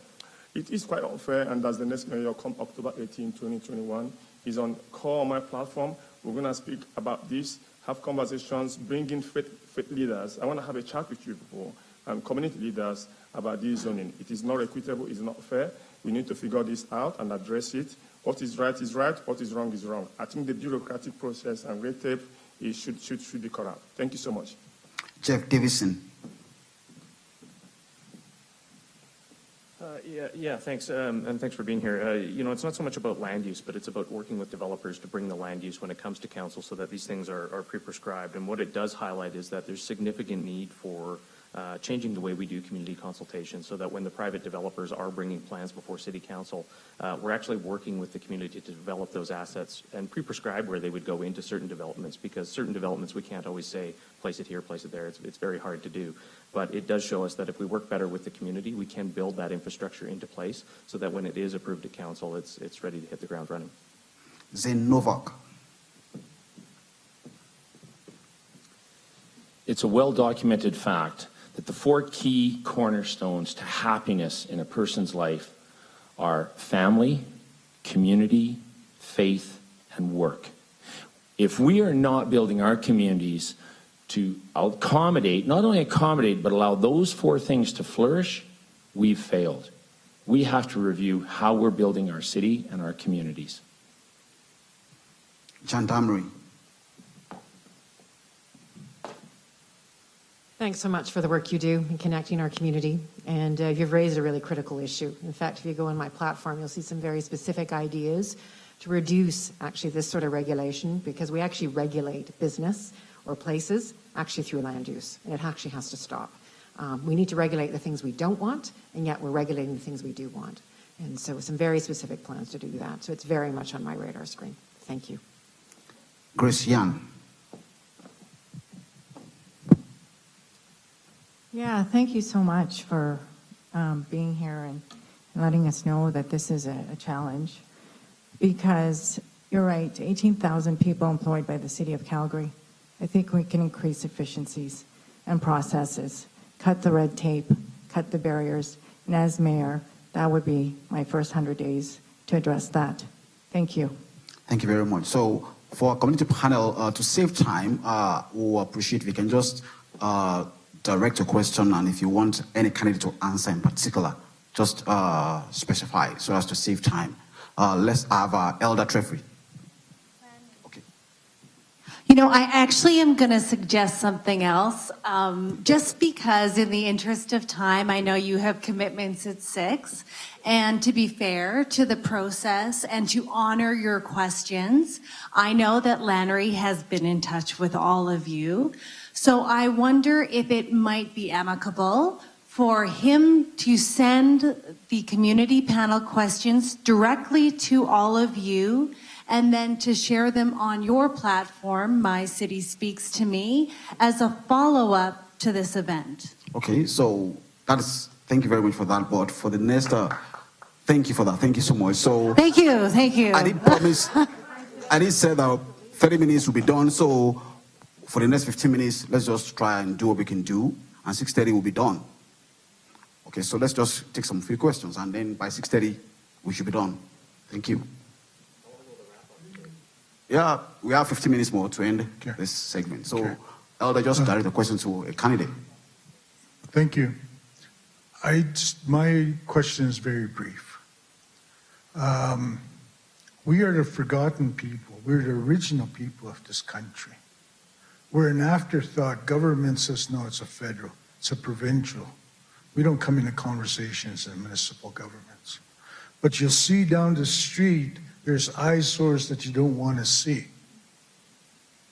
It is quite unfair, and as the next mayor come October 18, 2021, is on Call on My platform. We're going to speak about this, have conversations, bring in faith leaders. I want to have a chat with you people and community leaders about this zoning. It is not equitable, it's not fair. We need to figure this out and address it. What is right, what is wrong. I think the bureaucratic process and red tape should be cut out. Thank you so much. Jeff Davison. Yeah, thanks, and thanks for being here. It's not so much about land use, but it's about working with developers to bring the land use when it comes to council so that these things are pre-prescribed. And what it does highlight is that there's significant need for changing the way we do community consultation so that when the private developers are bringing plans before City Council, we're actually working with the community to develop those assets and pre-prescribe where they would go into certain developments, because certain developments we can't always say, place it here, place it there. It's very hard to do. But it does show us that if we work better with the community, we can build that infrastructure into place so that when it is approved at Council, it's ready to hit the ground running. Zane Novak. It's a well-documented fact that the 4 key cornerstones to happiness in a person's life are family, community, faith, and work. If we are not building our communities to accommodate, not only accommodate, but allow those 4 things to flourish, we've failed. We have to review how we're building our city and our communities. John Damery. Thanks so much for the work you do in connecting our community. And you've raised a really critical issue. In fact, if you go on my platform, you'll see some very specific ideas to reduce actually this sort of regulation, because we actually regulate business or places actually through land use. And it actually has to stop. We need to regulate the things we don't want, and yet we're regulating the things we do want. And so some very specific plans to do that. So it's very much on my radar screen. Thank you. Grace Young. Yeah, thank you so much for being here and letting us know that this is a challenge, because you're right, 18,000 people employed by the City of Calgary. I think we can increase efficiencies. and processes, cut the red tape, cut the barriers. And as mayor, that would be my first 100 days to address that. Thank you. Thank you very much. So for our community panel, to save time, we'll appreciate if you can just direct your question, and if you want any candidate to answer in particular, just specify so as to save time. Let's have Elder Treffry. Okay. You know, I actually am going to suggest something else, just because in the interest of time, I know you have commitments at 6, and to be fair to the process and to honor your questions, I know that Lanre has been in touch with all of you. So I wonder if it might be amicable for him to send the community panel questions directly to all of you, and then to share them on your platform, My City Speaks to Me, as a follow-up to this event. Okay, so thank you very much for that. But for the next, thank you for that. Thank you so much. So Thank you, thank you. I did promise, I did say that 30 minutes will be done. So for the next 15 minutes, let's just try and do what we can do, and 6:30 will be done. Okay, so let's just take some few questions, and then by 6:30 we should be done. Thank you. Yeah, we have 15 minutes more to end this segment. So, Elder, just direct the question to a candidate. Thank you. My question is very brief. We are the forgotten people. We're the original people of this country. We're an afterthought. Government says, no, it's a federal, it's a provincial. We don't come into conversations in municipal governments. But you'll see down the street, there's eyesores that you don't want to see.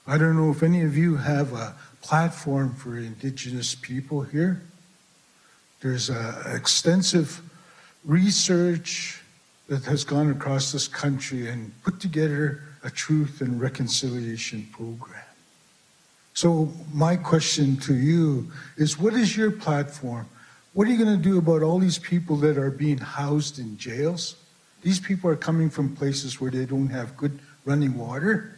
I don't know if any of you have a platform for Indigenous people here. There's extensive research that has gone across this country and put together a truth and reconciliation program. So my question to you is, what is your platform? What are you going to do about all these people that are being housed in jails? These people are coming from places where they don't have good running water,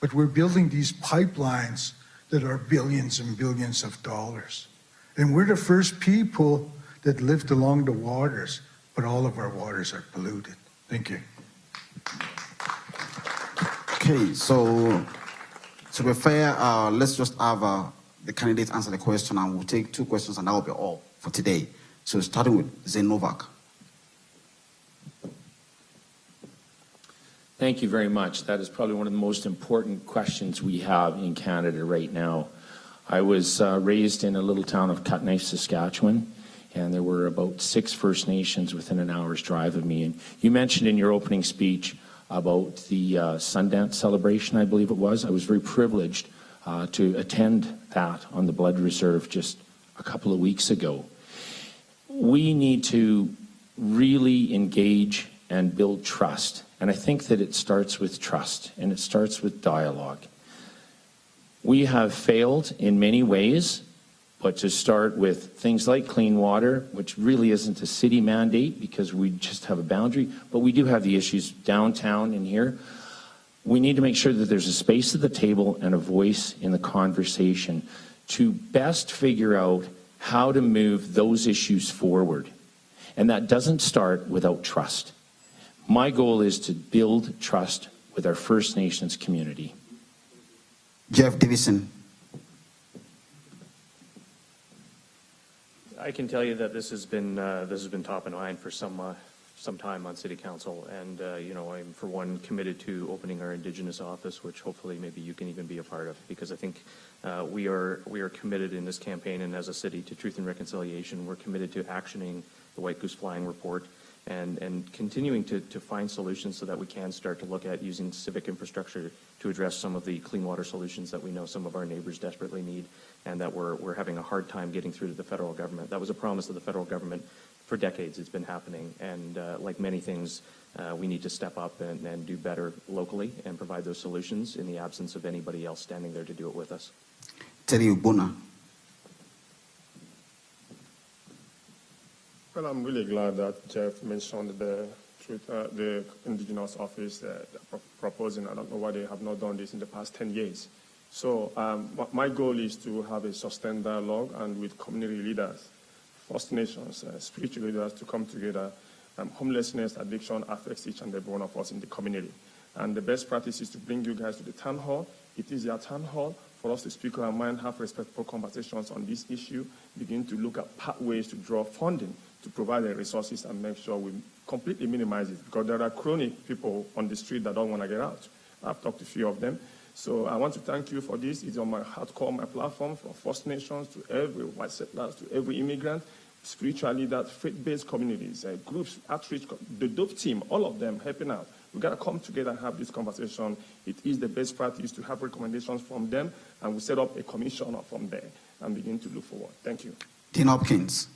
but we're building these pipelines that are billions and billions of dollars. And we're the first people that lived along the waters, but all of our waters are polluted. Thank you. Okay, so to be fair, let's just have the candidates answer the question, and we'll take 2 questions, and that will be all for today. So starting with Zane Novak. Thank you very much. That is probably one of the most important questions we have in Canada right now. I was raised in a little town of Cutknife, Saskatchewan, and there were about 6 First Nations within an hour's drive of me. And you mentioned in your opening speech about the Sundance celebration, I believe it was. I was very privileged to attend that on the Blood Reserve just a couple of weeks ago. We need to really engage and build trust. And I think that it starts with trust, and it starts with dialogue. We have failed in many ways, but to start with things like clean water, which really isn't a city mandate because we just have a boundary, but we do have the issues downtown and here. We need to make sure that there's a space at the table and a voice in the conversation to best figure out how to move those issues forward. And that doesn't start without trust. My goal is to build trust with our First Nations community. Jeff Davison. I can tell you that this has been top of mind for some time on City Council, and I'm for one committed to opening our Indigenous office, which hopefully maybe you can even be a part of, because I think we are committed in this campaign and as a city to truth and reconciliation. We're committed to actioning the White Goose Flying Report and continuing to find solutions so that we can start to look at using civic infrastructure to address some of the clean water solutions that we know some of our neighbors desperately need, and that we're having a hard time getting through to the federal government. That was a promise of the federal government for decades. It's been happening, and like many things, we need to step up and do better locally and provide those solutions in the absence of anybody else standing there to do it with us. Terry Ubuna. Well, I'm really glad that Jeff mentioned the Indigenous office proposing. I don't know why they have not done this in the past 10 years. So my goal is to have a sustained dialogue and with community leaders, First Nations, spiritual leaders to come together. Homelessness, addiction affects each and every one of us in the community. And the best practice is to bring you guys to the town hall. It is your town hall for us to speak our mind, have respectful conversations on this issue, begin to look at pathways to draw funding to provide the resources and make sure we completely minimize it, because there are chronic people on the street that don't want to get out. I've talked to a few of them. So I want to thank you for this. It's on my hardcore, my platform, from First Nations to every white settlers, to every immigrant, spiritual leaders, faith-based communities, groups, outreach, the DOPE team, all of them helping out. We've got to come together and have this conversation. It is the best practice to have recommendations from them, and we set up a commission from there and begin to look forward. Thank you. Dean Hopkins.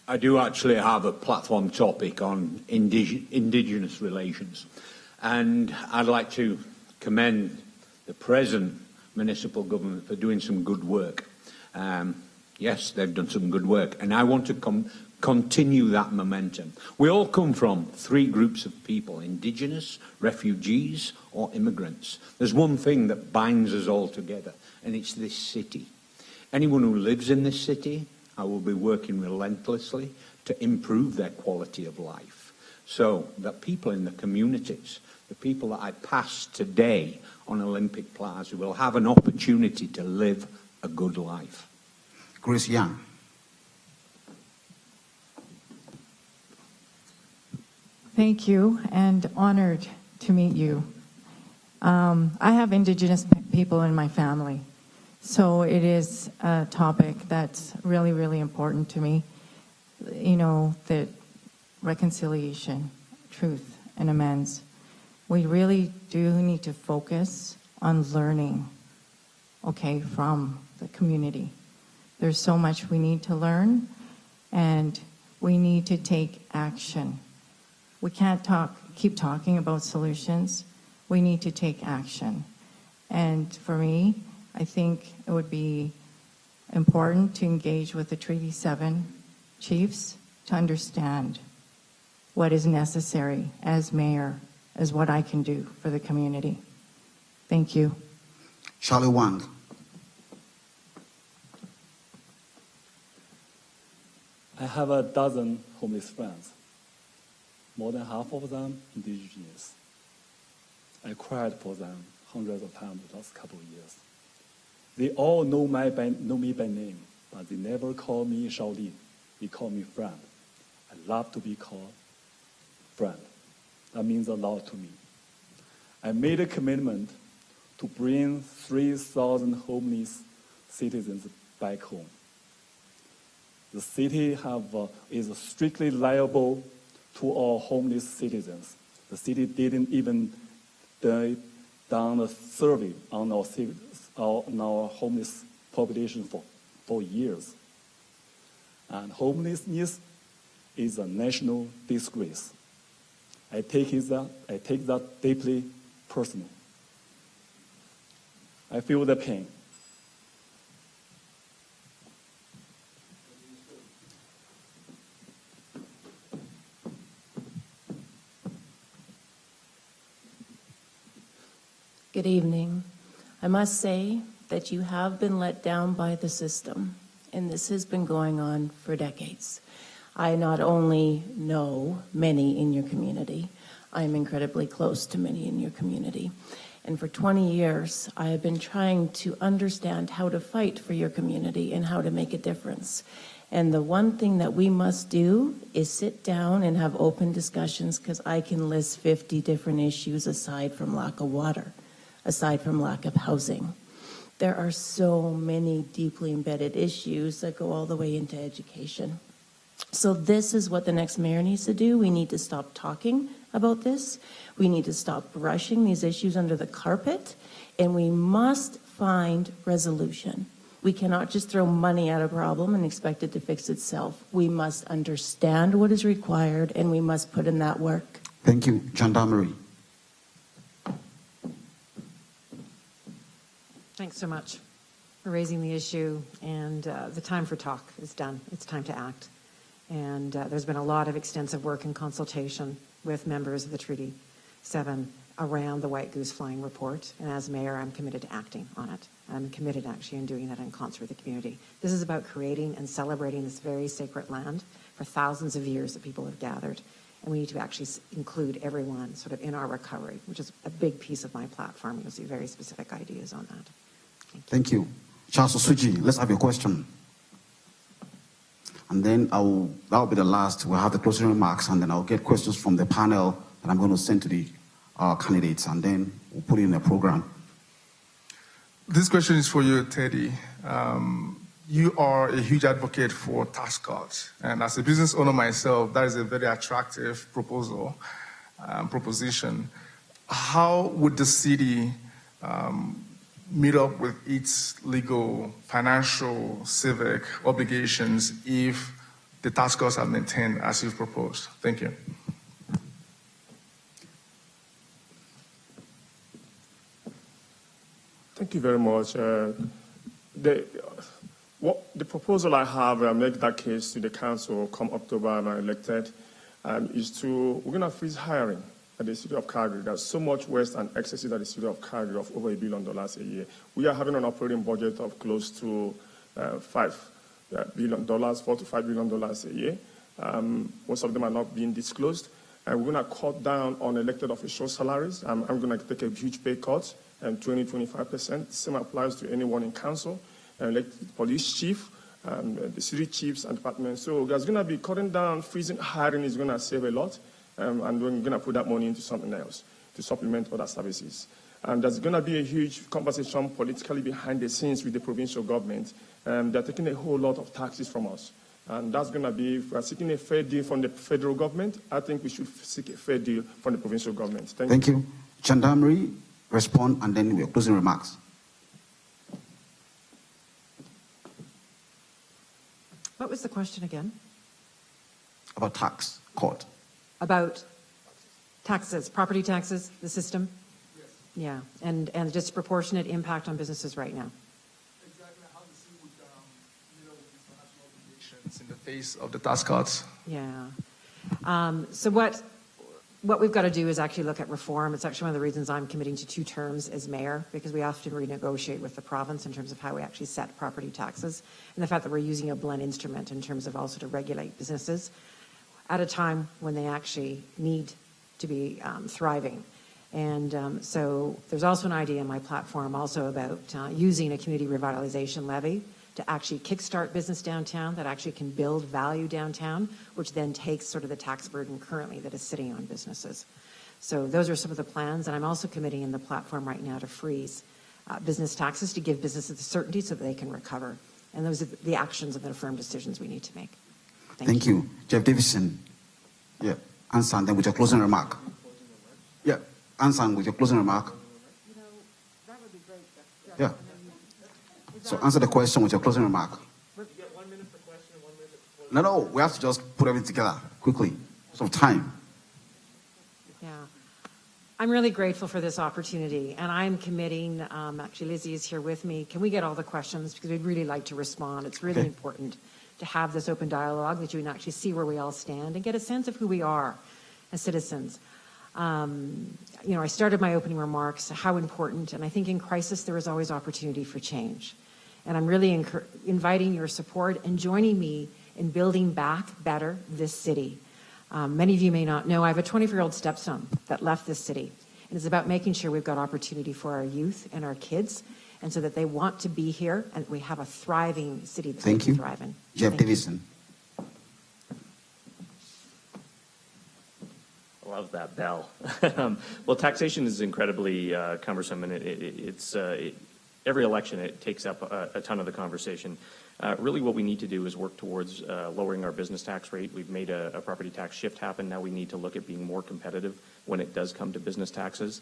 I do actually have a platform topic on Indigenous relations, and I'd like to commend the present municipal government for doing some good work. Yes, they've done some good work, and I want to continue that momentum. We all come from three groups of people: Indigenous, refugees, or immigrants. There's one thing that binds us all together, and it's this city. Anyone who lives in this city, I will be working relentlessly to improve their quality of life, so that people in the communities, the people that I pass today on Olympic Plaza, will have an opportunity to live a good life. Grace Young. Thank you, and honored to meet you. I have Indigenous people in my family, so it is a topic that's really, really important to me. You know, that reconciliation, truth, and amends. We really do need to focus on learning, okay, from the community. There's so much we need to learn, and we need to take action. We can't keep talking about solutions. We need to take action. And for me, I think it would be important to engage with the Treaty 7 chiefs to understand what is necessary as mayor, as what I can do for the community. Thank you. Charlie Wang. I have a dozen homeless friends. More than half of them Indigenous. I cried for them hundreds of times the last couple of years. They all know me by name, but they never call me Shaolin. They call me friend. I love to be called friend. That means a lot to me. I made a commitment to bring 3,000 homeless citizens back home. The city is strictly liable to all homeless citizens. The city didn't even done a survey on our homeless population for years. And homelessness is a national disgrace. I take that deeply personal. I feel the pain. Good evening. I must say that you have been let down by the system, and this has been going on for decades. I not only know many in your community, I am incredibly close to many in your community. And for 20 years, I have been trying to understand how to fight for your community and how to make a difference. And the one thing that we must do is sit down and have open discussions, because I can list 50 different issues aside from lack of water, aside from lack of housing. There are so many deeply embedded issues that go all the way into education. So this is what the next mayor needs to do. We need to stop talking about this. We need to stop brushing these issues under the carpet, and we must find resolution. We cannot just throw money at a problem and expect it to fix itself. We must understand what is required, and we must put in that work. Thank you. John Damery. Thanks so much for raising the issue, and the time for talk is done. It's time to act. And there's been a lot of extensive work and consultation with members of the Treaty 7 around the White Goose Flying Report. And as mayor, I'm committed to acting on it. I'm committed actually in doing that in concert with the community. This is about creating and celebrating this very sacred land for thousands of years that people have gathered. And we need to actually include everyone sort of in our recovery, which is a big piece of my platform. You'll see very specific ideas on that. Thank you. Charles Osuji, let's have your question. And then that'll be the last. We'll have the closing remarks, and then I'll get questions from the panel that I'm going to send to the candidates, and then we'll put it in the program. This question is for you, Teddy. You are a huge advocate for tax cuts, and as a business owner myself, that is a very attractive proposition. How would the city meet up with its legal, financial, civic obligations if the tax cuts are maintained as you've proposed? Thank you. Thank you very much. The proposal I have, I make that case to the council come October and I'm elected, is we're going to freeze hiring at the city of Calgary. There's so much waste and excesses at the city of Calgary of over $1 billion a year. We are having an operating budget of close to $5 billion, $4 to $5 billion a year. Most of them are not being disclosed. And we're going to cut down on elected official salaries. I'm going to take a huge pay cut, 20-25%. Same applies to anyone in council, elected police chief, the city chiefs and departments. So there's going to be cutting down, freezing hiring is going to save a lot, and we're going to put that money into something else to supplement other services. And there's going to be a huge conversation politically behind the scenes with the provincial government. They're taking a whole lot of taxes from us. And that's going to be, if we're seeking a fair deal from the federal government, I think we should seek a fair deal from the provincial government. Thank you. Damery, respond, and then we're closing remarks. What was the question again? About tax court. About taxes, property taxes, the system? Yes. Yeah, and the disproportionate impact on businesses right now. Exactly how the city would meet up with these financial obligations in the face of the tax cuts. Yeah. So what we've got to do is actually look at reform. It's actually one of the reasons I'm committing to 2 terms as mayor, because we often renegotiate with the province in terms of how we actually set property taxes, and the fact that we're using a blunt instrument in terms of also to regulate businesses at a time when they actually need to be thriving. And so there's also an idea in my platform also about using a community revitalization levy to actually kickstart business downtown that actually can build value downtown, which then takes sort of the tax burden currently that is sitting on businesses. So those are some of the plans, and I'm also committing in the platform right now to freeze business taxes to give businesses the certainty so that they can recover. And those are the actions and the firm decisions we need to make. Thank you. Jeff Davison. Yeah. Answer, and then with your closing remark. Yeah. Answer with your closing remark. That would be great. Yeah. So answer the question with your closing remark. You get 1 minute for question and 1 minute for closing. No, we have to just put everything together quickly. So time. Yeah. I'm really grateful for this opportunity, and I'm committing, actually Lizzie is here with me. Can we get all the questions? Because we'd really like to respond. It's really important to have this open dialogue that you can actually see where we all stand and get a sense of who we are as citizens. I started my opening remarks, how important, and I think in crisis there is always opportunity for change. And I'm really inviting your support and joining me in building back better this city. Many of you may not know, I have a 24-year-old stepson that left this city. And it's about making sure we've got opportunity for our youth and our kids, and so that they want to be here and we have a thriving city that they can thrive in. Jeff Davison. Love that bell. Well, taxation is incredibly cumbersome, and it's every election it takes up a ton of the conversation. Really what we need to do is work towards lowering our business tax rate. We've made a property tax shift happen. Now we need to look at being more competitive when it does come to business taxes,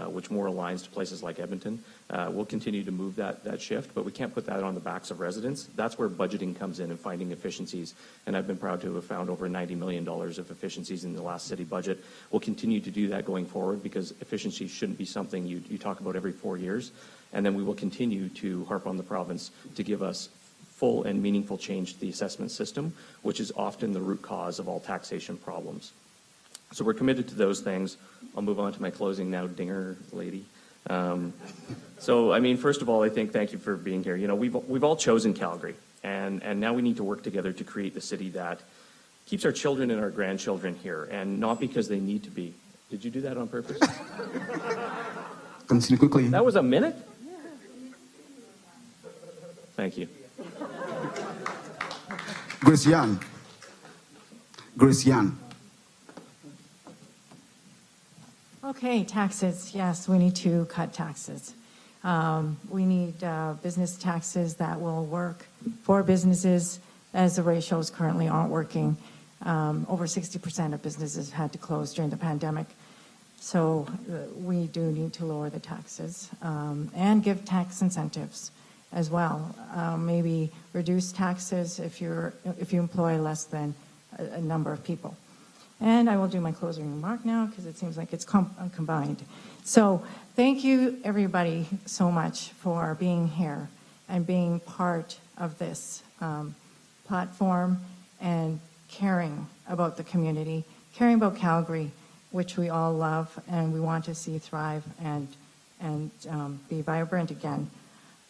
which more aligns to places like Edmonton. We'll continue to move that shift, but we can't put that on the backs of residents. That's where budgeting comes in and finding efficiencies. And I've been proud to have found over $90 million of efficiencies in the last city budget. We'll continue to do that going forward because efficiency shouldn't be something you talk about every 4 years. And then we will continue to harp on the province to give us full and meaningful change to the assessment system, which is often the root cause of all taxation problems. So we're committed to those things. I'll move on to my closing now, dinger lady. So, I mean, first of all, I think thank you for being here. You know, we've all chosen Calgary, and now we need to work together to create the city that keeps our children and our grandchildren here, and not because they need to be. Did you do that on purpose? Continue quickly. That was a minute? Thank you. Grace Yan. Grace Yan. Okay, taxes. Yes, we need to cut taxes. We need business taxes that will work for businesses, as the ratios currently aren't working. Over 60% of businesses had to close during the pandemic. So we do need to lower the taxes and give tax incentives as well. Maybe reduce taxes if you employ less than a number of people. And I will do my closing remark now because it seems like it's combined. So thank you, everybody, so much for being here and being part of this platform and caring about the community, caring about Calgary, which we all love and we want to see thrive and be vibrant again.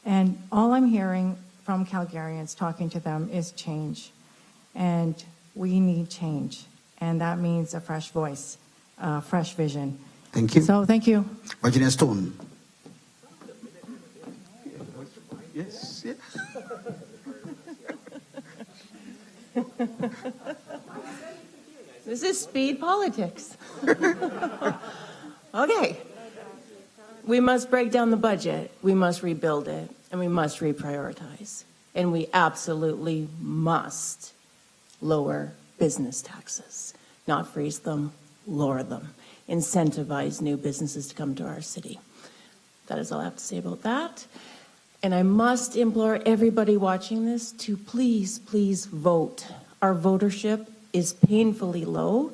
And all I'm hearing from Calgarians, talking to them, is change. And we need change. And that means a fresh voice, fresh vision. Thank you. So thank you. Virginia Stone. Yes, yes. This is speed politics. Okay. We must break down the budget, we must rebuild it, and we must reprioritize. And we absolutely must lower business taxes, not freeze them, lower them, incentivize new businesses to come to our city. That is all I have to say about that. And I must implore everybody watching this to please, please vote. Our votership is painfully low,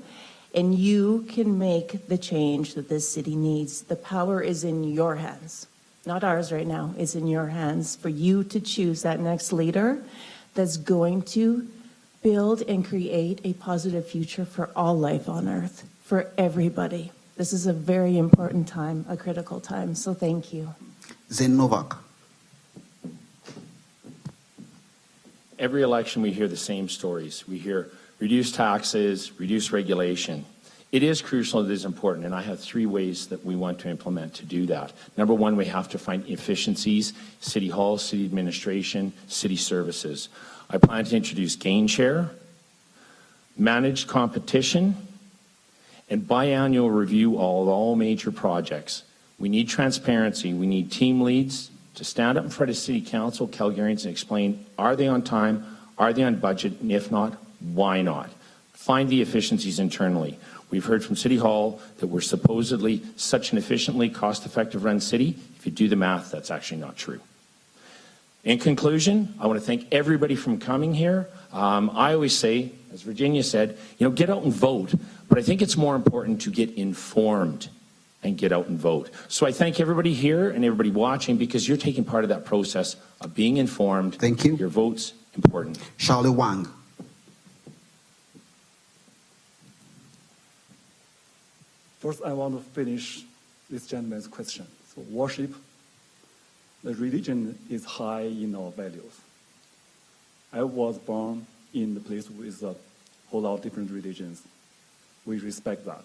and you can make the change that this city needs. The power is in your hands, not ours right now. It's in your hands for you to choose that next leader that's going to build and create a positive future for all life on Earth, for everybody. This is a very important time, a critical time, so thank you. Zen Novak. Every election we hear the same stories. We hear reduce taxes, reduce regulation. It is crucial, it is important, and I have 3 ways that we want to implement to do that. Number 1, we have to find efficiencies, City Hall, City Administration, City Services. I plan to introduce gain share, managed competition, and biannual review of all major projects. We need transparency. We need team leads to stand up in front of City Council, Calgarians, and explain, are they on time, are they on budget, and if not, why not? Find the efficiencies internally. We've heard from City Hall that we're supposedly such an efficiently cost-effective run city. If you do the math, that's actually not true. In conclusion, I want to thank everybody for coming here. I always say, as Virginia said, get out and vote. But I think it's more important to get informed and get out and vote. So I thank everybody here and everybody watching because you're taking part of that process of being informed. Thank you. Your vote's important. Charlie Wang. First, I want to finish this gentleman's question. So worship, the religion is high in our values. I was born in the place with a whole lot of different religions. We respect that.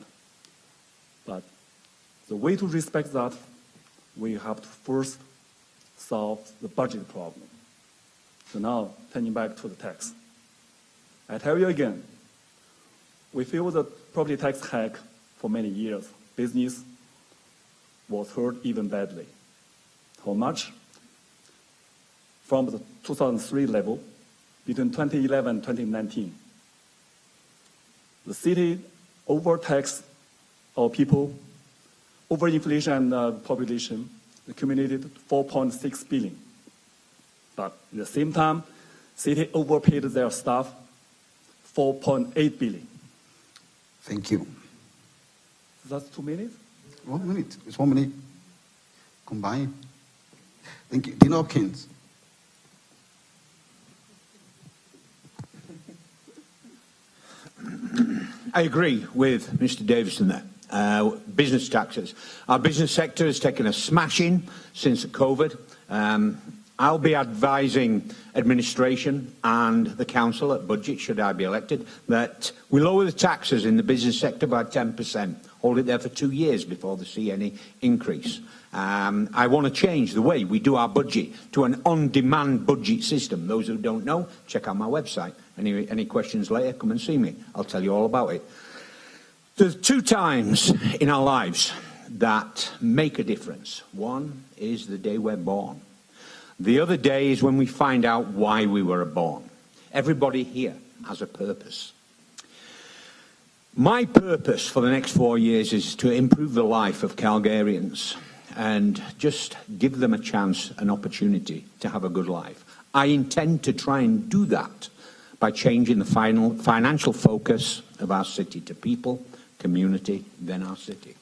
But the way to respect that, we have to first solve the budget problem. So now, turning back to the tax. I tell you again, we feel the property tax hike for many years. Business was hurt even badly. How much? From the 2003 level, between 2011 and 2019, the city overtaxed our people, overinflation and population, accumulated 4.6 billion. But at the same time, city overpaid their staff 4.8 billion. Thank you. That's 2 minutes? 1 minute. It's 1 minute. Combine. Thank you. Dean Hopkins. I agree with Mr. Davison there. Business taxes. Our business sector has taken a smashing since COVID. I'll be advising administration and the council at budget, should I be elected, that we lower the taxes in the business sector by 10%. Hold it there for 2 years before they see any increase. I want to change the way we do our budget to an on-demand budget system. Those who don't know, check out my website. Any questions later, come and see me. I'll tell you all about it. There's 2 times in our lives that make a difference. One is the day we're born. The other day is when we find out why we were born. Everybody here has a purpose. My purpose for the next 4 years is to improve the life of Calgarians and just give them a chance, an opportunity to have a good life. I intend to try and do that by changing the financial focus of our city to people, community, then our city.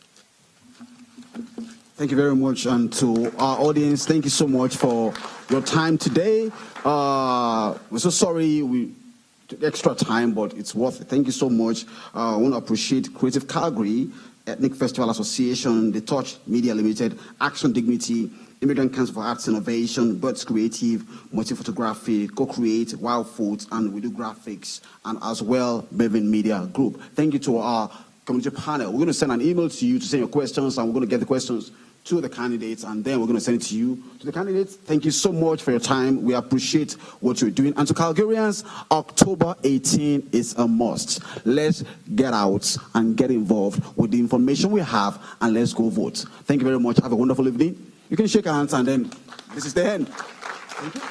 Thank you very much, and to our audience, thank you so much for your time today. We're so sorry we took extra time, but it's worth it. Thank you so much. I want to appreciate Creative Calgary, Ethnic Festival Association, The Touch Media Limited, Action Dignity, Immigrant Council for Arts Innovation, Birds Creative, Multi-Photography, Co-Create, Wild Foods, and We Do Graphics, and as well, Bevin Media Group. Thank you to our community panel. We're going to send an email to you to send your questions, and we're going to get the questions to the candidates, and then we're going to send it to you, to the candidates. Thank you so much for your time. We appreciate what you're doing. And to Calgarians, October 18 is a must. Let's get out and get involved with the information we have, and let's go vote. Thank you very much. Have a wonderful evening. You can shake hands, and then this is the end. Thank you.